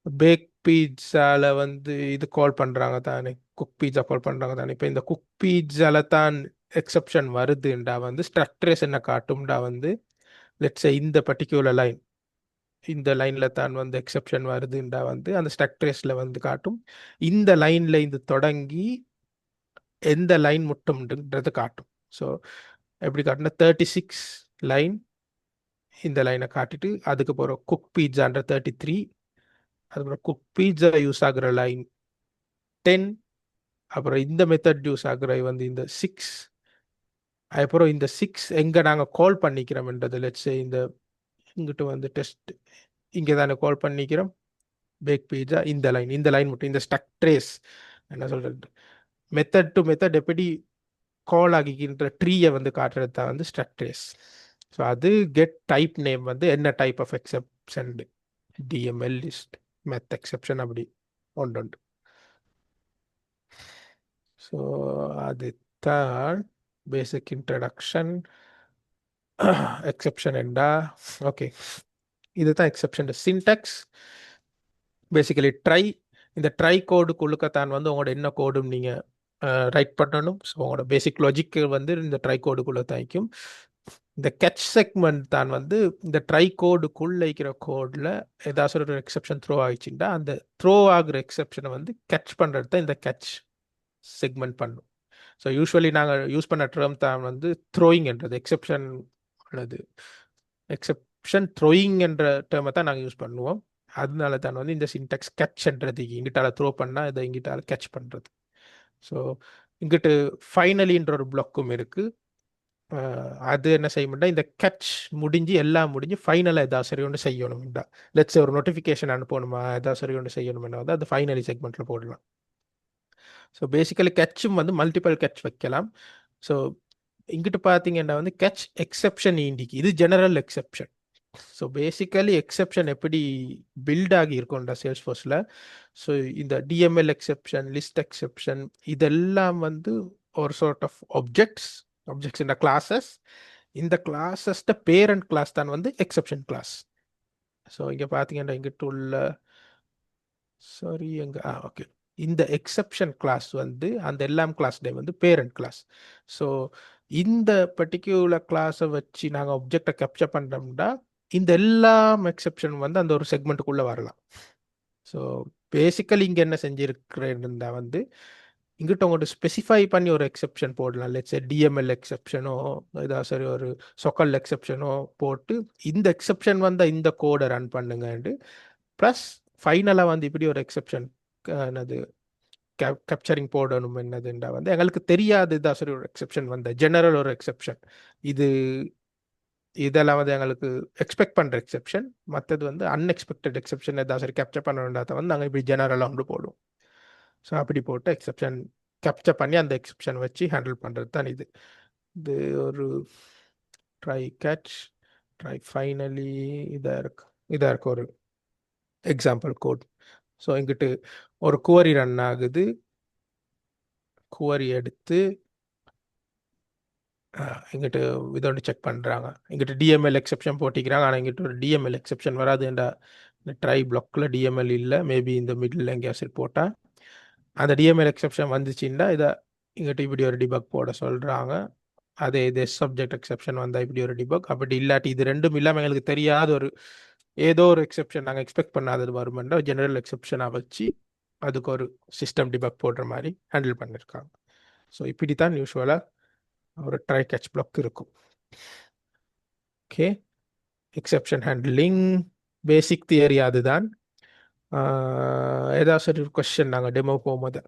பேக் பீட்ஸால வந்து இது கால் பண்ணுறாங்க தானே, குக் பீட்ஸா கால் பண்ணுறாங்க தானே. இப்போ இந்த குக் பீட்ஸால தான் எக்ஸெப்ஷன் வருதுண்டா வந்து ஸ்ட்ரக்ட்ரேஸ் என்ன காட்டும்டா வந்து, லெட்ஸே இந்த பர்டிகுலர் லைன், இந்த லைனில் தான் வந்து எக்ஸெப்ஷன் வருதுண்டா வந்து அந்த ஸ்ட்ரக்ட்ரேஸில் வந்து காட்டும். இந்த லைனில் இது தொடங்கி எந்த லைன் முட்டும்ன்றது காட்டும். ஸோ எப்படி காட்டுனா 36 லைன், இந்த லைனை காட்டிட்டு அதுக்கு போகிற குக் பீட்ஸான்ற 33, அதுக்கப்புறம் குக் பீட்ஸா யூஸ் ஆகுற லைன் 10, அப்புறம் இந்த மெத்தட் யூஸ் ஆகுற வந்து இந்த 6, அதுக்கப்புறம் இந்த 6 எங்கே நாங்கள் கால் பண்ணிக்கிறோம்ன்றது. லெட்ஸே இந்த இங்கிட்ட வந்து டெஸ்ட் இங்கே தானே கால் பண்ணிக்கிறோம் பேக் பீட்ஸா, இந்த லைன் மட்டும், இந்த ஸ்டக் ட்ரேஸ் என்ன சொல்கிறது, மெத்தட் டு மெத்தட் எப்படி கால் ஆகிக்கின்ற ட்ரீயை வந்து காட்டுறது தான் வந்து ஸ்ட்ரக் ட்ரேஸ். ஸோ அது கெட் டைப் நேம் வந்து என்ன type of exception, DML list, math exception, அப்படி ஒன்று. ஸோ அது தான் பேசிக் இன்ட்ரடக்ஷன். எக்ஸெப்ஷன் என்றா ஓகே, இதுதான் எக்ஸெப்ஷன் சின்டாக்ஸ். பேசிக்கலி ட்ரை, இந்த ட்ரை கோடுக்குள்ளுக்கத்தான் வந்து உங்களோட என்ன கோடும் நீங்கள் ரைட் பண்ணணும். ஸோ உங்களோட பேசிக் லாஜிக் வந்து இந்த ட்ரை கோடுக்குள்ளே தாய்க்கும். இந்த கேட்ச் செக்மெண்ட் தான் வந்து இந்த ட்ரை கோடுக்குள்ளே இருக்கிற கோடில் ஏதாச்சும் ஒரு எக்ஸெப்ஷன் த்ரோ ஆகிடுச்சுன்னா அந்த த்ரோ ஆகுற எக்ஸெப்ஷனை வந்து கேட்ச் பண்ணுறது தான் இந்த கேட்ச் செக்மெண்ட் பண்ணும். ஸோ யூஸ்வலி நாங்கள் யூஸ் பண்ண டேர்ம் தான் வந்து த்ரோயிங் என்றது, எக்ஸெப்ஷன் அல்லது எக்ஸெப்ஷன் த்ரோயிங் என்ற டேர்மை தான் நாங்கள் யூஸ் பண்ணுவோம். அதனால தான் வந்து இந்த சின்டாக்ஸ் கேட்ச்ன்றது, இங்கிட்டால த்ரோ பண்ணால் இதை இங்கிட்டால கேட்ச் பண்ணுறது. ஸோ இங்கிட்டு ஃபைனலின்ற ஒரு பிளாக்கும் இருக்குது. அது என்ன செய்யணும்னா இந்த கேட்ச் முடிஞ்சு எல்லாம் முடிஞ்சு ஃபைனலாக எதாவது சரி ஒன்று செய்யணும்டா, லெட்ஸ் ஒரு நோட்டிஃபிகேஷன் அனுப்பணுமா, எதாவது சரி ஒன்று செய்யணும்னா வந்து அது ஃபைனலி செக்மெண்ட்டில் போடலாம். ஸோ பேசிக்கலி கேட்சும் வந்து மல்டிபிள் கேட்ச் வைக்கலாம். ஸோ இங்கிட்டு பார்த்தீங்கன்னா வந்து கேட்ச் எக்ஸெப்ஷன் இண்டிக்கு, இது general exception. So basically exception எப்படி பில்ட் ஆகி இருக்கும்டா சேல்ஸ்ஃபோர்ஸில். ஸோ இந்த டிஎம்எல் எக்ஸெப்ஷன், லிஸ்ட் எக்ஸெப்ஷன், இதெல்லாம் வந்து ஒரு சார்ட் ஆஃப் ஆப்ஜெக்ட்ஸ் இந்த கிளாஸஸ். இந்த கிளாஸஸ்ட பேரண்ட் கிளாஸ் தான் வந்து எக்ஸெப்ஷன் கிளாஸ். ஸோ இங்கே பார்த்தீங்கன்னா இங்கிட்ட உள்ள சாரி ஓகே, இந்த எக்ஸெப்ஷன் கிளாஸ் வந்து அந்த எல்லாம் கிளாஸ் நேம் வந்து பேரண்ட் கிளாஸ். ஸோ இந்த பர்டிகுலர் கிளாஸை வச்சு நாங்கள் ஆப்ஜெக்டை கேப்சர் பண்ணுறோம்னா இந்த எல்லாம் எக்ஸெப்ஷன் வந்து அந்த ஒரு செக்மெண்ட்டுக்குள்ளே வரலாம். ஸோ பேசிக்கலி இங்கே என்ன செஞ்சுருக்கிறேன்னா வந்து இங்கிட்ட உங்கள்கிட்ட ஸ்பெசிஃபை பண்ணி ஒரு எக்ஸெப்ஷன் போடலாம். லெட்ஸ் டிஎம்எல் எக்ஸெப்ஷனோ ஏதாவது சரி ஒரு சொக்கல் எக்ஸெப்ஷனோ போட்டு இந்த எக்ஸெப்ஷன் வந்து இந்த கோடை ரன் பண்ணுங்கண்டு, ப்ளஸ் ஃபைனலாக வந்து இப்படி ஒரு எக்ஸெப்ஷன் என்னது கேப்சரிங் போடணும் என்னதுண்டா வந்து எங்களுக்கு தெரியாது தான் சரி ஒரு எக்ஸெப்ஷன் வந்து ஜெனரல் ஒரு எக்ஸெப்ஷன். இதெல்லாம் வந்து எங்களுக்கு எக்ஸ்பெக்ட் பண்ணுற எக்ஸெப்ஷன், மற்றது வந்து அன்எக்ஸ்பெக்டட் எக்ஸெப்ஷன் ஏதாவது சரி கேப்சர் பண்ணணுன்றதை வந்து நாங்கள் இப்படி ஜெனரலாக வந்து போடுவோம். ஸோ அப்படி போட்டு எக்ஸெப்ஷன் கேப்சர் பண்ணி அந்த எக்ஸெப்ஷன் வச்சு ஹேண்டில் பண்ணுறது தான் இது. இது ஒரு ட்ரை கேட்ச் ட்ரை ஃபைனலி இதாக இருக்கு ஒரு எக்ஸாம்பிள் கோட். ஸோ இங்கிட்டு ஒரு குவரி ரன் ஆகுது. குவரி எடுத்து இங்கிட்டு இதோண்டு செக் பண்ணுறாங்க. இங்கிட்டு டிஎம்எல் எக்ஸெப்ஷன் போட்டிக்கிறாங்க. ஆனால் இங்கிட்ட ஒரு டிஎம்எல் எக்ஸெப்ஷன் வராதுண்டா இந்த ட்ரை பிளாக்ல டிஎம்எல் இல்லை. மேபி இந்த மிடில் எங்கேயாச்சும் போட்டால் அந்த டிஎம்எல் எக்ஸெப்ஷன் வந்துச்சுன்னா இதை இங்கிட்ட இப்படி ஒரு டிபக் போட சொல்கிறாங்க. அதே இது சப்ஜெக்ட் எக்ஸெப்ஷன் வந்தால் இப்படி ஒரு டிபக். அப்படி இல்லாட்டி இது ரெண்டும் இல்லாமல் எங்களுக்கு தெரியாத ஒரு ஏதோ ஒரு எக்ஸெப்ஷன் நாங்கள் எக்ஸ்பெக்ட் பண்ணாதது வருமெண்டா ஜெனரல் எக்ஸெப்ஷனாக வச்சு அதுக்கு ஒரு சிஸ்டம் டிபக் போடுற மாதிரி ஹேண்டில் பண்ணியிருக்காங்க. ஸோ இப்படி தான் யூஸ்வலாக ஒரு ட்ரை கேட்ச் பிளாக் இருக்கும். ஓகே, எக்ஸெப்ஷன் ஹேண்ட்லிங் பேசிக் தியரி அதுதான். ஏதாவது ஒரு கொஸ்டின் நாங்கள் டெமோ போகும்போது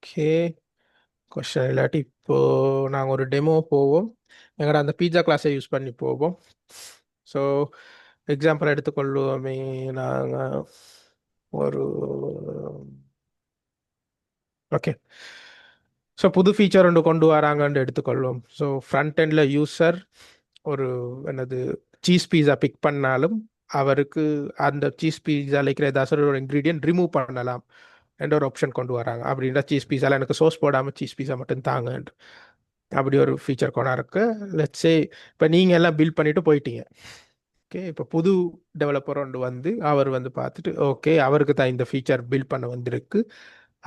ஓகே கொஸ்டின் இல்லாட்டி இப்போ நாங்கள் ஒரு டெமோ போவோம். எங்கள்ட அந்த பீட்சா கிளாஸை யூஸ் பண்ணி போவோம். ஸோ எக்ஸாம்பிள் எடுத்துக்கொள்வோமே, நாங்கள் ஒரு ஓகே ஸோ புது ஃபீச்சர் ஒன்று கொண்டு வராங்கன்னு எடுத்துக்கொள்வோம். ஸோ ஃப்ரண்ட் எண்டில் யூஸர் ஒரு என்னது சீஸ் பீஸா பிக் பண்ணாலும் அவருக்கு அந்த சீஸ் பீஸாவில் இருக்கிற ஏதாச்சும் ஒரு இன்க்ரீடியன்ட் ரிமூவ் பண்ணலாம் என்ற ஒரு ஆப்ஷன் கொண்டு வராங்க. அப்படின்னா சீஸ் பீஸாவில் எனக்கு சோஸ் போடாமல் சீஸ் பீஸா மட்டும் தாங்கன்ட்டு அப்படி ஒரு ஃபீச்சர் கொண்டா இருக்கு. லெட்ஸே இப்போ நீங்கள் எல்லாம் பில் பண்ணிட்டு போயிட்டீங்க. ஓகே, இப்போ புது டெவலப்பர் ஒன்று வந்து அவர் வந்து பார்த்துட்டு ஓகே அவருக்கு தான் இந்த ஃபீச்சர் பில் பண்ண வந்திருக்கு.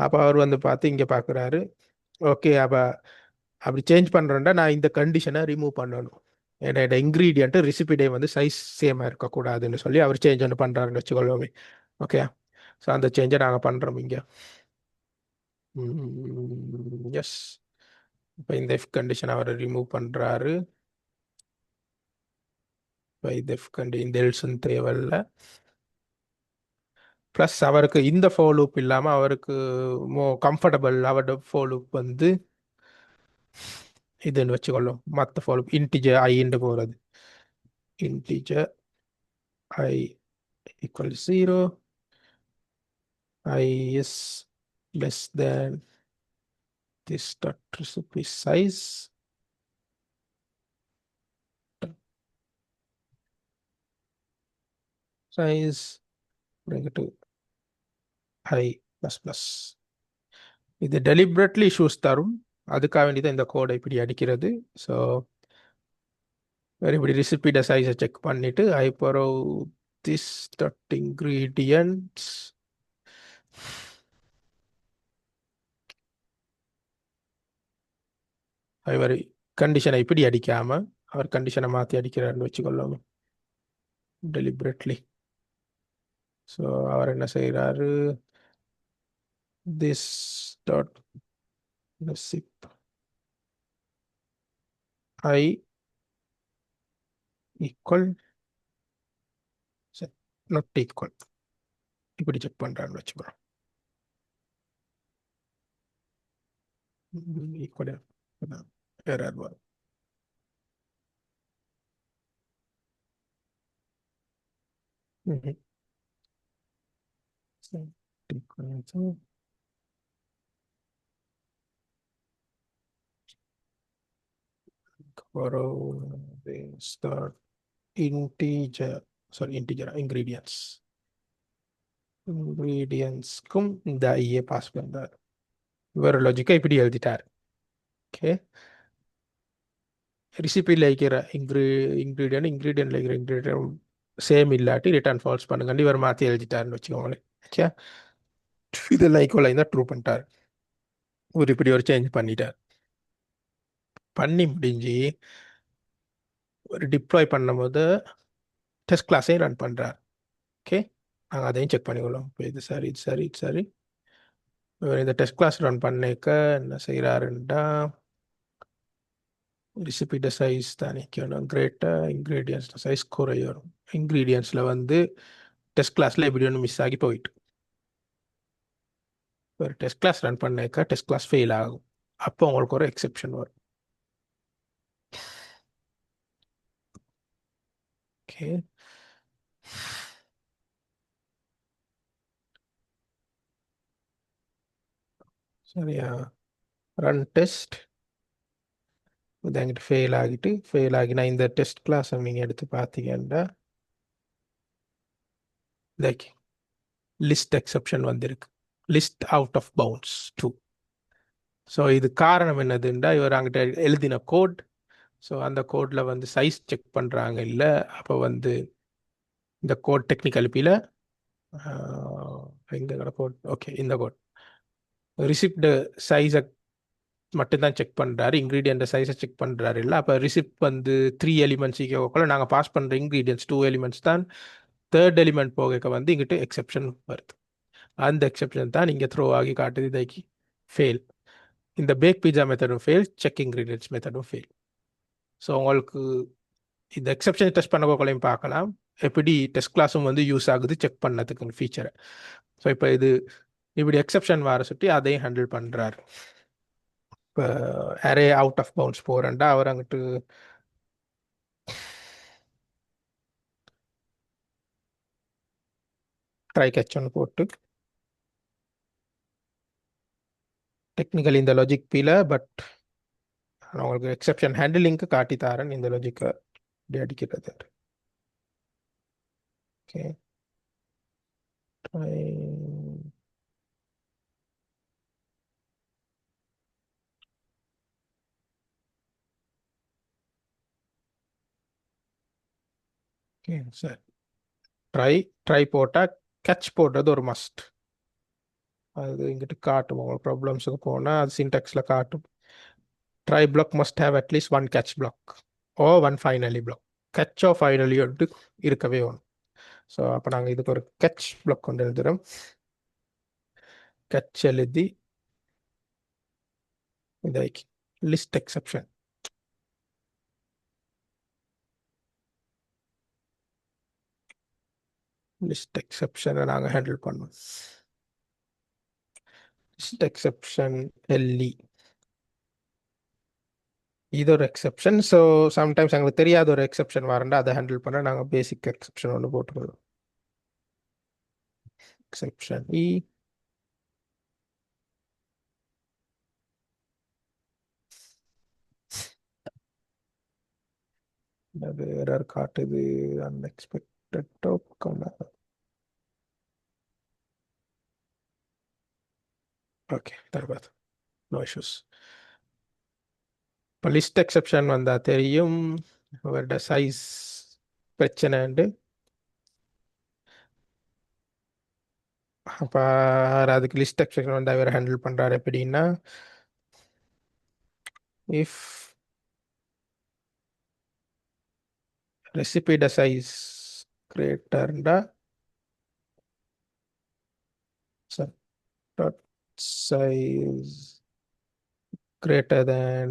அப்போ அவர் வந்து பார்த்து இங்கே பார்க்குறாரு. ஓகே அப்போ அப்படி சேஞ்ச் பண்ணுறேன்டா நான் இந்த கண்டிஷனை ரிமூவ் பண்ணணும். என்னோட இன்க்ரீடியண்ட்டு ரெசிபிடே வந்து சைஸ் சேமாக இருக்கக்கூடாதுன்னு சொல்லி அவர் சேஞ்ச் ஒன்று பண்ணுறாருன்னு வச்சுக்கொள்வோமே. ஓகே, ஸோ அந்த சேஞ்சை நாங்கள் பண்ணுறோம் இங்கே. எஸ், இப்போ இந்த இஃப் கண்டிஷன் அவர் ரிமூவ் பண்ணுறாரு. இப்போ இந்த இஃப் இந்த எல்ஸும் தேவையில்ல. ப்ளஸ் அவருக்கு இந்த ஃபோலூப் இல்லாமல் அவருக்கு கம்ஃபர்டபுள் அவரோட ஃபோலூப் வந்து இதுன்னு வச்சுக்கொள்ளும். மற்ற ஃபோலூப் இன்டிஜர் ஐன்னு போகிறது. Integer I equal 0, I is less than this dot recipe size. Size bring it to I plus plus. இது deliberately issues தரும். அதுக்காக வேண்டியதான் இந்த கோடை இப்படி அடிக்கிறது. ஸோ இப்படி ரெசிபியோட சைஸை செக் பண்ணிட்டு ஐ பரோ திஸ் டாட் இன்க்ரீடியன்ட்ஸ் அவர் கண்டிஷனை இப்படி அடிக்காமல் அவர் கண்டிஷனை மாற்றி அடிக்கிறாருன்னு வச்சுக்கொள்ளாம டெலிபரேட்லி. ஸோ அவர் என்ன செய்கிறாரு, this dot recipe I equal not equal இப்படி செக் பண்ணுறான்னு வச்சுக்கிறோம். ஈக்குவல் எரர் வரும். Start integer ingredientsக்கும் இந்த ஐஏ பாஸ் பண்றாரு. வேற லாஜிக்கா இப்படி எழுதிட்டார். ஓகே, ரெசிபியில் இருக்கிற இன்க்ரீடியன்ட்ல இருக்கிற இன்க்ரீடியன்ட் சேம் இல்லாட்டி ரிட்டர்ன் ஃபால்ஸ் பண்ணுங்க இவர் மாற்றி எழுதிட்டாருன்னு வச்சுக்கோங்களேன். ஓகே, இதெல்லாம் ஈக்குவலாக தான் ட்ரூ பண்ணிட்டார். ஒரு இப்படி ஒரு சேஞ்ச் பண்ணிட்டார். பண்ணி முடிஞ்சு ஒரு டிப்ளாய் பண்ணும்போது டெஸ்ட் கிளாஸையும் ரன் பண்ணுறார். ஓகே, நாங்கள் அதையும் செக் பண்ணிக்கொள்ளும். இப்போ இது சரி இது சரி இது சரி. இவர் இந்த டெஸ்ட் கிளாஸ் ரன் பண்ணிக்க என்ன செய்கிறாருண்டா ரெசிபியோட சைஸ் தான் நிற்கணும். கிரேட்டாக இன்க்ரீடியன்ஸ் சைஸ் குறைய வரும். இன்க்ரீடியன்ஸில் வந்து டெஸ்ட் கிளாஸில் எப்படி ஒன்று மிஸ் ஆகி போயிட்டு ஒரு டெஸ்ட் கிளாஸ் ரன் பண்ணிக்க டெஸ்ட் கிளாஸ் ஃபெயில் ஆகும். அப்போ உங்களுக்கு ஒரு எக்ஸெப்ஷன் வரும். ஓகே, சரியா? Run test. இது எங்கிட்ட ஃபெயில் ஆகினா இந்த டெஸ்ட் கிளாஸை நீங்கள் எடுத்து பார்த்தீங்கன்னா லைக் லிஸ்ட் எக்ஸெப்ஷன் வந்திருக்கு. List out of bounds true. So இது காரணம் என்னதுன்னா இவர் அங்கிட்ட எழுதின கோட். ஸோ அந்த கோடில் வந்து சைஸ் செக் பண்ணுறாங்க இல்லை. அப்போ வந்து இந்த கோட் டெக்னிக்கல் எங்க கோட், ஓகே, இந்த கோட் ரிசிப்ட் சைஸை மட்டும்தான் செக் பண்ணுறாரு, இன்க்ரீடியன்ட் சைஸை செக் பண்ணுறாரு இல்லை. அப்போ ரிசிப்ட் வந்து 3 எலிமெண்ட்ஸ் போகக்குள்ள நாங்கள் பாஸ் பண்ணுற இன்க்ரீடியன்ஸ் 2 எலிமெண்ட்ஸ் தான். தேர்ட் எலிமெண்ட் போக வந்து இங்கிட்டு எக்ஸெப்ஷன் வருது. அந்த எக்ஸெப்ஷன் தான் இங்கே த்ரோ ஆகி காட்டுது இதைக்கு ஃபெயில். இந்த பேக் பீஸா மெத்தடும் ஃபெயில், செக் இன்க்ரீடியன்ட்ஸ் மெத்தடும் ஃபெயில். ஸோ உங்களுக்கு இந்த எக்ஸெப்ஷன் டெஸ்ட் பண்ண போகலையும் பார்க்கலாம் எப்படி டெஸ்ட் கிளாஸும் வந்து யூஸ் ஆகுது செக் பண்ணதுக்கு ஃபீச்சரை. ஸோ இப்போ இது இப்படி எக்ஸெப்ஷன் வர சுட்டி அதையும் ஹேண்டில் பண்ணுறாரு. இப்போ அரே அவுட் ஆஃப் பவுண்ட்ஸ் போகிறேன்டா அவர் அங்கிட்டு ட்ரை கேட்ச் ஒன்று போட்டு டெக்னிக்கலி இந்த லாஜிக் பீல பட் நான் உங்களுக்கு எக்ஸெப்ஷன் ஹேண்டிலிங்க்கு காட்டி தரேன் இந்த லாஜிக்கை இப்படி அடிக்கிறது. Okay, try. Okay sir, try போட்டால் கேட்ச் போடுறது ஒரு மஸ்ட். அது இங்கிட்டு காட்டும். உங்களுக்கு ப்ராப்ளம்ஸுக்கு போனால் அது சின்டாக்ஸில் காட்டும். ட்ரை பிளாக் மஸ்ட் ஹேவ் அட்லீஸ்ட் 1 catch block or 1 finally block. கேட்சோ ஃபைனலி வந்து இருக்கவே வேணும். ஸோ அப்போ நாங்கள் இதுக்கு ஒரு கேட்ச் பிளாக் கொண்டு எழுதுகிறோம். கேட்ச் எழுதி இதை லிஸ்ட் எக்ஸெப்ஷன். லிஸ்ட் எக்ஸெப்ஷனை நாங்கள் ஹேண்டில் பண்ணோம். லிஸ்ட் எக்ஸெப்ஷன் எல்இ இது ஒரு எக்ஸெப்ஷன். ஸோ சம்டைம்ஸ் எங்களுக்கு தெரியாத ஒரு எக்ஸெப்ஷன் வரண்டா அதை ஹேண்டில் பண்ண நாங்கள் பேசிக் எக்ஸெப்ஷன் ஒன்று போட்டுக்கிறோம். எக்ஸெப்ஷன் இ அது எரர் காட்டுது. Unexpected token. ஓகே, தர்பாத் நோ இஷ்யூஸ். இப்போ லிஸ்ட் எக்ஸெப்ஷன் வந்தால் தெரியும் அவரோட சைஸ் பிரச்சனைண்டு. அப்போ அதுக்கு லிஸ்ட் எக்ஸெப்ஷன் வந்து அவர் ஹேண்டில் பண்ணுறாரு எப்படின்னா இஃப் ரெசிபியோட சைஸ் கிரேட்டர்ண்டா dot size greater than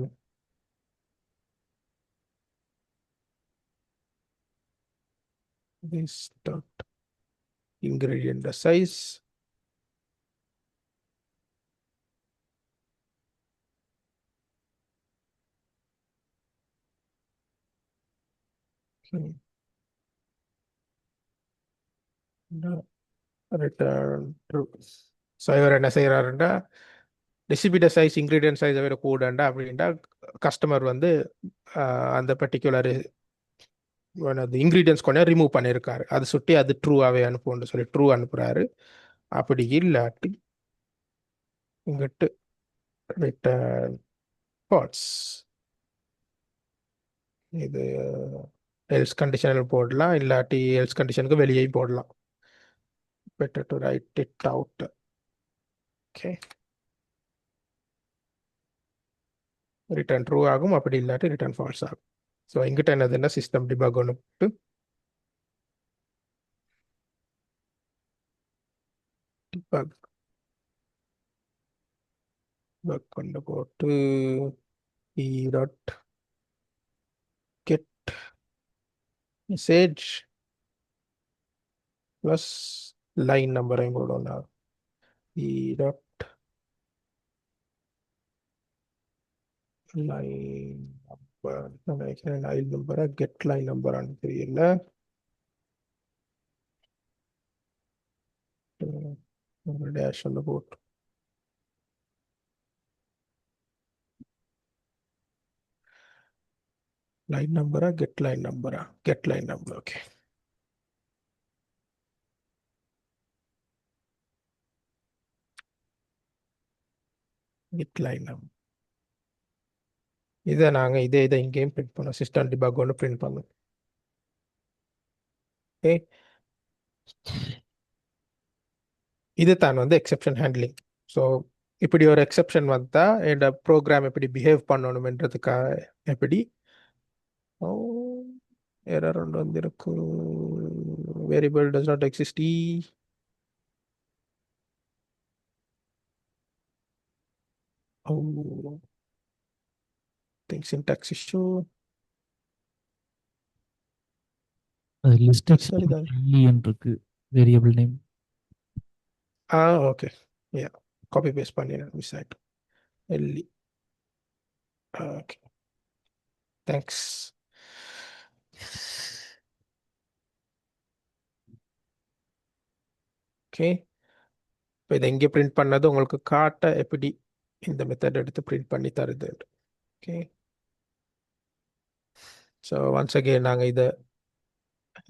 this dot ingredient size. Return true. So இவர் என்ன செய்கிறாருண்டா ரெசிபியோட சைஸ் இன்க்ரீடியன்ட் சைஸை விட கூடண்டா அப்படின்டா கஸ்டமர் வந்து அந்த பர்டிகுலர் இன்க்ரீடியன்ஸ் கொஞ்சம் ரிமூவ் பண்ணியிருக்காரு. அது சுட்டி அது ட்ரூவாகவே அனுப்புன்னு சொல்லி ட்ரூ அனுப்புகிறாரு. அப்படி இல்லாட்டி இங்கிட்டு ரிட்டர்ன் ஃபால்ஸ். இது எல்ஸ் கண்டிஷனில் போடலாம், இல்லாட்டி எல்ஸ் கண்டிஷனுக்கு வெளியேயும் போடலாம். better to write it out. Okay, return true ஆகும், அப்படி இல்லாட்டி ரிட்டர்ன் ஃபால்ஸ் ஆகும். ஸோ எங்கிட்ட என்னதுன்னா சிஸ்டம் டிபக் ஒன்று போட்டு டிபக் கொண்டு போட்டு e dot get message plus line நம்பரையும் போடணும். e டாட் லைன் நம்பர் நினைக்கிறேன். லைன் நம்பரை கெட் லைன் நம்பரான்னு தெரியல. டேஷ் ஒன்று போட்டு லைன் நம்பரா கெட் லைன் நம்பரா? Get line number. Okay. Get line number. இதை நாங்கள் இதை இங்கேயும் பிரிண்ட் பண்ணோம். சிஸ்டம் டிபக் ஒன்று பிரிண்ட் பண்ணோம். ஓகே. இது தான் வந்து எக்ஸெப்ஷன் ஹேண்ட்லிங். ஸோ இப்படி ஒரு எக்ஸெப்ஷன் வந்தால் என்னோட ப்ரோக்ராம் எப்படி பிஹேவ் பண்ணணுமென்றதுக்காக எப்படி எரர் ஒன்று வந்திருக்கு. Variable does not exist. Think syntax issue. அது லிஸ்ட் சரிதான். இருக்கு வேரியபிள் நேம். ஓகே. யா, காப்பி பேஸ்ட் பண்ணிடுறேன், மிஸ் ஆகிட்டு. எல்லி. Okay, thanks. ஓகே, இப்போ இதை எங்கே பிரிண்ட் பண்ணது உங்களுக்கு காட்ட எப்படி இந்த மெத்தட் எடுத்து பிரிண்ட் பண்ணி தருது. ஓகே, ஸோ ஒன்ஸ் அகெயின் நாங்கள் இதை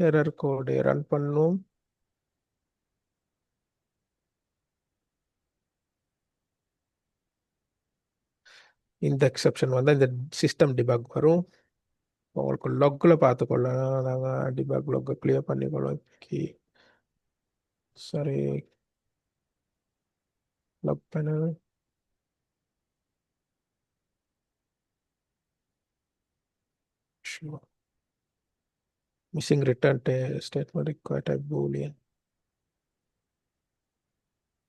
எரர் கோடு ரன் பண்ணோம். இந்த எக்ஸெப்ஷன் வந்து இந்த சிஸ்டம் டிபக் வரும். உங்களுக்கு லொக்கில் பார்த்துக்கொள்ளலாம். நாங்கள் டிபக் லொக்கை கிளியர் பண்ணிக்கொள்வோம். சரி, luck panel. Sure. Missing return statement required type boolean.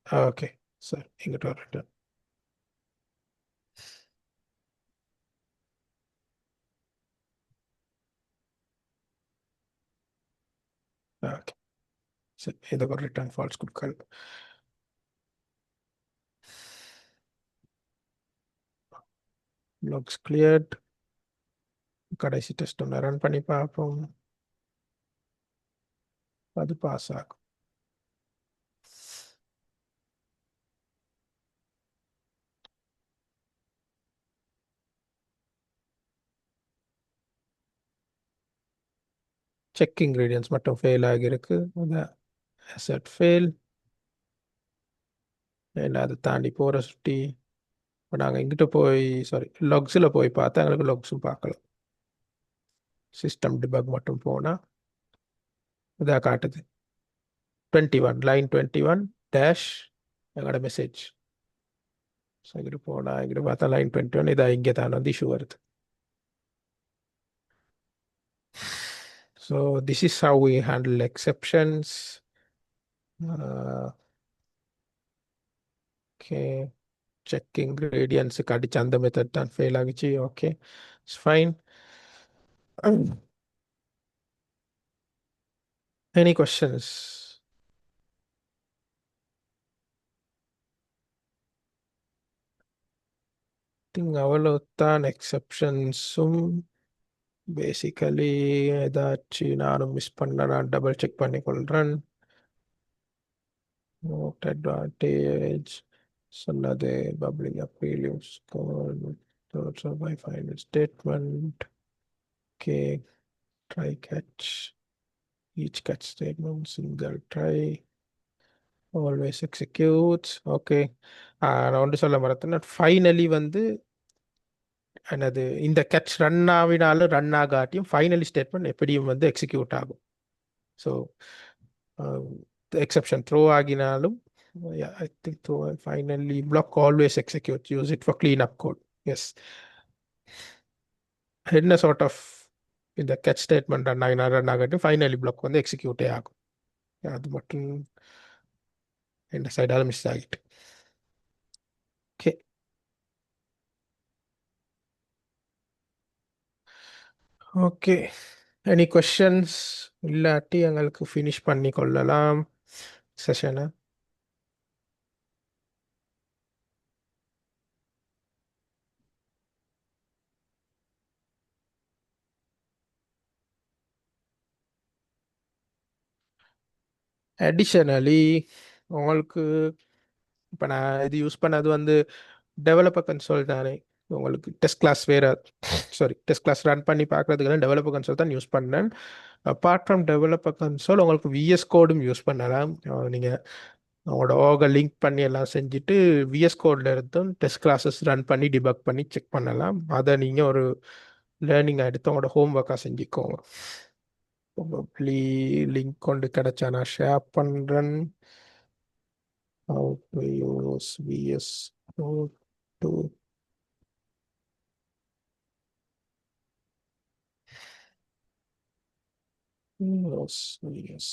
Okay, so இங்கிட்ட ஒரு return. Okay, so இதுக்கு ஒரு return false கொடுக்கணும். Logs cleared. கடைசி டெஸ்ட் ஒன்று ரன் பண்ணி பார்ப்போம். அது பாஸ் ஆகும். செக் இன்க்ரீடியன்ஸ் மட்டும் ஃபெயில் ஆகியிருக்கு. Asset fail. இல்லை, அதை தாண்டி போகிற சுட்டி. இப்போ நாங்கள் இங்கிட்ட போய் லாக்ஸில் போய் பார்த்தா எங்களுக்கு லாக்ஸும் பார்க்கலாம். சிஸ்டம் டிபக் மட்டும் போனால் இதாக காட்டுது. 21 லைன் 21 டேஷ் எங்களோட மெசேஜ். ஸோ இங்கிட்டு போனால் இங்கிட்டு பார்த்தா லைன் 21 இதாக இங்கே தான் வந்து இஷ்யூ வருது. So this is how we handle exceptions. Okay, check ingredients அடிச்ச அந்த மெத்தட் தான் ஃபெயில் ஆகிச்சு. Okay, it's fine. Any questions? Think அவ்வளோதான். எக்ஸப்ஷன்ஸும் பேசிக்கலி ஏதாச்சும் நானும் மிஸ் பண்ண நான் டபுள் செக் பண்ணிக்கொள்கிறேன். நோட் அட்வான்டேஜ் சொன்னது bubbling up values by final statement. Okay, try catch. Each catch statement single try. Always executes. Okay, நான் ஒன்று சொல்ல மறந்தேன். ஃபைனலி வந்து என்னது இந்த கேட்ச் ரன் ஆகினாலும் ரன் ஆகாட்டியும் ஃபைனலி ஸ்டேட்மெண்ட் எப்படியும் வந்து எக்ஸிக்யூட் ஆகும். ஸோ எக்ஸப்ஷன் த்ரோ ஆகினாலும் I think throw finally block always execute. Use it for clean up code. Yes, என்ன சார்ட் ஆஃப் இந்த கேட்ச் ஸ்டேட்மெண்ட் ரன் ஆகாட்டியும் ஃபைனலி பிளாக் வந்து எக்ஸிக்யூட்டே ஆகும். அது மட்டும் என்ன சைடால் மிஸ் ஆகிட்டு. Okay, okay, any questions? இல்லாட்டி எங்களுக்கு ஃபினிஷ் பண்ணி கொள்ளலாம் செஷனை. அடிஷனலி உங்களுக்கு இப்போ நான் இது யூஸ் பண்ணது வந்து டெவலப்பர் கன்சோல் தானே. உங்களுக்கு டெஸ்ட் கிளாஸ் வேறு டெஸ்ட் கிளாஸ் ரன் பண்ணி பார்க்குறதுக்கு டெவலப்பர் கன்சோல் தான் யூஸ் பண்ணேன். அப்பார்ட் ஃப்ரம் டெவலப்பர் கன்சோல் உங்களுக்கு விஎஸ் கோடும் யூஸ் பண்ணலாம். நீங்கள் உங்களோட ஓக லிங்க் பண்ணி எல்லாம் செஞ்சுட்டு விஎஸ் கோடில் இருந்தும் டெஸ்ட் கிளாஸஸ் ரன் பண்ணி டிபக் பண்ணி செக் பண்ணலாம். அதை நீங்கள் ஒரு லேர்னிங்காக எடுத்து உங்களோட ஹோம் ஒர்க்காக செஞ்சுக்கோங்க. ப்ராபப்ளி லிங்க் கொண்டு கிடைச்சா நான் ஷேர் பண்ணுறேன். How to use VS Code to use VS.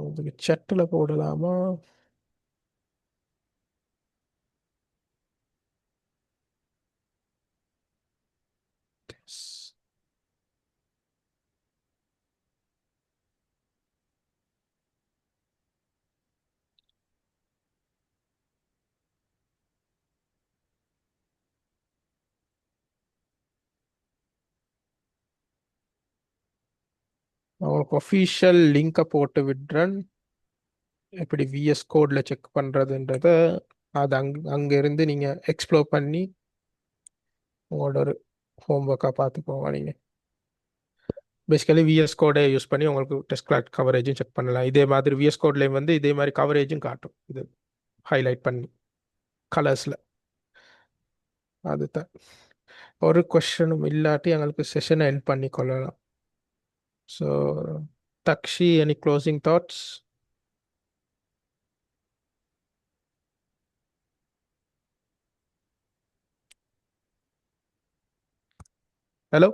இதுக்கு சட்டில் போடலாமா? அவங்களுக்கு ஒஃபிஷியல் லிங்கை போட்டு விடுறேன். எப்படி விஎஸ் கோடில் செக் பண்ணுறதுன்றத அது அங்கேருந்து நீங்கள் எக்ஸ்ப்ளோர் பண்ணி உங்களோட ஒரு ஹோம் ஒர்க்காக பார்த்துக்கோங்க. நீங்கள் பேசிக்கலி விஎஸ் கோடை யூஸ் பண்ணி உங்களுக்கு டெஸ்ட் கிளாஸ் கவரேஜும் செக் பண்ணலாம். இதே மாதிரி விஎஸ் கோட்லேயும் வந்து இதே மாதிரி கவரேஜும் காட்டும். இது ஹைலைட் பண்ணி கலர்ஸில். அதுதான் ஒரு கொஷனும் இல்லாட்டி எங்களுக்கு செஷனை எண்ட் பண்ணி கொள்ளலாம். So Dakshi, any closing thoughts? Hello.